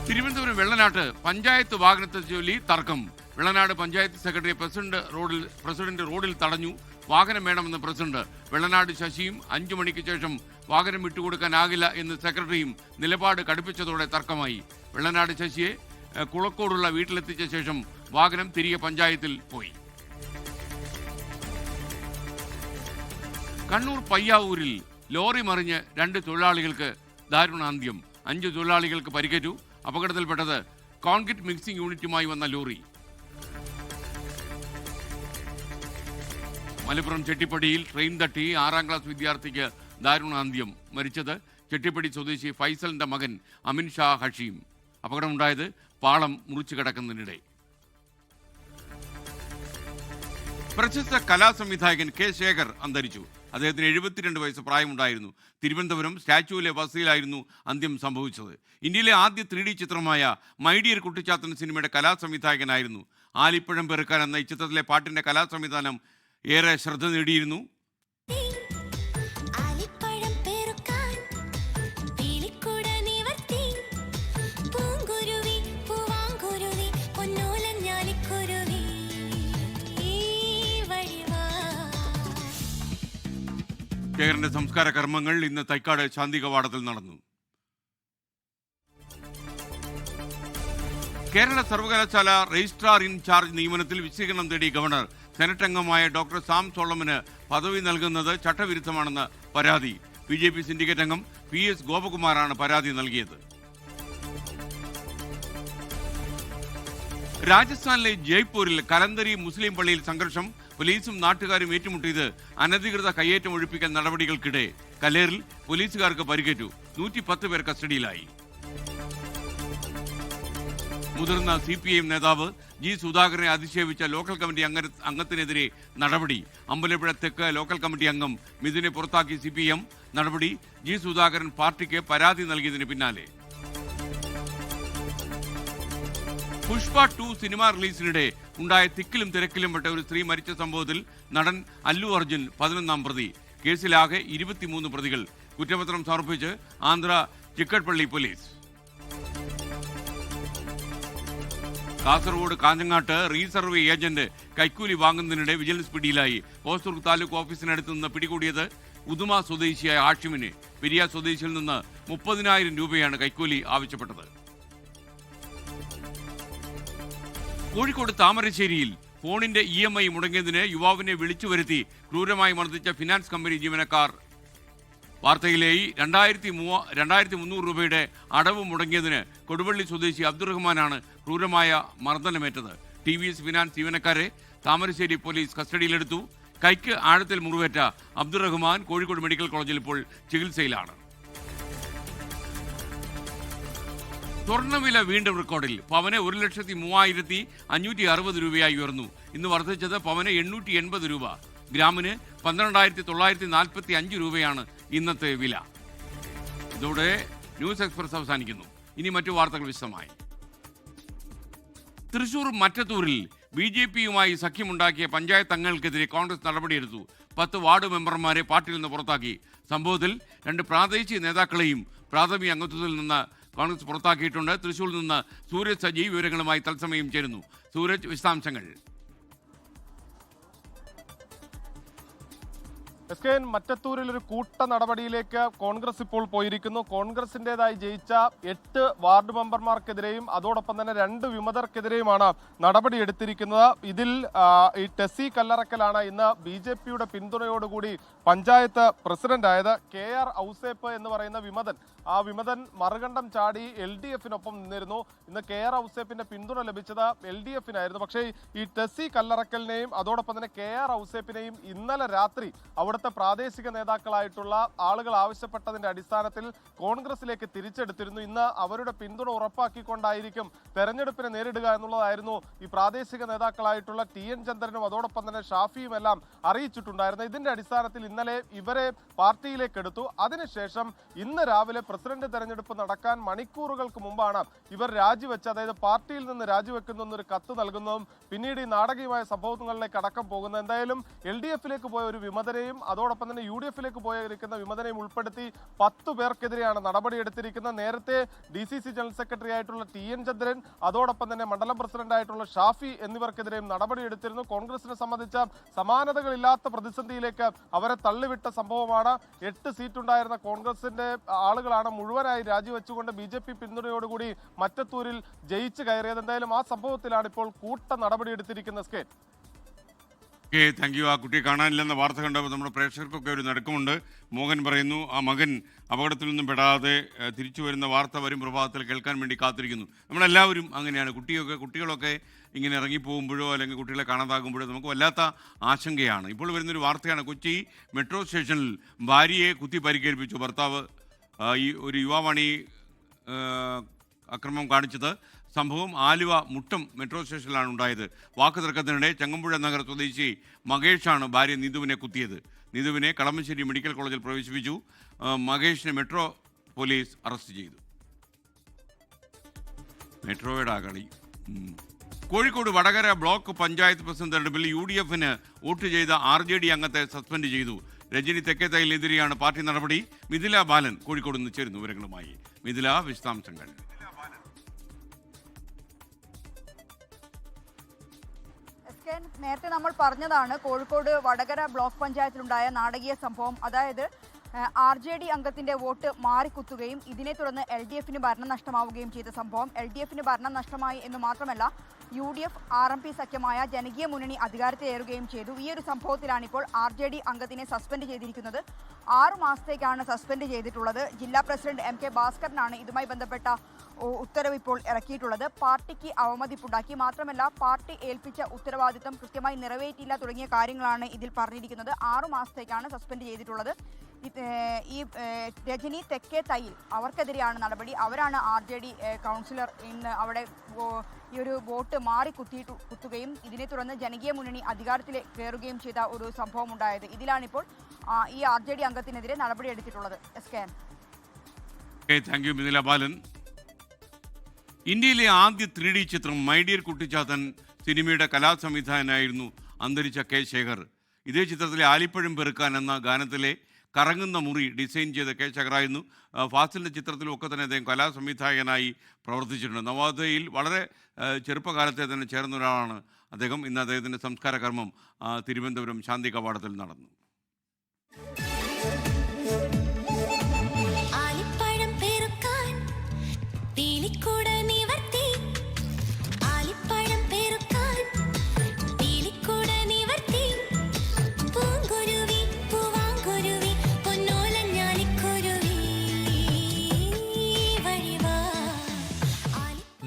തിരുവനന്തപുരം വെള്ളനാട്ട് പഞ്ചായത്ത് വാഹനത്തെ ചൊല്ലി തർക്കം. വെള്ളനാട് പഞ്ചായത്ത് സെക്രട്ടറി പ്രസിഡന്റ് റോഡിൽ തടഞ്ഞു. വാഹനം വേണമെന്ന് പ്രസിഡന്റ്. വെള്ളനാട് ശശിയും 5 മണിക്ക് ശേഷം വാഹനം വിട്ടുകൊടുക്കാനാകില്ല എന്ന് സെക്രട്ടറിയും നിലപാട് കടുപ്പിച്ചതോടെ തർക്കമായി. വെള്ളനാട് ശശിയെ കുളക്കോടുള്ള വീട്ടിലെത്തിച്ച ശേഷം വാഹനം തിരികെ പഞ്ചായത്തിൽ പോയി. കണ്ണൂർ പയ്യാവൂരിൽ ലോറി മറിഞ്ഞ് 2 തൊഴിലാളികൾക്ക് ദാരുണാന്ത്യം. 5 തൊഴിലാളികൾക്ക് പരിക്കേറ്റു. അപകടത്തിൽപ്പെട്ടത് കോൺക്രീറ്റ് മിക്സിംഗ് യൂണിറ്റുമായി വന്ന ലോറി. മലപ്പുറം ചെട്ടിപ്പടിയിൽ ട്രെയിൻ തട്ടി 6ാം ക്ലാസ് വിദ്യാർത്ഥിക്ക് ദാരുണാന്ത്യം. മരിച്ചത് ചെട്ടിപ്പടി സ്വദേശി ഫൈസലിന്റെ മകൻ അമിൻ ഷാ ഹഷീം. അപകടമുണ്ടായത് പാളം മുറിച്ചു കിടക്കുന്നതിനിടെ. പ്രശസ്ത കലാസംവിധായകൻ കെ ശേഖർ അന്തരിച്ചു. അദ്ദേഹത്തിന് 72 വയസ്സ് പ്രായമുണ്ടായിരുന്നു. തിരുവനന്തപുരം സ്റ്റാച്യുവിലെ വസതിയിലായിരുന്നു അന്ത്യം സംഭവിച്ചത്. ഇന്ത്യയിലെ ആദ്യ 3D ചിത്രമായ മൈ ഡിയർ കുട്ടിച്ചാത്തൻ സിനിമയുടെ കലാസംവിധായകനായിരുന്നു. ആലിപ്പഴം പെറുക്കാൻ എന്ന ഈ ചിത്രത്തിലെ പാട്ടിന്റെ കലാസംവിധാനം ഏറെ ശ്രദ്ധ നേടിയിരുന്നു. ശേഖരന്റെ സംസ്കാര കർമ്മങ്ങൾ ഇന്ന് തൈക്കാട് ശാന്തി കവാടത്തിൽ നടന്നു. കേരള സർവകലാശാല രജിസ്ട്രാർ ഇൻചാർജ് നിയമനത്തിൽ വിശദീകരണം തേടി ഗവർണർ. സെനറ്റ് അംഗമായ ഡോക്ടർ സാം സോളമന് പദവി നൽകുന്നത് ചട്ടവിരുദ്ധമാണെന്ന് പരാതി. BJP സിൻഡിക്കേറ്റ് അംഗം PS ഗോപകുമാറാണ് പരാതി നൽകിയത്. രാജസ്ഥാനിലെ ജയ്പൂരിൽ കലന്തരി മുസ്ലിം പള്ളിയിൽ സംഘർഷം. പോലീസും നാട്ടുകാരും ഏറ്റുമുട്ടിയത് അനധികൃത കയ്യേറ്റം ഒഴിപ്പിക്കൽ നടപടികൾക്കിടെ. കലേറിൽ പോലീസുകാർക്ക് പരിക്കേറ്റു. 110 പേർ കസ്റ്റഡിയിലായി. മുതിർന്ന CPIM നേതാവ് G സുധാകരനെ അധിക്ഷേപിച്ച ലോക്കൽ കമ്മിറ്റി അംഗത്തിനെതിരെ നടപടി. അമ്പലപ്പുഴ തെക്ക് ലോക്കൽ കമ്മിറ്റി അംഗം മിഥുനെ പുറത്താക്കി CPM. നടപടി G സുധാകരൻ പാർട്ടിക്ക് പരാതി നൽകിയതിന് പിന്നാലെ. പുഷ്പ 2 സിനിമ റിലീസിനിടെ ഉണ്ടായ തിക്കിലും തിരക്കിലും പെട്ട ഒരു സ്ത്രീ മരിച്ച സംഭവത്തിൽ നടൻ അല്ലു അർജുൻ 11ാം പ്രതി. കേസിലാകെ 23 പ്രതികൾ. കുറ്റപത്രം സമർപ്പിച്ച് ആന്ധ്ര ചിക്കട്പള്ളി പോലീസ്. കാസർഗോഡ് കാഞ്ഞങ്ങാട്ട് റീസർവേ ഏജന്റ് കൈക്കൂലി വാങ്ങുന്നതിനിടെ വിജിലൻസ് പിടിയിലായി. ഹോസൂർ താലൂക്ക് ഓഫീസിനടുത്ത് നിന്ന് പിടികൂടിയത് ഉദുമ സ്വദേശിയായ ആഷിമിനെ. പെരിയ സ്വദേശിയിൽ നിന്ന് 30,000 രൂപയാണ് കൈക്കൂലി ആവശ്യപ്പെട്ടത്. കോഴിക്കോട് താമരശ്ശേരിയിൽ ഫോണിന്റെ EMI മുടങ്ങിയതിന് യുവാവിനെ വിളിച്ചു വരുത്തി ക്രൂരമായി മർദ്ദിച്ച ഫിനാൻസ് കമ്പനി ജീവനക്കാർ. വാർത്തയിലേയി 2,300 രൂപയുടെ അടവ് മുടങ്ങിയതിന് കൊടുവള്ളി സ്വദേശി അബ്ദുറഹ്മാനാണ് ക്രൂരമായ മർദ്ദനമേറ്റത്. TVS ഫിനാൻസ് ജീവനക്കാരെ താമരശ്ശേരി പോലീസ് കസ്റ്റഡിയിലെടുത്തു. കൈക്ക് ആഴത്തിൽ മുറിവേറ്റ അബ്ദുറഹ്മാൻ കോഴിക്കോട് മെഡിക്കൽ കോളേജിൽ ഇപ്പോൾ ചികിത്സയിലാണ്. സ്വർണ്ണവില വീണ്ടും റെക്കോർഡിൽ. പവന് 1,03,560 രൂപയായി ഉയർന്നു. ഇന്ന് വർദ്ധിച്ചത് പവന് 880 രൂപ. ഗ്രാമിന് 12,945 രൂപയാണ് ഇന്നത്തെ വില. ഇതോടെ ന്യൂസ് എക്സ്പ്രസ് അവസാനിക്കുന്നു. ഇനി മറ്റു വാർത്തകൾ വിശദമായി. തൃശൂർ മറ്റത്തൂരിൽ BJPയുമായി സഖ്യമുണ്ടാക്കിയ പഞ്ചായത്ത് അംഗങ്ങൾക്കെതിരെ കോൺഗ്രസ് നടപടിയെടുത്തു. 10 വാർഡ് മെമ്പർമാരെ പാർട്ടിയിൽ നിന്ന് പുറത്താക്കി. സംഭവത്തിൽ 2 പ്രാദേശിക നേതാക്കളെയും പ്രാഥമിക അംഗത്വത്തിൽ നിന്ന് കോൺഗ്രസ് പുറത്താക്കിയിട്ടുണ്ട്. തൃശൂരിൽ നിന്ന് സൂരജ് സജീവ് വിവരങ്ങളുമായി തത്സമയം ചേരുന്നു. സൂരജ്, വിശദാംശങ്ങൾ. SKN മറ്റത്തൂരിൽ ഒരു കൂട്ട നടപടിയിലേക്ക് കോൺഗ്രസ് ഇപ്പോൾ പോയിരിക്കുന്നു. കോൺഗ്രസിൻ്റെതായി ജയിച്ച 8 വാർഡ് മെമ്പർമാർക്കെതിരെയും അതോടൊപ്പം തന്നെ 2 വിമതർക്കെതിരെയുമാണ് നടപടി എടുത്തിരിക്കുന്നത്. ഇതിൽ ഈ ടെസി കല്ലറക്കലാണ് ഇന്ന് BJPയുടെ പിന്തുണയോടുകൂടി പഞ്ചായത്ത് പ്രസിഡന്റായത്. KR ഔസേപ്പ് എന്ന് പറയുന്ന വിമതൻ, ആ വിമതൻ മറുകണ്ഠം ചാടി LDFിനൊപ്പം നിന്നിരുന്നു. ഇന്ന് KR ഔസേപ്പിന്റെ പിന്തുണ ലഭിച്ചത് LDFിനായിരുന്നു. പക്ഷേ ഈ ടെസി കല്ലറക്കലിനെയും അതോടൊപ്പം തന്നെ KR ഔസേപ്പിനെയും ഇന്നലെ രാത്രി അവിടുത്തെ പ്രാദേശിക നേതാക്കളായിട്ടുള്ള ആളുകൾ ആവശ്യപ്പെട്ടതിന്റെ അടിസ്ഥാനത്തിൽ കോൺഗ്രസിലേക്ക് തിരിച്ചെടുത്തിരുന്നു. ഇന്ന് അവരുടെ പിന്തുണ ഉറപ്പാക്കിക്കൊണ്ടായിരിക്കും തെരഞ്ഞെടുപ്പിനെ നേരിടുക എന്നുള്ളതായിരുന്നു ഈ പ്രാദേശിക നേതാക്കളായിട്ടുള്ള TN ചന്ദ്രനും അതോടൊപ്പം തന്നെ ഷാഫിയും എല്ലാം അറിയിച്ചിട്ടുണ്ടായിരുന്നു. ഇതിന്റെ അടിസ്ഥാനത്തിൽ ഇന്നലെ ഇവരെ പാർട്ടിയിലേക്ക് എടുത്തു. അതിനുശേഷം ഇന്ന് രാവിലെ പ്രസിഡന്റ് തെരഞ്ഞെടുപ്പ് നടക്കാൻ മണിക്കൂറുകൾക്ക് മുമ്പാണ് ഇവർ രാജിവെച്ച്, അതായത് പാർട്ടിയിൽ നിന്ന് രാജിവെക്കുന്നൊരു കത്ത് നൽകുന്നതും പിന്നീട് ഈ നാടകീയമായ സംഭവങ്ങളിലേക്ക് അടക്കം പോകുന്നത്. എന്തായാലും LDFിലേക്ക് പോയ ഒരു വിമതരെയും അതോടൊപ്പം തന്നെ UDFിലേക്ക് പോയിരിക്കുന്ന വിമതനെയും ഉൾപ്പെടുത്തി 10 പേർക്കെതിരെയാണ് നടപടിയെടുത്തിരിക്കുന്നത്. നേരത്തെ DCC ജനറൽ സെക്രട്ടറി ആയിട്ടുള്ള TN ചന്ദ്രൻ അതോടൊപ്പം തന്നെ മണ്ഡലം പ്രസിഡന്റ് ആയിട്ടുള്ള ഷാഫി എന്നിവർക്കെതിരെയും നടപടിയെടുത്തിരുന്നു. കോൺഗ്രസിനെ സംബന്ധിച്ച സമാനതകളില്ലാത്ത പ്രതിസന്ധിയിലേക്ക് അവരെ തള്ളിവിട്ട സംഭവമാണ്. 8 സീറ്റുണ്ടായിരുന്ന കോൺഗ്രസിന്റെ ആളുകളാണ് സമയത്താണ് മുഴുവനായി രാജിവെച്ചുകൊണ്ട് BJP പിന്തുണയോടുകൂടി മറ്റത്തൂരിൽ ജയിച്ചു കയറിയത്. എന്തായാലും ആ സംഭവത്തിലാണ് ഇപ്പോൾ കൂട്ട നടപടി എടുത്തിരിക്കുന്ന സ്കേൻ. Thank you. ആ കുട്ടിയെ കാണാനില്ലെന്ന വാർത്ത കണ്ടപ്പോൾ നമ്മുടെ പ്രേക്ഷകർക്കൊക്കെ ഒരു നടുക്കമുണ്ട്. മോഹൻ പറയുന്നു ആ മകൻ അപകടത്തിൽ നിന്നും പെടാതെ തിരിച്ചു വരുന്ന വാർത്ത വരും പ്രഭാതത്തിൽ കേൾക്കാൻ വേണ്ടി കാത്തിരിക്കുന്നു. നമ്മളെല്ലാവരും അങ്ങനെയാണ്. കുട്ടികളൊക്കെ ഇങ്ങനെ ഇറങ്ങിപ്പോകുമ്പോഴോ അല്ലെങ്കിൽ കുട്ടികളെ കാണാതാകുമ്പോഴോ നമുക്ക് വല്ലാത്ത ആശങ്കയാണ്. ഇപ്പോൾ വരുന്നൊരു വാർത്തയാണ്, കൊച്ചി മെട്രോ സ്റ്റേഷനിൽ ഭാര്യയെ കുത്തി പരിക്കേൽപ്പിച്ചു ഭർത്താവ്. ഒരു യുവാവാണ് ഈ അക്രമം കാണിച്ചത്. സംഭവം ആലുവ മുട്ടം മെട്രോ സ്റ്റേഷനിലാണ് ഉണ്ടായത്. വാക്കുതർക്കത്തിനിടെ ചങ്ങമ്പുഴ നഗർ സ്വദേശി മകേഷാണ് ഭാര്യ നീതുവിനെ കുത്തിയത്. നീതുവിനെ കളമശ്ശേരി മെഡിക്കൽ കോളേജിൽ പ്രവേശിപ്പിച്ചു. മകേഷിനെ മെട്രോ പോലീസ് അറസ്റ്റ് ചെയ്തു. മെട്രോയുടെ ആ കളി. കോഴിക്കോട് വടകര ബ്ലോക്ക് പഞ്ചായത്ത് പ്രസിഡന്റ് തെരഞ്ഞെടുപ്പിൽ UDF-ന് വോട്ട് ചെയ്ത RJD അംഗത്തെ സസ്പെൻഡ് ചെയ്തു. രജനി തെക്കേത്തൈലിനെതിരെയാണ് പാർട്ടി നടപടി. മിഥില ബാലൻ കോഴിക്കോട് നിന്ന് ചേരുന്നു വിവരങ്ങളുമായി. മിഥില, വിശദാംശങ്ങൾ. നേരത്തെ നമ്മൾ പറഞ്ഞതാണ് കോഴിക്കോട് വടകര ബ്ലോക്ക് പഞ്ചായത്തിലുണ്ടായ നാടകീയ സംഭവം. അതായത് RJD അംഗത്തിന്റെ വോട്ട് മാറിക്കുത്തുകയും ഇതിനെ തുടർന്ന് LDF-ന് ഭരണം നഷ്ടമാവുകയും ചെയ്ത സംഭവം. LDF-ന് ഭരണം നഷ്ടമായി എന്ന് മാത്രമല്ല UDF RMP സഖ്യമായ ജനകീയ മുന്നണി അധികാരത്തിലേറുകയും ചെയ്തു. ഈ ഒരു സംഭവത്തിലാണ് ഇപ്പോൾ RJD അംഗത്തിനെ സസ്പെൻഡ് ചെയ്തിരിക്കുന്നത്. 6 മാസത്തേക്കാണ് സസ്പെൻഡ് ചെയ്തിട്ടുള്ളത്. ജില്ലാ പ്രസിഡന്റ് MK ഭാസ്കരനാണ് ഇതുമായി ബന്ധപ്പെട്ട ഉത്തരവ് ഇപ്പോൾ ഇറക്കിയിട്ടുള്ളത്. പാർട്ടിക്ക് അവമതിപ്പുണ്ടാക്കി, മാത്രമല്ല പാർട്ടി ഏൽപ്പിച്ച ഉത്തരവാദിത്തം കൃത്യമായി നിറവേറ്റിയില്ല തുടങ്ങിയ കാര്യങ്ങളാണ് ഇതിൽ പറഞ്ഞിരിക്കുന്നത്. 6 മാസത്തേക്കാണ് സസ്പെൻഡ് ചെയ്തിട്ടുള്ളത്. ഈ രജനി തെക്കേ തൈൽ അവർക്കെതിരെയാണ് നടപടി. അവരാണ് RJD കൗൺസിലർ ഇന്ന് അവിടെ ഈ ഒരു വോട്ട് കുത്തുകയും ഇതിനെ തുടർന്ന് ജനകീയ മുന്നണി അധികാരത്തിൽ കയറുകയും ചെയ്ത ഒരു സംഭവം ഉണ്ടായത്. ഇതിലാണിപ്പോൾ ഈ RJD അംഗത്തിനെതിരെ നടപടി എടുത്തിട്ടുള്ളത്. താങ്ക് യു മിഥില ബാലൻ. ഇന്ത്യയിലെ ആദ്യ 3D ചിത്രം മൈ ഡിയർ കുട്ടിച്ചാത്തൻ സിനിമയുടെ കലാസംവിധായകനായിരുന്നു അന്തരിച്ച K. ശേഖർ. ഇതേ ചിത്രത്തിലെ ആലിപ്പഴം പെറുക്കാൻ എന്ന ഗാനത്തിലെ കറങ്ങുന്ന മുറി ഡിസൈൻ ചെയ്ത K. ശേഖറായിരുന്നു. ഫാസിലിൻ്റെ ചിത്രത്തിലും ഒക്കെ തന്നെ അദ്ദേഹം കലാസംവിധായകനായി പ്രവർത്തിച്ചിട്ടുണ്ട്. നവോദയയിൽ വളരെ ചെറുപ്പകാലത്തെ തന്നെ ചേർന്ന ഒരാളാണ് അദ്ദേഹം. ഇന്ന് അദ്ദേഹത്തിൻ്റെ സംസ്കാര കർമ്മം തിരുവനന്തപുരം ശാന്തി കവാടത്തിൽ നടന്നു.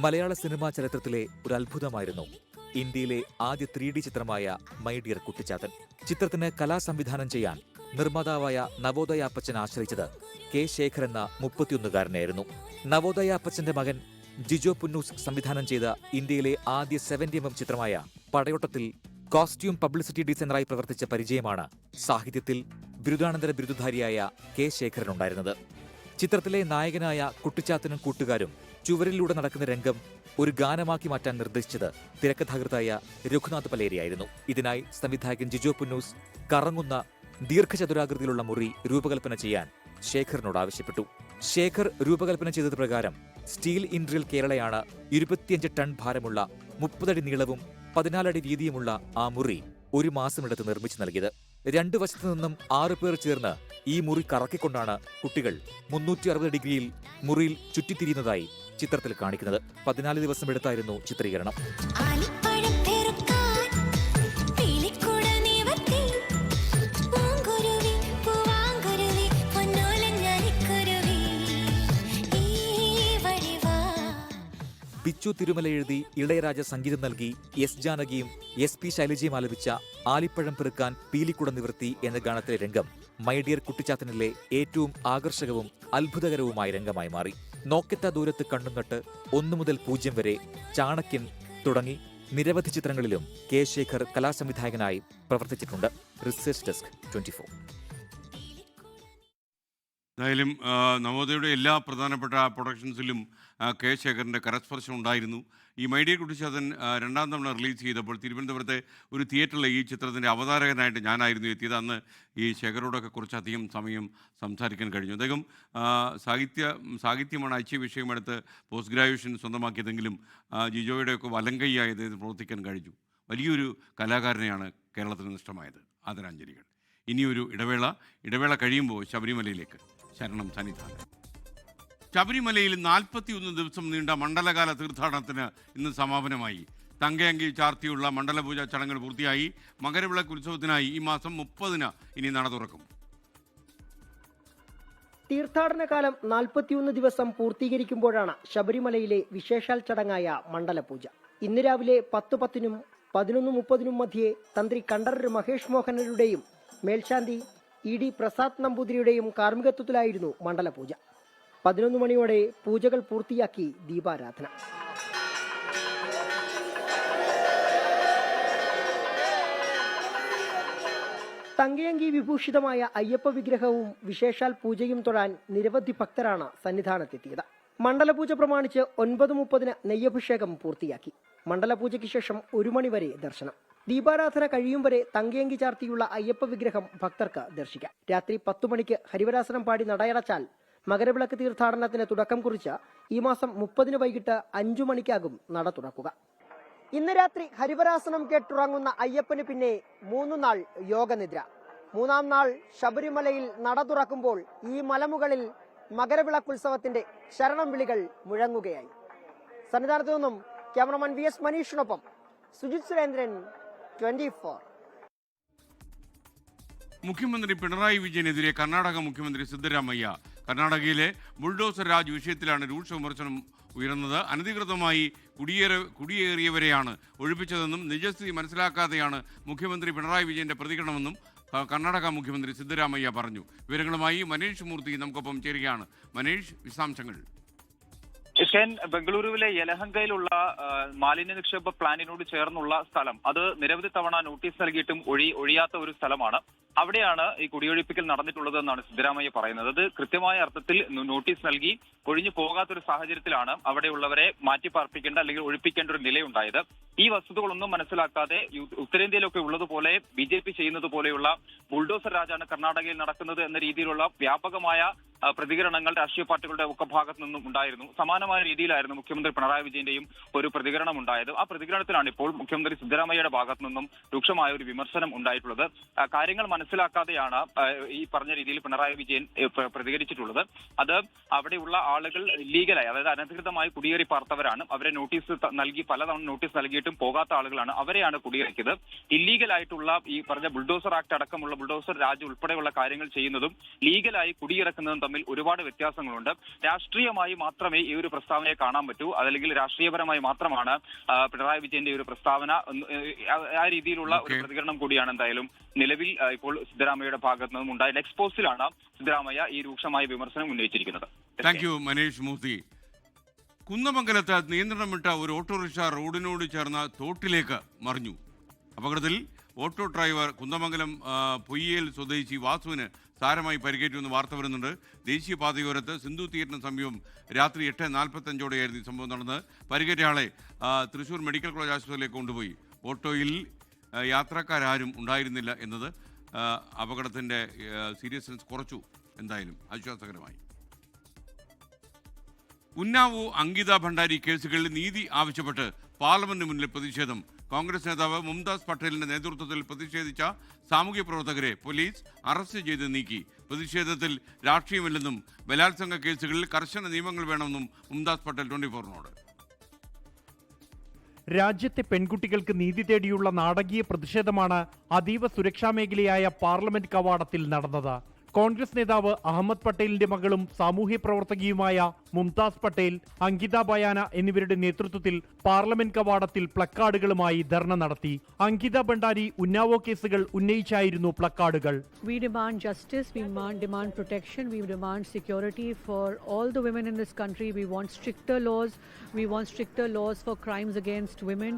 മലയാള സിനിമാ ചരിത്രത്തിലെ ഒരു അത്ഭുതമായിരുന്നു ഇന്ത്യയിലെ ആദ്യ 3D ചിത്രമായ മൈ ഡിയർ കുട്ടിച്ചാത്തൻ. ചിത്രത്തിന് കലാസംവിധാനം ചെയ്യാൻ നിർമ്മാതാവായ നവോദയ അപ്പച്ചൻ ആശ്രയിച്ചത് K. ശേഖർ എന്ന 31-കാരനായിരുന്നു. നവോദയ അപ്പച്ചന്റെ മകൻ ജിജോ പുന്നൂസ് സംവിധാനം ചെയ്ത ഇന്ത്യയിലെ ആദ്യ 70mm ചിത്രമായ പടയോട്ടത്തിൽ കോസ്റ്റ്യൂം പബ്ലിസിറ്റി ഡിസൈനറായി പ്രവർത്തിച്ച പരിചയമാണ് സാഹിത്യത്തിൽ ബിരുദാനന്തര ബിരുദധാരിയായ K. ശേഖരനുണ്ടായിരുന്നത്. ചിത്രത്തിലെ നായകനായ കുട്ടിച്ചാത്തനും കൂട്ടുകാരും ചുവരിലൂടെ നടക്കുന്ന രംഗം ഒരു ഗാനമാക്കി മാറ്റാൻ നിർദ്ദേശിച്ചത് തിരക്കഥാകൃത്തായ രഘുനാഥ് പലേരിയായിരുന്നു. ഇതിനായി സംവിധായകൻ ജിജോ പുന്നൂസ് കറങ്ങുന്ന ദീർഘചതുരാകൃതിയിലുള്ള മുറി രൂപകൽപ്പന ചെയ്യാൻ ശേഖറിനോട് ആവശ്യപ്പെട്ടു. ശേഖർ രൂപകൽപ്പന ചെയ്തത് പ്രകാരം സ്റ്റീൽ ഇൻഡ്രിയൽ കേരളയാണ് 25 ടൺ ഭാരമുള്ള 30 അടി നീളവും 14 അടി വീതിയുമുള്ള ആ മുറി 1 മാസമെടുത്ത് നിർമ്മിച്ചു നൽകിയത്. 2 വശത്തു നിന്നും 6 പേർ ചേർന്ന് ഈ മുറി കറക്കിക്കൊണ്ടാണ് കുട്ടികൾ 360 ഡിഗ്രിയിൽ മുറിയിൽ ചുറ്റിത്തിരിയുന്നതായി ചിത്രത്തിൽ കാണിക്കുന്നത്. 14 ദിവസം എടുത്തായിരുന്നു ചിത്രീകരണം. ബിച്ചു തിരുമല എഴുതി ഇളയരാജ സംഗീതം നൽകി എസ് ജാനകിയും SP ശൈലജയും ആലപിച്ച ആലിപ്പഴം പെറുക്കാൻ പീലിക്കുട നിവൃത്തി എന്ന ഗാനത്തിലെ രംഗം മൈ ഡിയർ കുട്ടിച്ചാത്തനിലെ ഏറ്റവും ആകർഷകവും അത്ഭുതകരവുമായ രംഗമായി മാറി. നോക്കെത്ത ദൂരത്ത് കണ്ണും നട്ട് 1 മുതൽ 0 വരെ, ചാണക്യൻ തുടങ്ങി നിരവധി ചിത്രങ്ങളിലും K. ശേഖർ കലാസംവിധായകനായി പ്രവർത്തിച്ചിട്ടുണ്ട്. Research desk 24. എന്തായാലും നവോദയയുടെ എല്ലാ പ്രധാനപ്പെട്ട പ്രൊഡക്ഷൻസിലും K. ശേഖറിൻ്റെ കരസ്പർശം ഉണ്ടായിരുന്നു. ഈ മൈ ഡിയർ കുട്ടിച്ചാത്തൻ 2ാം തവണ റിലീസ് ചെയ്തപ്പോൾ തിരുവനന്തപുരത്തെ ഒരു തിയേറ്ററിൽ ഈ ചിത്രത്തിൻ്റെ അവതാരകനായിട്ട് ഞാനായിരുന്നു എത്തിയത്. അന്ന് ഈ ശേഖരോടൊക്കെ കുറച്ചധികം സമയം സംസാരിക്കാൻ കഴിഞ്ഞു. അദ്ദേഹം സാഹിത്യമാണ് ഐച്ഛിക വിഷയമെടുത്ത് പോസ്റ്റ് ഗ്രാജുവേഷൻ സ്വന്തമാക്കിയതെങ്കിലും ജിജോയുടെയൊക്കെ വലങ്കൈയായി അദ്ദേഹത്തിന് പ്രവർത്തിക്കാൻ കഴിഞ്ഞു. വലിയൊരു കലാകാരനെയാണ് കേരളത്തിന് നഷ്ടമായത്. ആദരാഞ്ജലികൾ. ഇനിയൊരു ഇടവേള കഴിയുമ്പോൾ ശബരിമലയിലേക്ക് ശരണം സന്നിധാനം. ശബരിമലയിൽ 41 ദിവസം നീണ്ട മണ്ഡലകാല തീർത്ഥാടനത്തിന് ഇന്ന് സമാപനമായി. തങ്കയങ്കി ചാർത്തിയുള്ള മണ്ഡലപൂജ ചടങ്ങുകൾ പൂർത്തിയായി. മകരവിളക്ക് ഉത്സവത്തിനായി ഈ മാസം 30-ന് ഇനി നട തുറക്കും. തീർത്ഥാടന കാലം 41 ദിവസം പൂർത്തീകരിക്കുമ്പോഴാണ് ശബരിമലയിലെ വിശേഷാൽ ചടങ്ങായ മണ്ഡലപൂജ. ഇന്ന് രാവിലെ 10:10-നും 11:30-നും മധ്യേ തന്ത്രി കണ്ഠരര് മഹേഷ് മോഹനരുടെയും മേൽശാന്തി ED പ്രസാദ് നമ്പൂതിരിയുടെയും കാർമ്മികത്വത്തിലായിരുന്നു മണ്ഡലപൂജ. 11 മണിയോടെ പൂജകൾ പൂർത്തിയാക്കി ദീപാരാധന. തങ്കയങ്കി വിഭൂഷിതമായ അയ്യപ്പ വിഗ്രഹവും വിശേഷാൽ പൂജയും തൊഴാൻ നിരവധി ഭക്തരാണ് സന്നിധാനത്തെത്തിയത്. മണ്ഡലപൂജ പ്രമാണിച്ച് 9:30-ന് നെയ്യഭിഷേകം പൂർത്തിയാക്കി. മണ്ഡലപൂജയ്ക്ക് ശേഷം 1 മണിവരെ ദർശനം. ദീപാരാധന കഴിയും വരെ തങ്കയങ്കി ചാർത്തിയുള്ള അയ്യപ്പ വിഗ്രഹം ഭക്തർക്ക് ദർശിക്കാം. രാത്രി 10 മണിക്ക് ഹരിവരാസനം പാടി നടയടച്ചാൽ മകരവിളക്ക് തീർത്ഥാടനത്തിന് തുടക്കം കുറിച്ച് ഈ മാസം 30-ന് വൈകിട്ട് 5 മണിക്കാകും നട തുറക്കുക. ഇന്ന് രാത്രി ഹരിവരാസനം കേട്ടുറങ്ങുന്ന അയ്യപ്പന് പിന്നെ 3 നാൾ യോഗനിദ്ര. 3-ാം നാൾ ശബരിമലയിൽ നട തുറക്കുമ്പോൾ ഈ മലമുകളിൽ മകരവിളക്കുത്സവത്തിന്റെ ശരണം വിളികൾ മുഴങ്ങുകയായി. സന്നിധാനത്തു നിന്നും ക്യാമറമാൻ VS മനീഷിനൊപ്പം സുജിത് സുരേന്ദ്രൻ, 24. മുഖ്യമന്ത്രി പിണറായി വിജയനെതിരെ കർണാടക മുഖ്യമന്ത്രി സിദ്ധരാമയ്യ. കർണാടകയിലെ ബുൾഡോസർ രാജ് വിഷയത്തിലാണ് രൂക്ഷ വിമർശനം ഉയർന്നത്. അനധികൃതമായി കുടിയേറിയവരെയാണ് ഒഴിപ്പിച്ചതെന്നും നിജസ്ഥിതി മനസ്സിലാക്കാതെയാണ് മുഖ്യമന്ത്രി പിണറായി വിജയന്റെ പ്രതികരണമെന്നും കർണാടക മുഖ്യമന്ത്രി സിദ്ധരാമയ്യ പറഞ്ഞു. വിവരങ്ങളുമായി മനീഷ് മൂർത്തി നമുക്കൊപ്പം ചേരുകയാണ്. മനീഷ്, വിശദാംശങ്ങൾ. ബംഗളൂരുവിലെ യലഹങ്കയിലുള്ള മാലിന്യ നിക്ഷേപ പ്ലാന്റിനോട് ചേർന്നുള്ള സ്ഥലം അത് നിരവധി തവണ നോട്ടീസ് നൽകിയിട്ടും ഒഴിയാത്ത ഒരു സ്ഥലമാണ്. അവിടെയാണ് ഈ കുടിയൊഴിപ്പിക്കൽ നടന്നിട്ടുള്ളത് എന്നാണ് സിദ്ധരാമയ്യ പറയുന്നത്. അത് കൃത്യമായ അർത്ഥത്തിൽ നോട്ടീസ് നൽകി ഒഴിഞ്ഞു പോകാത്തൊരു സാഹചര്യത്തിലാണ് അവിടെയുള്ളവരെ മാറ്റിപ്പാർപ്പിക്കേണ്ട അല്ലെങ്കിൽ ഒഴിപ്പിക്കേണ്ട ഒരു നിലയുണ്ടായത്. ഈ വസ്തുതകളൊന്നും മനസ്സിലാക്കാതെ ഉത്തരേന്ത്യയിലൊക്കെ ഉള്ളതുപോലെ BJP ചെയ്യുന്നത് പോലെയുള്ള ബുൾഡോസർ രാജാണ് കർണാടകയിൽ നടക്കുന്നത് എന്ന രീതിയിലുള്ള വ്യാപകമായ പ്രതികരണങ്ങൾ രാഷ്ട്രീയ പാർട്ടികളുടെ ഒക്കെ ഭാഗത്തു നിന്നും ഉണ്ടായിരുന്നു. സമാനമായ രീതിയിലായിരുന്നു മുഖ്യമന്ത്രി പിണറായി വിജയന്റെയും ഒരു പ്രതികരണം ഉണ്ടായത്. ആ പ്രതികരണത്തിലാണ് ഇപ്പോൾ മുഖ്യമന്ത്രി സിദ്ധരാമയ്യയുടെ ഭാഗത്തു നിന്നും രൂക്ഷമായ ഒരു വിമർശനം ഉണ്ടായിട്ടുള്ളത്. കാര്യങ്ങൾ മനസ്സിലാക്കാതെയാണ് ഈ പറഞ്ഞ രീതിയിൽ പിണറായി വിജയൻ പ്രതികരിച്ചിട്ടുള്ളത്. അത് അവിടെയുള്ള ആളുകൾ ലീഗലായി, അതായത് അനധികൃതമായി കുടിയേറി പാർത്തവരാണ്. അവരെ നോട്ടീസ് നൽകി പലതവണ നോട്ടീസ് നൽകിയിട്ടും പോകാത്ത ആളുകളാണ്. അവരെയാണ് കുടിയിറക്കിയത്. ഇല്ലീഗലായിട്ടുള്ള ഈ പറഞ്ഞ ബുൾഡോസർ ആക്ട് അടക്കമുള്ള ബുൾഡോസർ രാജ് ഉൾപ്പെടെയുള്ള കാര്യങ്ങൾ ചെയ്യുന്നതും ലീഗലായി കുടിയിറക്കുന്നതും തമ്മിൽ ഒരുപാട് വ്യത്യാസങ്ങളുണ്ട്. രാഷ്ട്രീയമായി മാത്രമേ ഈ ഒരു പ്രസ്താവനയെ കാണാൻ പറ്റൂ, അതല്ലെങ്കിൽ രാഷ്ട്രീയപരമായി മാത്രമാണ് പിണറായി വിജയന്റെ ഒരു പ്രസ്താവന. ആ രീതിയിലുള്ള ഒരു പ്രതികരണം കൂടിയാണ് എന്തായാലും നിലവിൽ ഇപ്പോൾ സിദ്ധരാമയ്യയുടെ ഭാഗത്തു നിന്നും ഉണ്ടായ എക്സ്പോസിലാണ് സിദ്ധരാമയ്യ ഈ രൂക്ഷമായ വിമർശനം ഉന്നയിച്ചിരിക്കുന്നത്. താങ്ക് യു മനീഷ് മൂർത്തി. കുന്നമംഗലത്ത് നിയന്ത്രണം വിട്ട ഒരു ഓട്ടോറിക്ഷ റോഡിനോട് ചേർന്ന തോട്ടിലേക്ക് മറിഞ്ഞു. അപകടത്തിൽ ഓട്ടോ ഡ്രൈവർ കുന്നമംഗലം പൊയ്യേൽ സ്വദേശി വാസുവിന് സാരമായി പരിക്കേറ്റുവെന്ന് വാർത്ത വരുന്നുണ്ട്. ദേശീയപാതയോരത്ത് സിന്ധു തിയേറ്ററിന് സമീപം രാത്രി 8:45 സംഭവം നടന്നത്. പരിക്കേറ്റ ആളെ തൃശൂർ മെഡിക്കൽ കോളേജ് ആശുപത്രിയിലേക്ക് കൊണ്ടുപോയി. ഓട്ടോയിൽ യാത്രക്കാരും ഉണ്ടായിരുന്നില്ല എന്നത് അപകടത്തിൻ്റെ സീരിയസ്നെസ് കുറച്ചു. എന്തായാലും ആശ്വാസകരമായി. ഉന്നാവോ അങ്കിത ഭണ്ഡാരി കേസുകളിൽ നീതി ആവശ്യപ്പെട്ട് പാർലമെന്റിന് മുന്നിൽ പ്രതിഷേധം. കോൺഗ്രസ് നേതാവ് മുംതാസ് പട്ടേലിന്റെ നേതൃത്വത്തിൽ പ്രതിഷേധിച്ച സാമൂഹ്യ പ്രവർത്തകരെ പോലീസ് അറസ്റ്റ് ചെയ്ത് നീക്കി. പ്രതിഷേധത്തിൽ രാഷ്ട്രീയമില്ലെന്നും ബലാത്സംഗ കേസുകളിൽ കർശന നിയമങ്ങൾ വേണമെന്നും മുംതാസ് പട്ടേൽ 24-നോട്. രാജ്യത്തെ പെൺകുട്ടികൾക്ക് നീതി തേടിയുള്ള നാടകീയ പ്രതിഷേധമാണ് അതീവ സുരക്ഷാ മേഖലയായ പാർലമെന്റ് കവാടത്തിൽ നടന്നത്. കോൺഗ്രസ് നേതാവ് അഹമ്മദ് പട്ടേലിന്റെ മകളും സാമൂഹ്യ പ്രവർത്തകയുമായ മുംതാസ് പട്ടേൽ, അങ്കിത ബയാന എന്നിവരുടെ നേതൃത്വത്തിൽ പാർലമെന്റ് കവാടത്തിൽ പ്ലക്കാർഡുകളുമായി ധർണ നടത്തി. അങ്കിത ഭണ്ഡാരി ഉന്നാവോ കേസുകൾ ഉന്നയിച്ചായിരുന്നു പ്ലക്കാർഡുകൾ. We demand justice, we demand protection, we demand security for all the women in this country. We want stricter laws. We want stricter laws for crimes against women.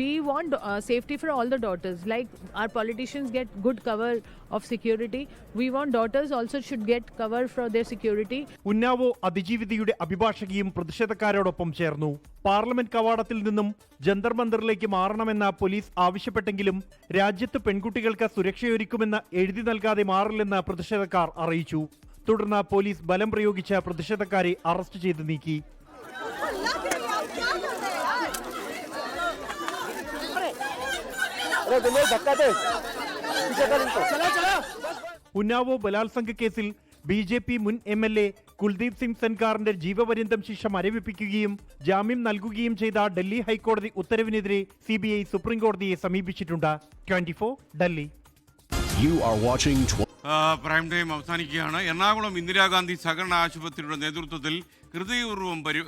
We want safety for all the daughters. Like our politicians get good cover of security, we want daughters also should get cover for their security. Unnao അതിജീവിതയുടെ അഭിഭാഷകയും പ്രതിഷേധക്കാരോടൊപ്പം ചേർന്നു. Parliament കവാടത്തിൽ നിന്നും Jantar മന്ദിറിലേക്ക് മാറണമെന്ന police ആവശ്യപ്പെട്ടെങ്കിലും രാജ്യത്ത് പെൺകുട്ടികൾക്ക് സുരക്ഷയൊരുക്കുമെന്ന് എഴുതി നൽകാതെ മാറില്ലെന്ന് പ്രതിഷേധക്കാർ അറിയിച്ചു. തുടർന്ന് പോലീസ് ബലം പ്രയോഗിച്ച് പ്രതിഷേധക്കാരെ അറസ്റ്റ് ചെയ്ത് നീക്കി. ഉന്നാവോ ബലാത്സംഗ കേസിൽ BJP മുൻ MLA കുൽദീപ് സിംഗ് സെൻകാറിന്റെ ജീവപര്യന്തം ശിക്ഷ മരവിപ്പിക്കുകയും ജാമ്യം നൽകുകയും ചെയ്ത ഡൽഹി ഹൈക്കോടതി ഉത്തരവിനെതിരെ CBI സുപ്രീം കോടതിയെ സമീപിച്ചിട്ടുണ്ട്. 24 ഡൽഹി. പ്രൈം ടൈം അവസാനിക്കുകയാണ്. എറണാകുളം ഇന്ദിരാഗാന്ധി സഹകരണ ആശുപത്രിയുടെ നേതൃത്വത്തിൽ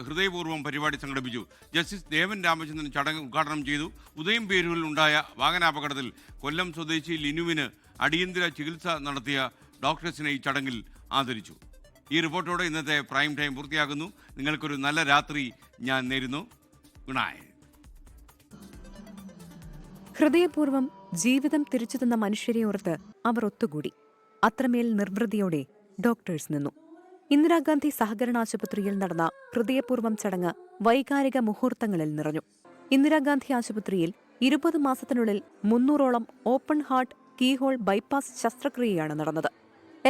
ഹൃദയപൂർവ്വം പരിപാടി സംഘടിപ്പിച്ചു. ജസ്റ്റിസ് ദേവൻ രാമചന്ദ്രൻ ചടങ്ങ് ഉദ്ഘാടനം ചെയ്തു. ഉദയംപേരൂരിൽ ഉണ്ടായ വാഹനാപകടത്തിൽ കൊല്ലം സ്വദേശി ലിനുവിന് അടിയന്തര ചികിത്സ നടത്തിയ ഡോക്ടേഴ്സിനെ ഈ ചടങ്ങിൽ ആദരിച്ചു. ഈ റിപ്പോർട്ടോടെ ഇന്നത്തെ പ്രൈം ടൈം പൂർത്തിയാകുന്നു. നിങ്ങൾക്കൊരു നല്ല രാത്രി ഞാൻ നേരുന്നു. Good night. ഹൃദയപൂർവ്വം ജീവിതം തിരിച്ചു തന്ന മനുഷ്യരെ ഓർത്ത് അവർ ഒത്തുകൂടി. അത്രമേൽ നിർവൃതിയോടെ ഡോക്ടേഴ്സ് നിന്നു. ഇന്ദിരാഗാന്ധി സഹകരണ ആശുപത്രിയിൽ നടന്ന ഹൃദയപൂർവ്വം ചടങ്ങ് വൈകാരിക മുഹൂർത്തങ്ങളിൽ നിറഞ്ഞു. ഇന്ദിരാഗാന്ധി ആശുപത്രിയിൽ 20 മാസത്തിനുള്ളിൽ 300ഓളം ഓപ്പൺ ഹാർട്ട് കീഹോൾ ബൈപ്പാസ് ശസ്ത്രക്രിയയാണ് നടന്നത്.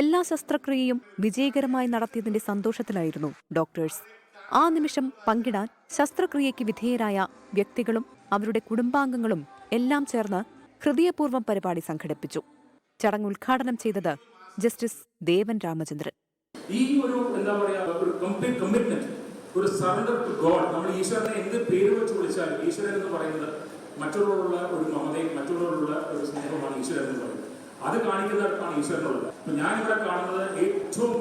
എല്ലാ ശസ്ത്രക്രിയയും വിജയകരമായി നടത്തിയതിന്റെ സന്തോഷത്തിലായിരുന്നു ഡോക്ടേഴ്സ്. ആ നിമിഷം പങ്കിടാൻ ശസ്ത്രക്രിയയ്ക്ക് വിധേയരായ വ്യക്തികളും അവരുടെ കുടുംബാംഗങ്ങളും എല്ലാം ചേർന്ന് ഹൃദയപൂർവ്വം പരിപാടി സംഘടിപ്പിച്ചു. ചടങ്ങ് ഉദ്ഘാടനം ചെയ്തത് ജസ്റ്റിസ് ദേവൻ രാമചന്ദ്രൻ. ഈ ഒരു എന്താ പറയാ ഒരു കംപ്ലീറ്റ് കമ്മിറ്റ്മെന്റ്, ഒരു സറണ്ടർ ടു ഗോഡ്. നമ്മൾ ഈശ്വരനെ എന്ത് പേര് വെച്ച് വിളിച്ചാലും ഈശ്വരൻ എന്ന് പറയുന്നത് മറ്റുള്ളവരുള്ള ഒരു മമതയും മറ്റുള്ളവരുള്ള ഒരു സ്നേഹമാണ് ഈശ്വരൻ എന്ന് പറയുന്നത്. അത് കാണിക്കുന്നിടത്താണ് ഈശ്വരനുള്ളത്. അപ്പൊ ഞാനിവിടെ കാണുന്നത് ഏറ്റവും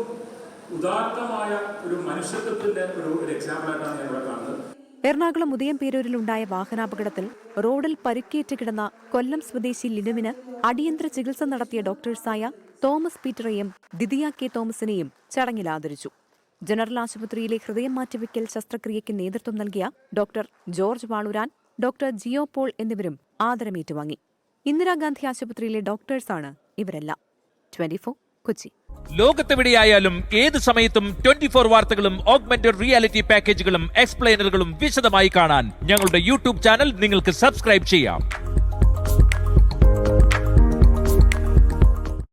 ഉദാത്തമായ ഒരു മനുഷ്യത്വത്തിന്റെ ഒരു എക്സാമ്പിളായിട്ടാണ് ഞാൻ ഇവിടെ കാണുന്നത്. എറണാകുളം ഉദയംപേരൂരിലുണ്ടായ വാഹനാപകടത്തിൽ റോഡിൽ പരിക്കേറ്റ് കിടന്ന കൊല്ലം സ്വദേശി ലിനുവിന് അടിയന്തര ചികിത്സ നടത്തിയ ഡോക്ടേഴ്സായ തോമസ് പീറ്ററെയും ദിദിയ കെ തോമസിനെയും ചടങ്ങിൽ ആദരിച്ചു. ജനറൽ ആശുപത്രിയിലെ ഹൃദയം മാറ്റിവെക്കൽ ശസ്ത്രക്രിയയ്ക്ക് നേതൃത്വം നൽകിയ ഡോക്ടർ ജോർജ് വാളൂരാൻ, ഡോക്ടർ ജിയോ പോൾ എന്നിവരും ആദരമേറ്റുവാങ്ങി. ഇന്ദിരാഗാന്ധി ആശുപത്രിയിലെ ഡോക്ടേഴ്സാണ് ഇവരെല്ലാം. 24 കൊച്ചി. ലോകത്തെവിടെയായാലും ഏത് സമയത്തും 24 വാർത്തകളും ഓഗ്മെന്റഡ് റിയാലിറ്റി പാക്കേജുകളും എക്സ്പ്ലെയിനറുകളും വിശദമായി കാണാൻ ഞങ്ങളുടെ YouTube ചാനൽ നിങ്ങൾക്ക് സബ്സ്ക്രൈബ് ചെയ്യാം.